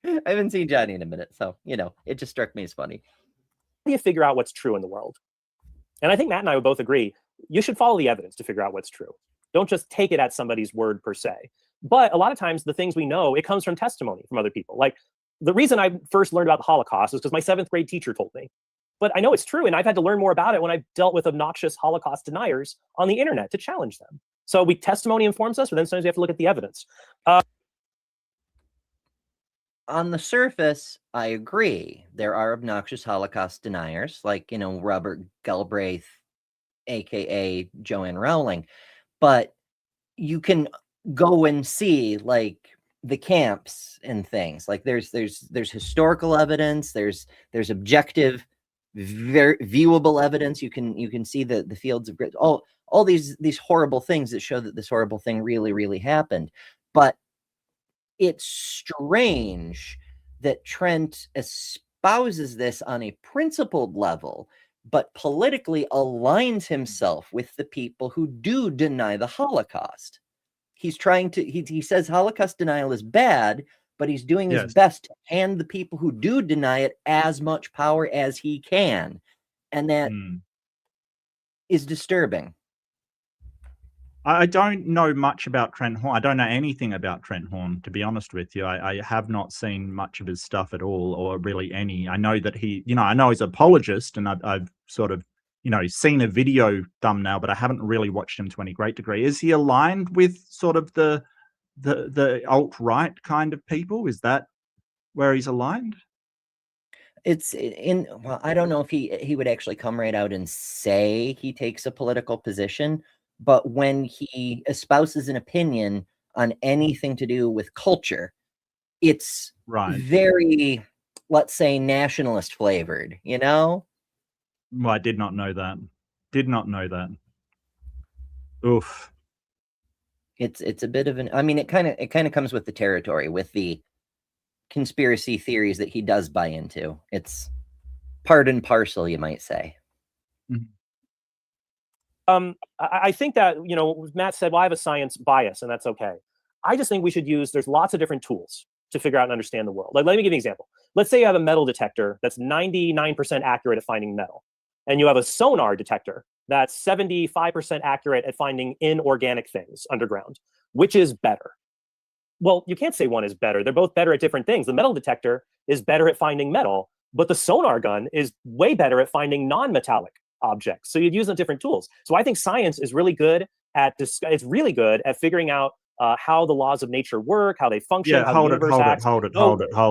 I haven't seen Johnny in a minute, so, you know, it just struck me as funny. How do you figure out what's true in the world? And I think Matt and I would both agree, you should follow the evidence to figure out what's true. Don't just take it at somebody's word per se. But a lot of times the things we know, it comes from testimony from other people. Like, the reason I first learned about the Holocaust is because my 7th grade teacher told me. But I know it's true, and I've had to learn more about it when I've dealt with obnoxious Holocaust deniers on the internet to challenge them. So testimony informs us, but then sometimes we have to look at the evidence. On the surface, I agree. There are obnoxious Holocaust deniers, like, you know, Robert Galbraith, aka Joanne Rowling. But you can go and see, like, the camps and things. Like, there's historical evidence, there's objective, very viewable evidence. You can see the fields of grit, all these horrible things that show that this horrible thing really happened. But it's strange that Trent espouses this on a principled level, but politically aligns himself with the people who do deny the Holocaust. He's trying to, he says Holocaust denial is bad, but he's doing his best to hand the people who do deny it as much power as he can. And that is disturbing. I don't know much about Trent Horn. I don't know anything about Trent Horn, to be honest with you. I have not seen much of his stuff at all, or really any. I know that he, you know, I know he's an apologist, and I've sort of, you know, seen a video thumbnail, but I haven't really watched him to any great degree. Is he aligned with sort of the alt-right kind of people? Is that where he's aligned? It's in, well, I don't know if he would actually come right out and say he takes a political position, but when he espouses an opinion on anything to do with culture, it's very, let's say, nationalist flavored, you know? Well, I did not know that. Did not know that. Oof. It's a bit of an, I mean, it kind of comes with the territory, with the conspiracy theories that he does buy into. It's part and parcel, you might say. I think that, you know, Matt said, well, I have a science bias, and that's okay. I just think we should there's lots of different tools to figure out and understand the world. Like, let me give you an example. Let's say you have a metal detector that's 99% accurate at finding metal, and you have a sonar detector that's 75% accurate at finding inorganic things underground. Which is better? Well, you can't say one is better. They're both better at different things. The metal detector is better at finding metal, but the sonar gun is way better at finding non-metallic objects. So you'd use them different tools. So I think science is really good at figuring out how the laws of nature work, how they function. Yeah, hold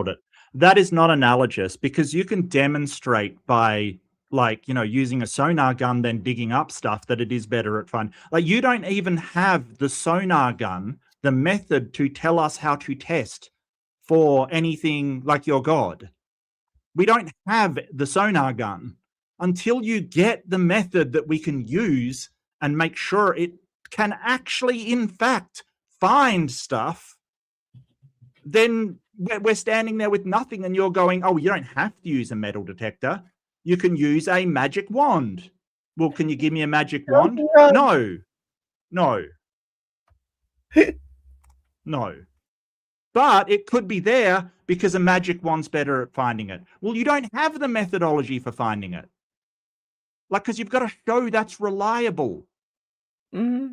it. That is not analogous, because you can demonstrate by, like, you know, using a sonar gun, then digging up stuff, that it is better at finding. Like, you don't even have the sonar gun, the method to tell us how to test for anything like your God. We don't have the sonar gun. Until you get the method that we can use and make sure it can actually, in fact, find stuff, then we're standing there with nothing, and you're going, oh, you don't have to use a metal detector. You can use a magic wand. Well, can you give me a magic wand? No. No. No. But it could be there because a magic wand's better at finding it. Well, you don't have the methodology for finding it. Like, because you've got to show that's reliable. Mm-hmm.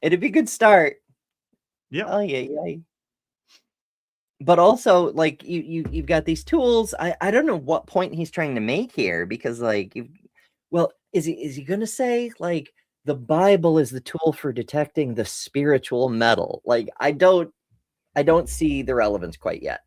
It'd be a good start. Yeah. Oh yeah. But also, like, you've got these tools. I don't know what point he's trying to make here, because, like, is he going to say, like, the Bible is the tool for detecting the spiritual metal? Like, I don't see the relevance quite yet.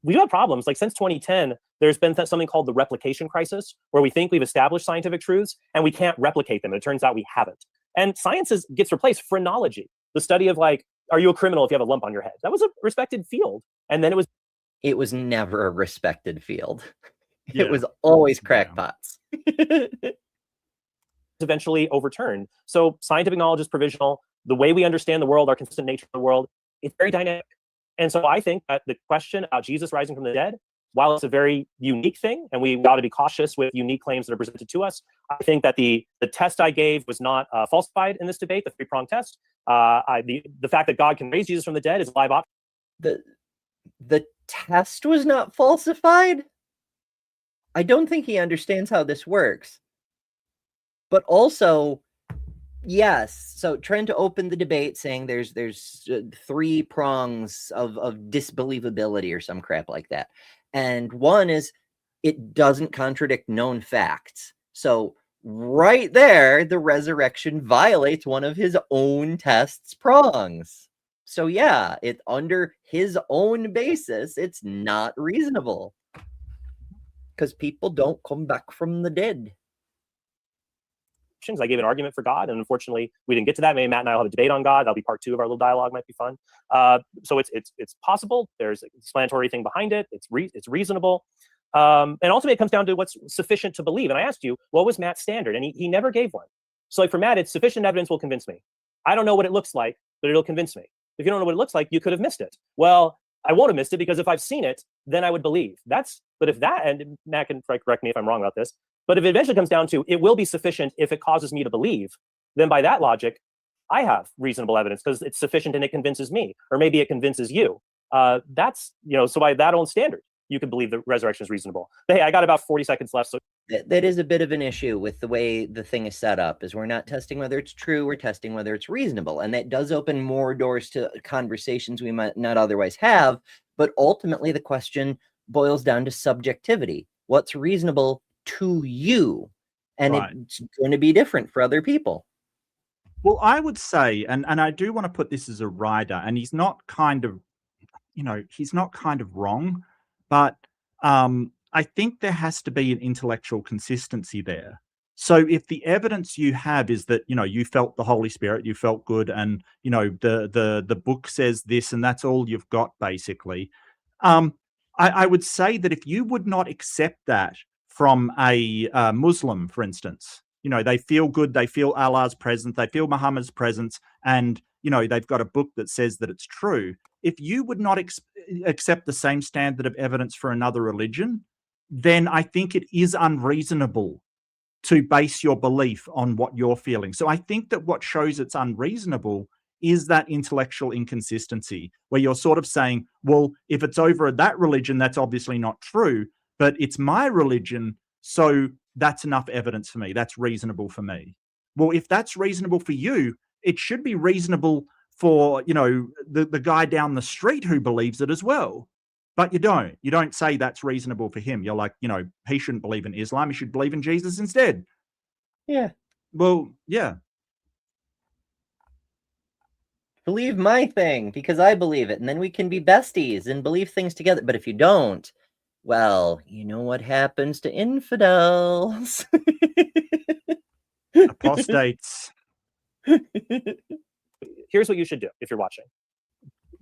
We've had problems. Like, since 2010, there's been something called the replication crisis, where we think we've established scientific truths and we can't replicate them. And it turns out we haven't. And science gets replaced. Phrenology, the study of, like, are you a criminal if you have a lump on your head? That was a respected field. And then it was never a respected field. Yeah. It was always crackpots. Eventually overturned. So scientific knowledge is provisional. The way we understand the world, our consistent nature of the world, it's very dynamic. And so I think that the question about Jesus rising from the dead, while it's a very unique thing, and we ought to be cautious with unique claims that are presented to us, I think that the test I gave was not falsified in this debate, the three-pronged test. The fact that God can raise Jesus from the dead is a live option. The test was not falsified? I don't think he understands how this works. But also, yes, so trying to open the debate saying there's three prongs of disbelievability or some crap like that. And one is it doesn't contradict known facts. So right there, the resurrection violates one of his own test's prongs. So yeah, it under his own basis, it's not reasonable. Because people don't come back from the dead. I gave an argument for God, and unfortunately, we didn't get to that. Maybe Matt and I will have a debate on God. That'll be part 2 of our little dialogue. Might be fun. So it's possible. There's an explanatory thing behind it. It's reasonable, and ultimately, it comes down to what's sufficient to believe. And I asked you, what was Matt's standard, and he never gave one. So, like, for Matt, it's sufficient evidence will convince me. I don't know what it looks like, but it'll convince me. If you don't know what it looks like, you could have missed it. Well, I won't have missed it because if I've seen it, then I would believe. But if that, and Matt can correct me if I'm wrong about this, but if it eventually comes down to it will be sufficient if it causes me to believe, then by that logic, I have reasonable evidence because it's sufficient and it convinces me, or maybe it convinces you. That's, so by that own standard, you could believe the resurrection is reasonable. But hey, I got about 40 seconds left. So that is a bit of an issue with the way the thing is set up, is we're not testing whether it's true, we're testing whether it's reasonable. And that does open more doors to conversations we might not otherwise have. But ultimately, the question boils down to subjectivity. What's reasonable to you? And Right. It's going to be different for other people. Well, I would say, and I do want to put this as a rider, and he's not kind of, he's not kind of wrong, but I think there has to be an intellectual consistency there. So if the evidence you have is that, you felt the Holy Spirit, you felt good, and, the book says this, and that's all you've got, basically. I would say that if you would not accept that from a Muslim, for instance, they feel good, they feel Allah's presence, they feel Muhammad's presence, and, they've got a book that says that it's true. If you would not accept the same standard of evidence for another religion, then I think it is unreasonable to base your belief on what you're feeling. So I think that what shows it's unreasonable is that intellectual inconsistency, where you're sort of saying, well, if it's over that religion, that's obviously not true, but it's my religion, so that's enough evidence for me. That's reasonable for me. Well, if that's reasonable for you, it should be reasonable for, the guy down the street who believes it as well. But you don't. You don't say that's reasonable for him. You're like, he shouldn't believe in Islam. He should believe in Jesus instead. Yeah. Well, yeah. Believe my thing because I believe it. And then we can be besties and believe things together. But if you don't, well, you know what happens to infidels. Apostates. here's what you should do if you're watching.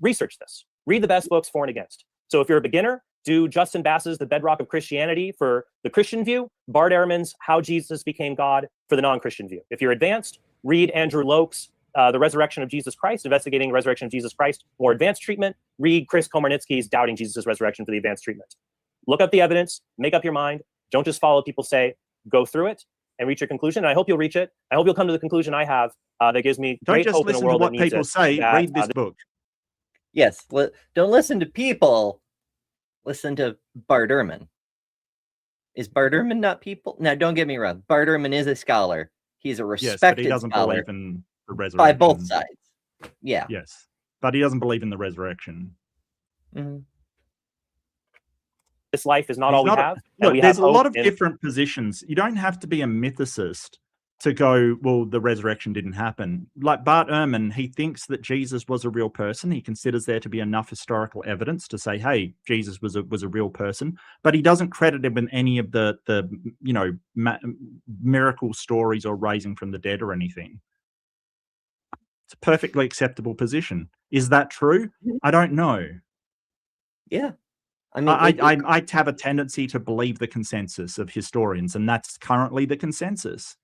Research this. Read the best books for and against. So if you're a beginner, do Justin Bass's The Bedrock of Christianity for the Christian view, Bart Ehrman's How Jesus Became God for the non-Christian view. If you're advanced, read Andrew Loke's The Resurrection of Jesus Christ, Investigating the Resurrection of Jesus Christ. More advanced treatment, read Chris Komarnitsky's Doubting Jesus' Resurrection for the advanced treatment. Look up the evidence, make up your mind. Don't just follow what people say, go through it and reach your conclusion. And I hope you'll reach it. I hope you'll come to the conclusion I have that gives me great hope in a world that needs it. Don't just listen to what people say, read this book. Yes, don't listen to people. Listen to Bart Ehrman. Is Bart Ehrman not people? Now, don't get me wrong. Bart Ehrman is a scholar. He's a respected but he doesn't scholar believe in the resurrection. by both sides. Yeah. Yes, but he doesn't believe in the resurrection. Mm-hmm. This life is not all we have. Look, there's a lot of different positions. You don't have to be a mythicist to go, well, the resurrection didn't happen. Like Bart Ehrman, he thinks that Jesus was a real person. He considers there to be enough historical evidence to say, hey, Jesus was a real person. But he doesn't credit him in any of the miracle stories or raising from the dead or anything. It's a perfectly acceptable position. Is that true? I don't know. Yeah. I mean, I have a tendency to believe the consensus of historians, and that's currently the consensus.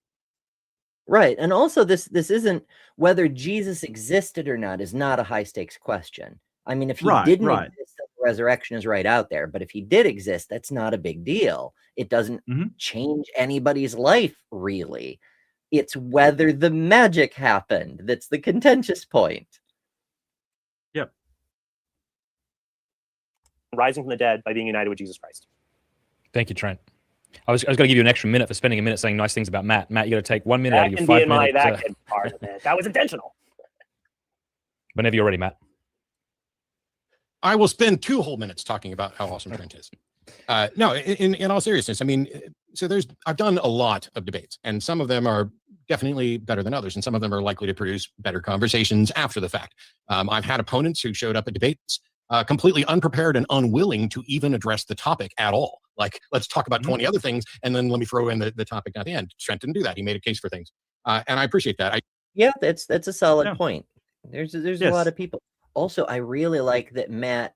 Right. And also this isn't whether Jesus existed or not is not a high stakes question. I mean, if he didn't exist, the resurrection is right out there. But if he did exist, that's not a big deal. It doesn't change anybody's life, really. It's whether the magic happened that's the contentious point. Yep. Rising from the dead by being united with Jesus Christ. Thank you, Trent. I was going to give you an extra minute for spending a minute saying nice things about Matt. Matt, you got to take 1 minute out of your 5 minutes. That can be part of it. That was intentional. Whenever you're ready, Matt. I will spend 2 whole minutes talking about how awesome Trent is. No, in all seriousness, I mean, so I've done a lot of debates, and some of them are definitely better than others, and some of them are likely to produce better conversations after the fact. I've had opponents who showed up at debates completely unprepared and unwilling to even address the topic at all. Like, let's talk about 20 other things, and then let me throw in the topic at the end. Trent didn't do that. He made a case for things. And I appreciate that. Yeah, that's a solid point. There's a lot of people. Also, I really like that Matt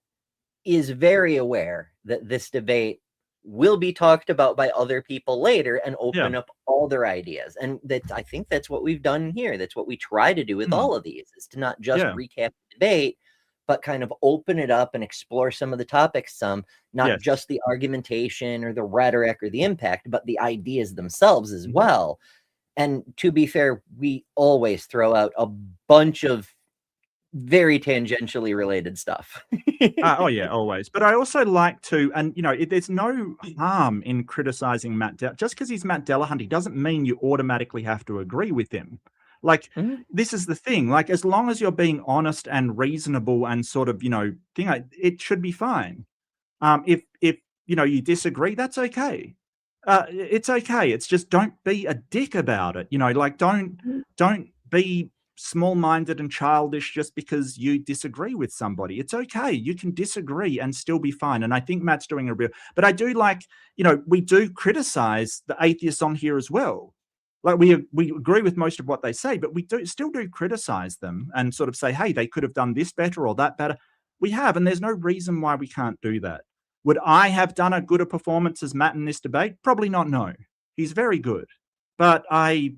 is very aware that this debate will be talked about by other people later and open up all their ideas. And I think that's what we've done here. That's what we try to do with all of these, is to not just recap the debate, but kind of open it up and explore some of the topics not just the argumentation or the rhetoric or the impact, but the ideas themselves as well. And to be fair, we always throw out a bunch of very tangentially related stuff. Oh yeah, always. But I also like to, and there's no harm in criticizing Matt. Just because he's Matt Dillahunty doesn't mean you automatically have to agree with him. Like, this is the thing. Like, as long as you're being honest and reasonable and sort of, it should be fine. If you disagree, that's okay. It's okay. It's just, don't be a dick about it. Like, don't be small-minded and childish just because you disagree with somebody. It's okay. You can disagree and still be fine. And I think Matt's doing a real, but I do like, we do criticize the atheists on here as well. Like, we agree with most of what they say, but we still do criticize them and sort of say, hey, they could have done this better or that better. We have, and there's no reason why we can't do that. Would I have done a good a performance as Matt in this debate? Probably not, no. He's very good. But I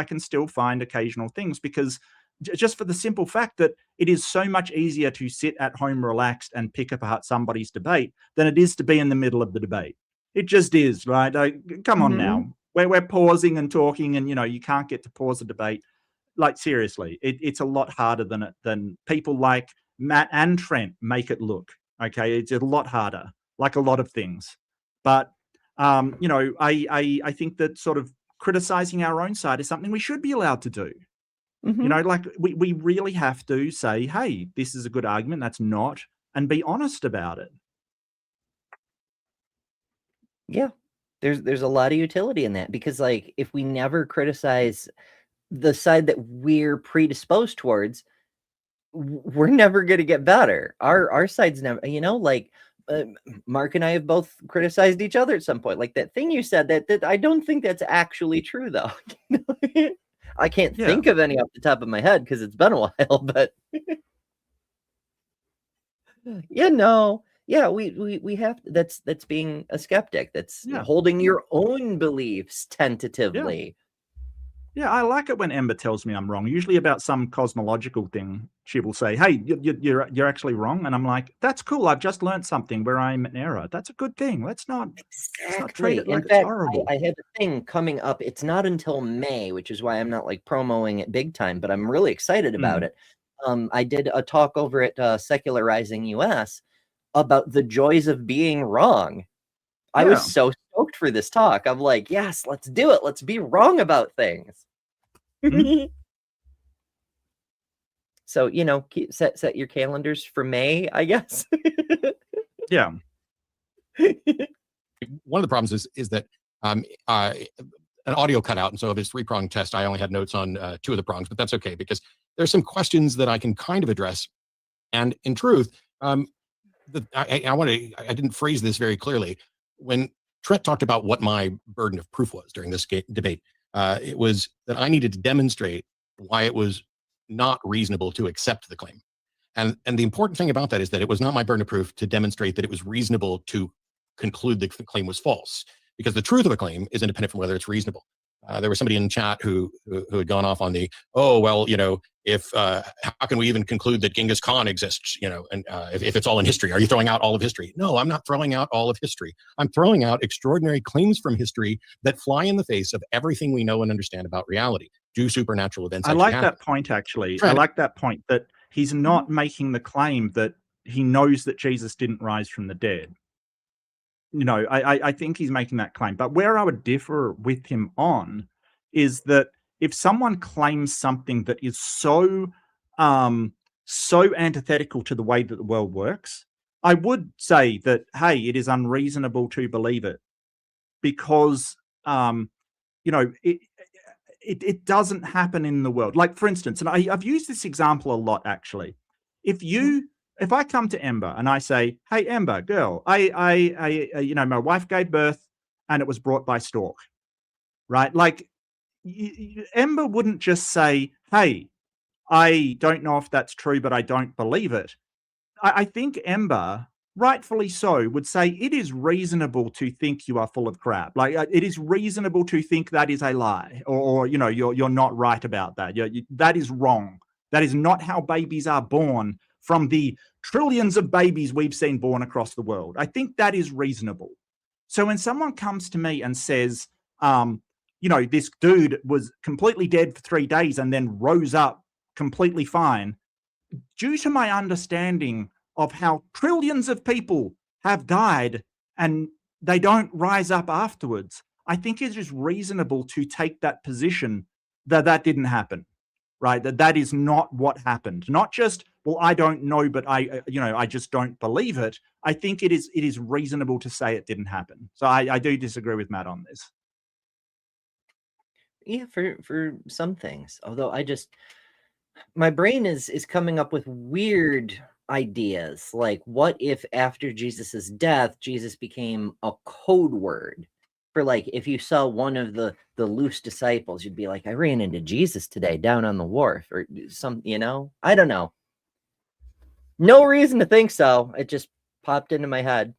can still find occasional things, because just for the simple fact that it is so much easier to sit at home relaxed and pick apart somebody's debate than it is to be in the middle of the debate. It just is, right? Come on now. We're pausing and talking, and you can't get to pause a debate. Like, seriously, it's a lot harder than people like Matt and Trent make it look. Okay, it's a lot harder, like a lot of things. But I think that sort of criticizing our own side is something we should be allowed to do. Like, we really have to say, hey, this is a good argument, that's not, and be honest about it. Yeah. There's a lot of utility in that, because, like, if we never criticize the side that we're predisposed towards, we're never going to get better. Our side's never, Mark and I have both criticized each other at some point. Like that thing you said that I don't think that's actually true, though. I can't think of any off the top of my head because it's been a while, but Yeah, we have that's being a skeptic. That's Yeah. holding your own beliefs tentatively. Yeah, I like it when Ember tells me I'm wrong. Usually about some cosmological thing, she will say, "Hey, you're actually wrong," and I'm like, "That's cool. I've just learned something where I'm in error. That's a good thing. Let's not treat Exactly. it like In it's fact, horrible." I have a thing coming up. It's not until May, which is why I'm not like promoting it big time, but I'm really excited about it. I did a talk over at Secularizing US about the joys of being wrong. I was so stoked for this talk. I'm like, yes, let's do it. Let's be wrong about things. So, you know, set your calendars for May, I guess. Yeah. One of the problems is that an audio cut out, and so of his 3-pronged test, I only had notes on 2 of the prongs, but that's okay because there's some questions that I can kind of address. And in truth, I didn't phrase this very clearly. When Trent talked about what my burden of proof was during this debate, it was that I needed to demonstrate why it was not reasonable to accept the claim. And the important thing about that is that it was not my burden of proof to demonstrate that it was reasonable to conclude that the claim was false, because the truth of a claim is independent from whether it's reasonable. There was somebody in chat who had gone off on the, oh, well, you know, if how can we even conclude that Genghis Khan exists, you know, and if it's all in history, are you throwing out all of history? No, I'm not throwing out all of history. I'm throwing out extraordinary claims from history that fly in the face of everything we know and understand about reality. Do supernatural events I actually like happen? that point, actually. Trent. I like that point that he's not making the claim that he knows that Jesus didn't rise from the dead. You know, I think he's making that claim. But where I would differ with him on is that if someone claims something that is so antithetical to the way that the world works, I would say that, hey, it is unreasonable to believe it because, you know, it doesn't happen in the world. Like, for instance, and I've used this example a lot, actually. If I come to Ember and I say, "Hey, Ember, girl, I you know, my wife gave birth and it was brought by stork," right? Like, Ember wouldn't just say, "Hey, I don't know if that's true, but I don't believe it." I think Ember, rightfully so, would say it is reasonable to think you are full of crap. Like, it is reasonable to think that is a lie, or you know, you're not right about that. That is wrong. That is not how babies are born from the trillions of babies we've seen born across the world. I think that is reasonable. So when someone comes to me and says, you know, this dude was completely dead for 3 days and then rose up completely fine, due to my understanding of how trillions of people have died and they don't rise up afterwards, I think it is reasonable to take that position that that didn't happen, right? That is not what happened. Not just, well, I don't know, but I just don't believe it. I think it is reasonable to say it didn't happen. So I do disagree with Matt on this. Yeah, for some things. Although my brain is coming up with weird ideas. Like, what if after Jesus's death, Jesus became a code word for, like, if you saw one of the loose disciples, you'd be like, I ran into Jesus today down on the wharf, or some, you know, I don't know. No reason to think so. It just popped into my head.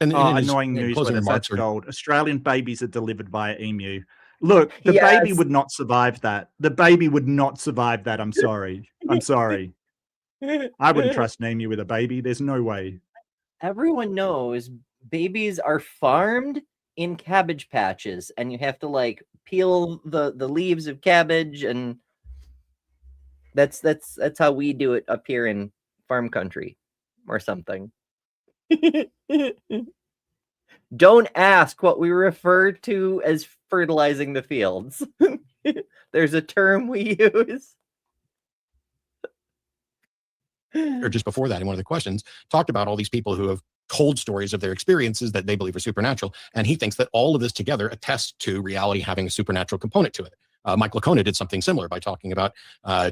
And annoying news, that's gold. Australian babies are delivered via emu. Look, the baby would not survive that. The baby would not survive that. I'm sorry. I'm sorry. I wouldn't trust an emu with a baby. There's no way. Everyone knows babies are farmed in cabbage patches, and you have to, like, peel the leaves of cabbage, and that's how we do it up here in farm country or something. Don't ask what we refer to as fertilizing the fields. There's a term we use. Or just before that, in one of the questions, talked about all these people who have told stories of their experiences that they believe are supernatural. And he thinks that all of this together attests to reality having a supernatural component to it. Mike Lacona did something similar by talking about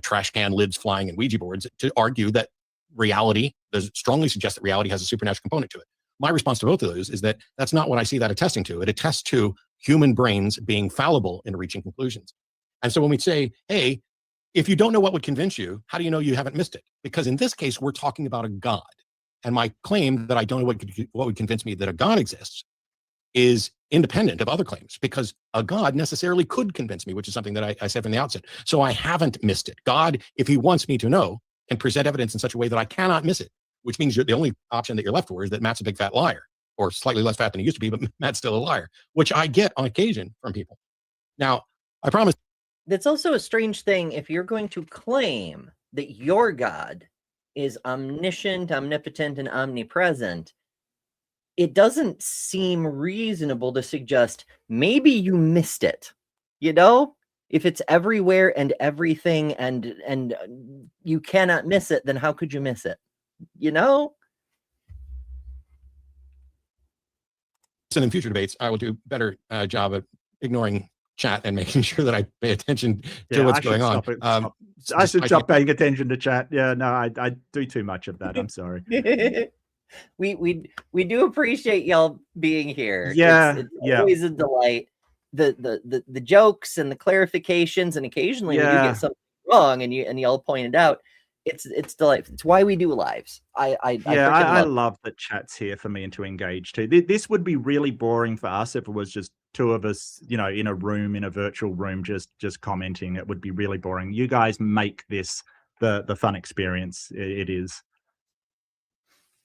trash can lids flying and Ouija boards to argue that reality strongly suggests that reality has a supernatural component to it. My response to both of those is that that's not what I see that attesting to. It attests to human brains being fallible in reaching conclusions. And so when we say, hey, if you don't know what would convince you, how do you know you haven't missed it? Because in this case, we're talking about a God. And my claim that I don't know what would convince me that a God exists is independent of other claims, because a God necessarily could convince me, which is something that I said from the outset. So I haven't missed it. God, if he wants me to know, can present evidence in such a way that I cannot miss it, which means the only option that you're left for is that Matt's a big fat liar, or slightly less fat than he used to be, but Matt's still a liar, which I get on occasion from people. Now, I promise. That's also a strange thing if you're going to claim that your God is omniscient, omnipotent, and omnipresent. It doesn't seem reasonable to suggest maybe you missed it. You know, if it's everywhere and everything and you cannot miss it, then how could you miss it? You know? And in future debates, I will do a better job of ignoring chat and making sure that I pay attention to what's going on. I should stop paying attention to chat. Yeah, no, I do too much of that. I'm sorry. we do appreciate y'all being here. Yeah, it's always a delight. The jokes and the clarifications, and occasionally when you get something wrong and y'all pointed out, it's delightful. It's why we do lives. I love that chat's here for me and to engage too. This would be really boring for us if it was just two of us, in a room, in a virtual room, just commenting. It would be really boring. You guys make this the fun experience. It is.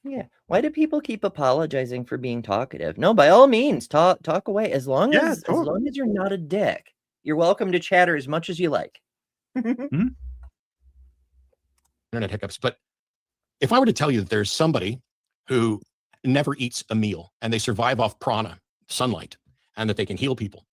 Yeah. Why do people keep apologizing for being talkative? No, by all means, talk away. As long as you're not a dick, you're welcome to chatter as much as you like. Mm-hmm. Internet hiccups. But if I were to tell you that there's somebody who never eats a meal and they survive off prana, sunlight, and that they can heal people,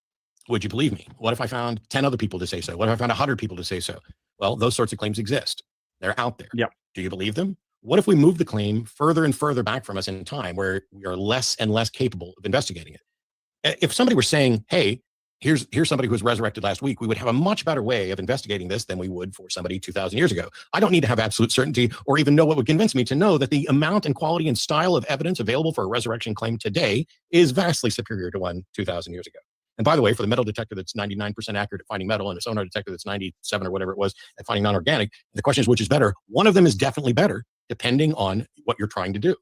would you believe me? What if I found 10 other people to say so? What if I found 100 people to say so? Well, those sorts of claims exist. They're out there. Yep. Do you believe them? What if we move the claim further and further back from us in time, where we are less and less capable of investigating it? If somebody were saying, hey, here's somebody who was resurrected last week, we would have a much better way of investigating this than we would for somebody 2,000 years ago. I don't need to have absolute certainty or even know what would convince me to know that the amount and quality and style of evidence available for a resurrection claim today is vastly superior to one 2,000 years ago. And by the way, for the metal detector that's 99% accurate at finding metal and a sonar detector that's 97 or whatever it was at finding non-organic, the question is, which is better? One of them is definitely better, depending on what you're trying to do.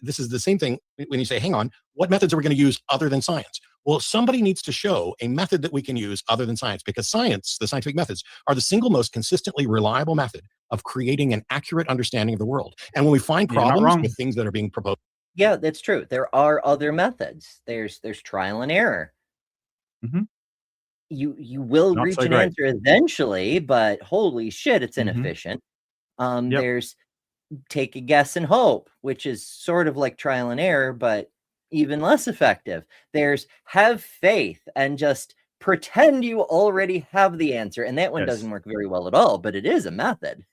This is the same thing when you say, hang on, what methods are we going to use other than science? Well, somebody needs to show a method that we can use other than science, because science, the scientific methods, are the single most consistently reliable method of creating an accurate understanding of the world. And when we find problems with things that are being proposed. Yeah, that's true. There are other methods. There's trial and error. Mm-hmm. You will reach an answer eventually, but holy shit, it's inefficient. There's take a guess and hope, which is sort of like trial and error, but even less effective. There's have faith and just pretend you already have the answer. And that one doesn't work very well at all, but it is a method,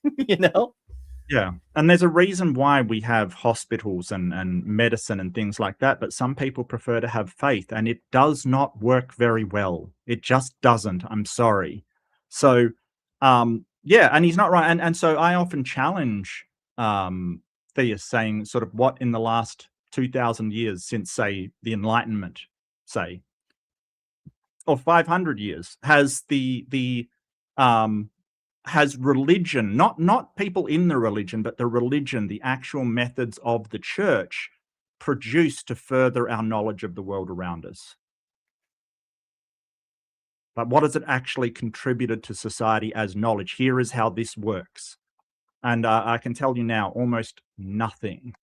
Yeah. And there's a reason why we have hospitals and medicine and things like that. But some people prefer to have faith, and it does not work very well. It just doesn't. I'm sorry. So, and he's not right. And so I often challenge theists, saying sort of what in the last 2,000 years since, say, the Enlightenment, say, or 500 years, has has religion, not people in the religion, but the religion, the actual methods of the church, produced to further our knowledge of the world around us? But what has it actually contributed to society as knowledge? Here is how this works. And I can tell you now, almost nothing.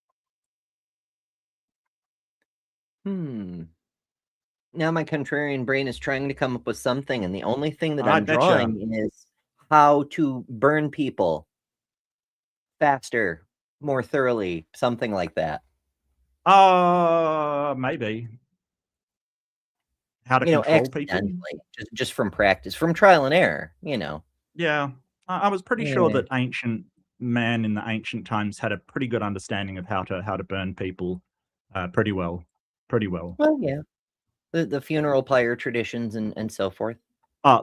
Now my contrarian brain is trying to come up with something, and the only thing that I'm drawing is how to burn people faster, more thoroughly, something like that. Maybe. How to control people? Just from practice, from trial and error, Yeah. I was pretty sure that ancient man in the ancient times had a pretty good understanding of how to burn people pretty well. Well, yeah. The funeral pyre traditions and so forth.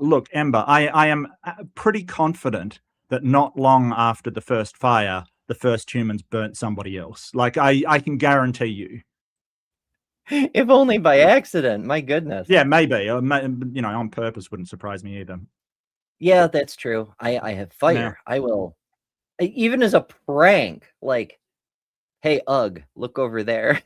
Look, Ember, I am pretty confident that not long after the first fire, the first humans burnt somebody else. Like, I can guarantee you. If only by accident, my goodness. Yeah, maybe. On purpose wouldn't surprise me either. Yeah, that's true. I have fire. I will, even as a prank, like, hey, Ugg, look over there.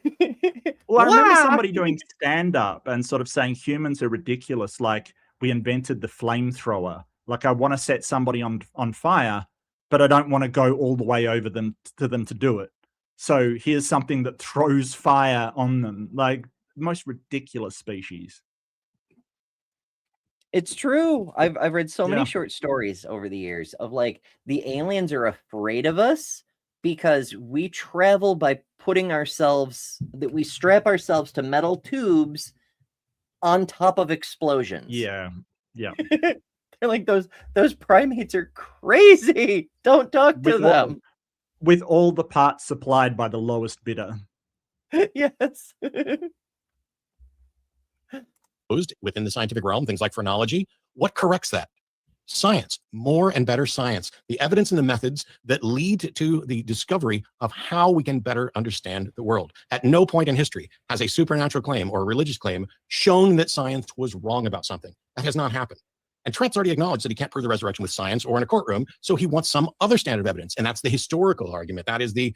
Well, I remember Wah! somebody doing stand-up and sort of saying humans are ridiculous, like we invented the flamethrower. Like I want to set somebody on fire, but I don't want to go all the way over them to do it. So here's something that throws fire on them. Like most ridiculous species. It's true. I've read so many Yeah. short stories over the years of like the aliens are afraid of us because we travel by putting ourselves that we strap ourselves to metal tubes on top of explosions. Yeah. Yeah. They're like those primates are crazy. Don't talk to them. With all the parts supplied by the lowest bidder. Yes. Within the scientific realm, things like phrenology. What corrects that? Science, more and better science, the evidence and the methods that lead to the discovery of how we can better understand the world. At no point in history has a supernatural claim or a religious claim shown that science was wrong about something. That has not happened. And Trent's already acknowledged that he can't prove the resurrection with science or in a courtroom, so he wants some other standard of evidence, and that's the historical argument. That is the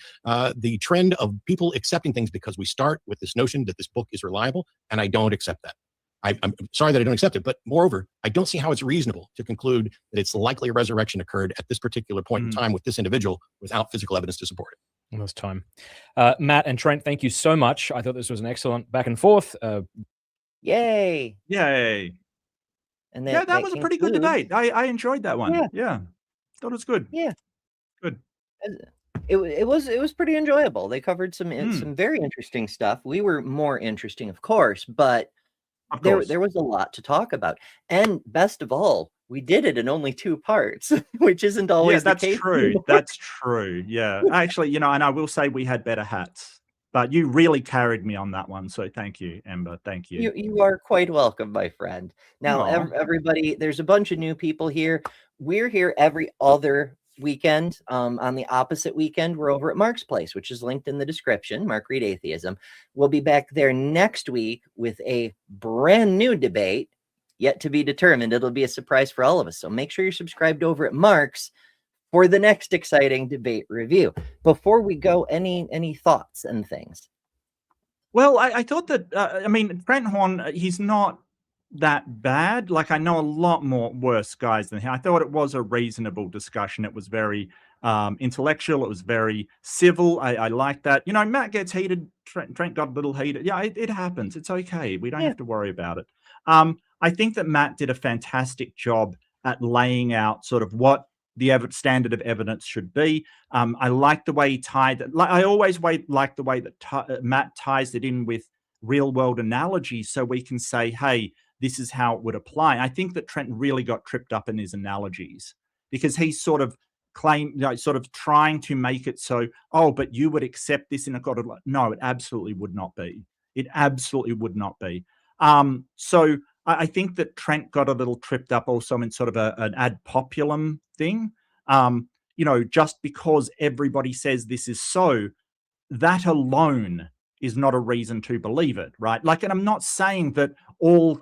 trend of people accepting things because we start with this notion that this book is reliable, and I don't accept that. I'm sorry that I don't accept it, but moreover, I don't see how it's reasonable to conclude that it's likely a resurrection occurred at this particular point in time with this individual without physical evidence to support it. Almost time. Matt and Trent, thank you so much. I thought this was an excellent back and forth. Yay. Yay. And that was a pretty good debate. I enjoyed that one. Yeah. Thought it was good. Yeah. Good. It was pretty enjoyable. They covered some very interesting stuff. We were more interesting, of course, but there was a lot to talk about. And best of all, we did it in only 2 parts, which isn't always the case. True. That's true. Yeah. Actually, and I will say we had better hats, but you really carried me on that one. So thank you, Ember. Thank you. You are quite welcome, my friend. Now, everybody, there's a bunch of new people here. We're here every other weekend. On the opposite weekend, we're over at Mark's Place, which is linked in the description. Mark Reed Atheism. We'll be back there next week with a brand new debate, yet to be determined. It'll be a surprise for all of us. So make sure you're subscribed over at Mark's for the next exciting debate review. Before we go, any thoughts and things? Well, I thought that, Trent Horn, he's not that bad. Like, I know a lot more worse guys than him. I thought it was a reasonable discussion. It was very intellectual. It was very civil. I like that. Matt gets heated. Trent got a little heated. Yeah, it happens. It's okay. We don't have to worry about it. I think that Matt did a fantastic job at laying out sort of what the standard of evidence should be. I like the way he tied it. I always like the way that Matt ties it in with real world analogies, so we can say, hey, this is how it would apply. I think that Trent really got tripped up in his analogies because he's sort of trying to make it so, but you would accept this in a God of life. No, it absolutely would not be. It absolutely would not be. So I think that Trent got a little tripped up also in sort of an ad populum thing. Just because everybody says this is so, that alone is not a reason to believe it, right? Like, and I'm not saying that all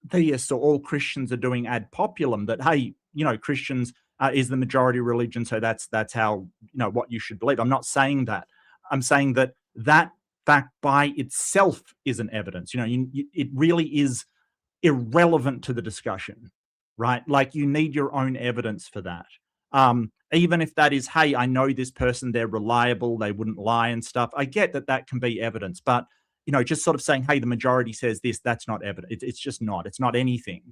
theists or all Christians are doing ad populum, that, hey, Christians is the majority religion, so that's how, what you should believe. I'm not saying that. I'm saying that fact by itself isn't evidence. It really is irrelevant to the discussion, right? Like, you need your own evidence for that. Even if that is, hey, I know this person, they're reliable, they wouldn't lie and stuff. I get that can be evidence, but, just sort of saying, hey, the majority says this, that's not evidence. It's just not. It's not anything.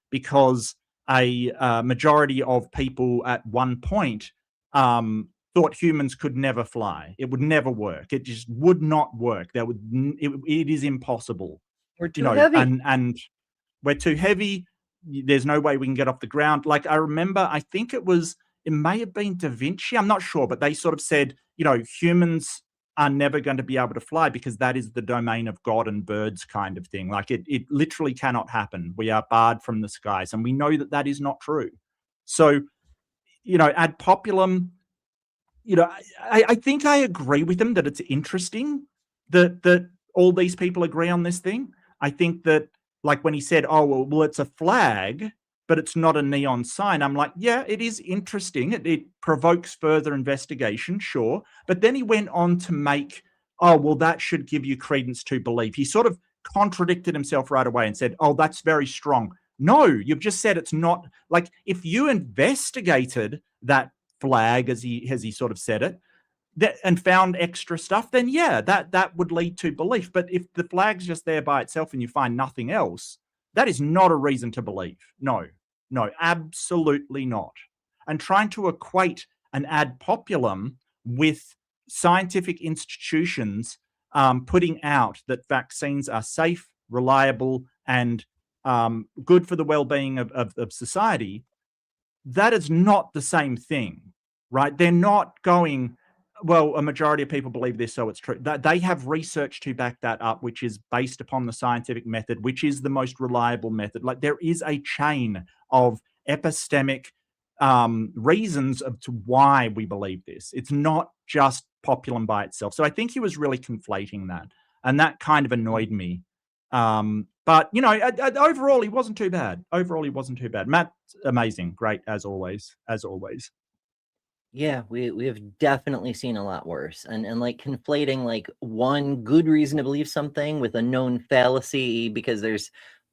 Because a majority of people at one point thought humans could never fly. It would never work. It just would not work. It is impossible. We're too heavy. And we're too heavy. There's no way we can get off the ground. Like, I remember, I think it may have been Da Vinci. I'm not sure, but they sort of said, humans are never going to be able to fly because that is the domain of God and birds kind of thing. Like, it literally cannot happen. We are barred from the skies, and we know that is not true. So, ad populum, I think I agree with them that it's interesting that all these people agree on this thing. I think that, like, when he said, well, it's a flag, but it's not a neon sign. I'm like, yeah, it is interesting. It provokes further investigation, sure. But then he went on to make, oh, well, that should give you credence to belief. He sort of contradicted himself right away and said, oh, that's very strong. No, you've just said it's not. Like, if you investigated that flag, as he sort of said it, and found extra stuff, then yeah, that would lead to belief. But if the flag's just there by itself and you find nothing else, that is not a reason to believe. No, absolutely not. And trying to equate an ad populum with scientific institutions putting out that vaccines are safe, reliable, and good for the well-being of society, that is not the same thing, right? They're not going, well, a majority of people believe this, so it's true. They have research to back that up, which is based upon the scientific method, which is the most reliable method. Like, there is a chain of epistemic reasons to why we believe this. It's not just populum by itself. So I think he was really conflating that, and that kind of annoyed me. But, you know, overall, he wasn't too bad. Matt, amazing. Great, as always. Yeah, we have definitely seen a lot worse. And like conflating like one good reason to believe something with a known fallacy because there's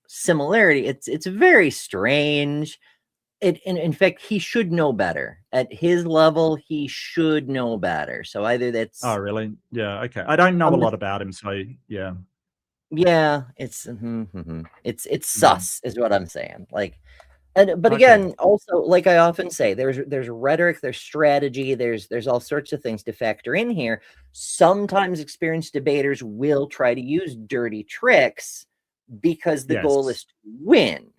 similarity. It's very strange. In fact, he should know better. At his level, he should know better. So either that's... Oh, really? Yeah, okay. I don't know a lot about him, so yeah. Yeah, it's sus is what I'm saying. Like, but again, also, like I often say, there's rhetoric, there's strategy, there's all sorts of things to factor in here. Sometimes experienced debaters will try to use dirty tricks because the goal is to win.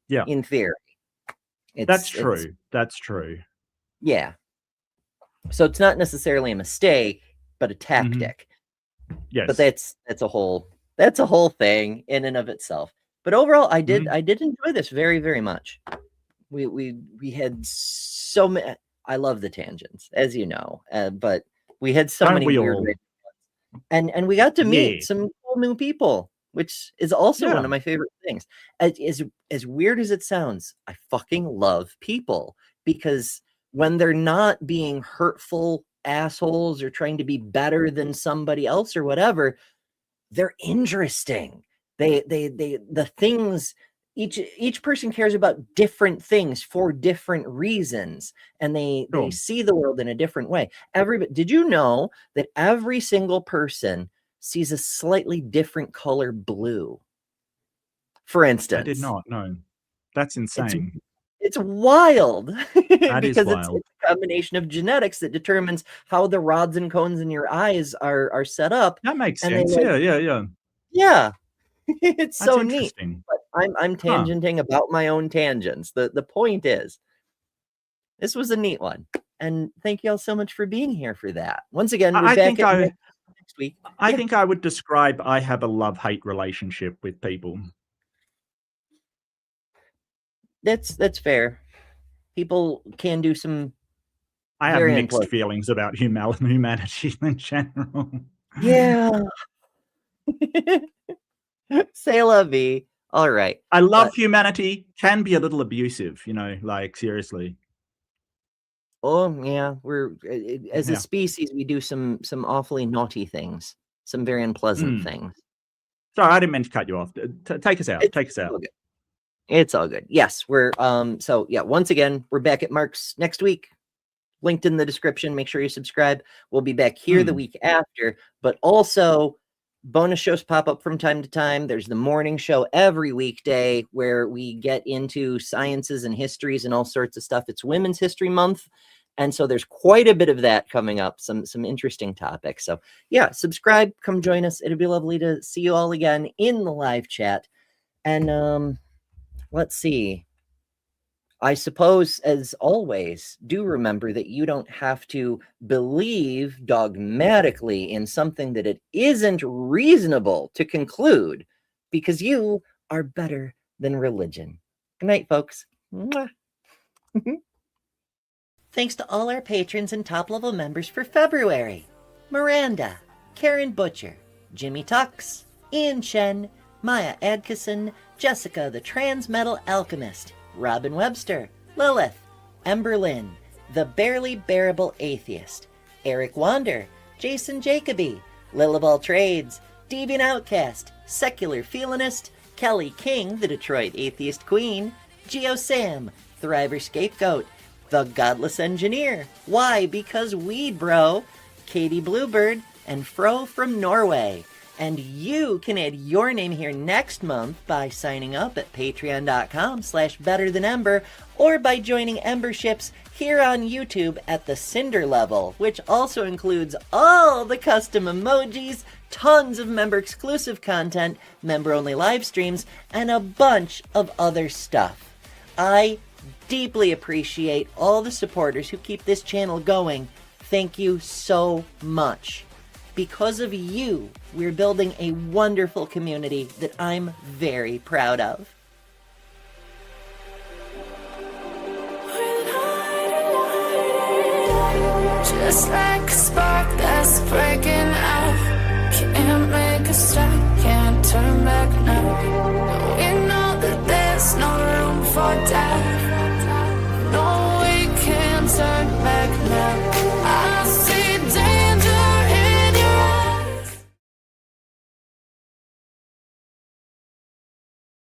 Yeah, in theory, that's true. Yeah, so it's not necessarily a mistake, but a tactic. Yes, but that's a whole thing in and of itself. But overall, I did enjoy this very, very much. We had so many. I love the tangents, as you know, but we had so many weird, and we got to meet some cool new people, which is also one of my favorite things. As weird as it sounds, I fucking love people, because when they're not being hurtful assholes or trying to be better than somebody else or whatever, they're interesting. The things, each person cares about different things for different reasons, and they see the world in a different way. Did you know that every single person sees a slightly different color blue? For instance, I did not know. That's insane. It's wild. That because is wild. It's a combination of genetics that determines how the rods and cones in your eyes are set up. That makes And sense. Yeah. It's That's so neat. interesting. But I'm tangenting about my own tangents. The point is, this was a neat one, and thank you all so much for being here for that. Once again, we're back next week. I think I would describe I have a love-hate relationship with people. That's fair. People can do some. I have mixed feelings about humanity in general. Yeah. C'est la vie. All right. I love humanity. Can be a little abusive, like seriously. Oh yeah, we're as a species, we do some awfully naughty things, some very unpleasant things. Sorry, I didn't mean to cut you off. Take us out. It's all good. Yes, we're so yeah, once again, we're back at Mark's next week. Linked in the description. Make sure you subscribe. We'll be back here the week after, but also bonus shows pop up from time to time. There's the morning show every weekday where we get into sciences and histories and all sorts of stuff. It's Women's History Month, and so there's quite a bit of that coming up, some interesting topics. So yeah, subscribe, come join us. It'll be lovely to see you all again in the live chat. And let's see. I suppose, as always, do remember that you don't have to believe dogmatically in something that it isn't reasonable to conclude, because you are better than religion. Good night, folks. Thanks to all our patrons and top-level members for February. Miranda, Karen Butcher, Jimmy Tux, Ian Chen, Maya Adkison, Jessica the Trans Metal Alchemist, Robin Webster, Lilith, Emberlyn, The Barely Bearable Atheist, Eric Wander, Jason Jacoby, Lilibal Trades, Deviant Outcast, Secular Feelinist, Kelly King, the Detroit Atheist Queen, Geo Sam, Thriver Scapegoat, The Godless Engineer, Why? Because Weed Bro, Katie Bluebird, and Fro from Norway. And you can add your name here next month by signing up at patreon.com/betterthanember or by joining Emberships here on YouTube at the Cinder level, which also includes all the custom emojis, tons of member-exclusive content, member-only live streams, and a bunch of other stuff. I deeply appreciate all the supporters who keep this channel going. Thank you so much. Because of you, we're building a wonderful community that I'm very proud of. Just like a spark that's breaking out, can't make a stop.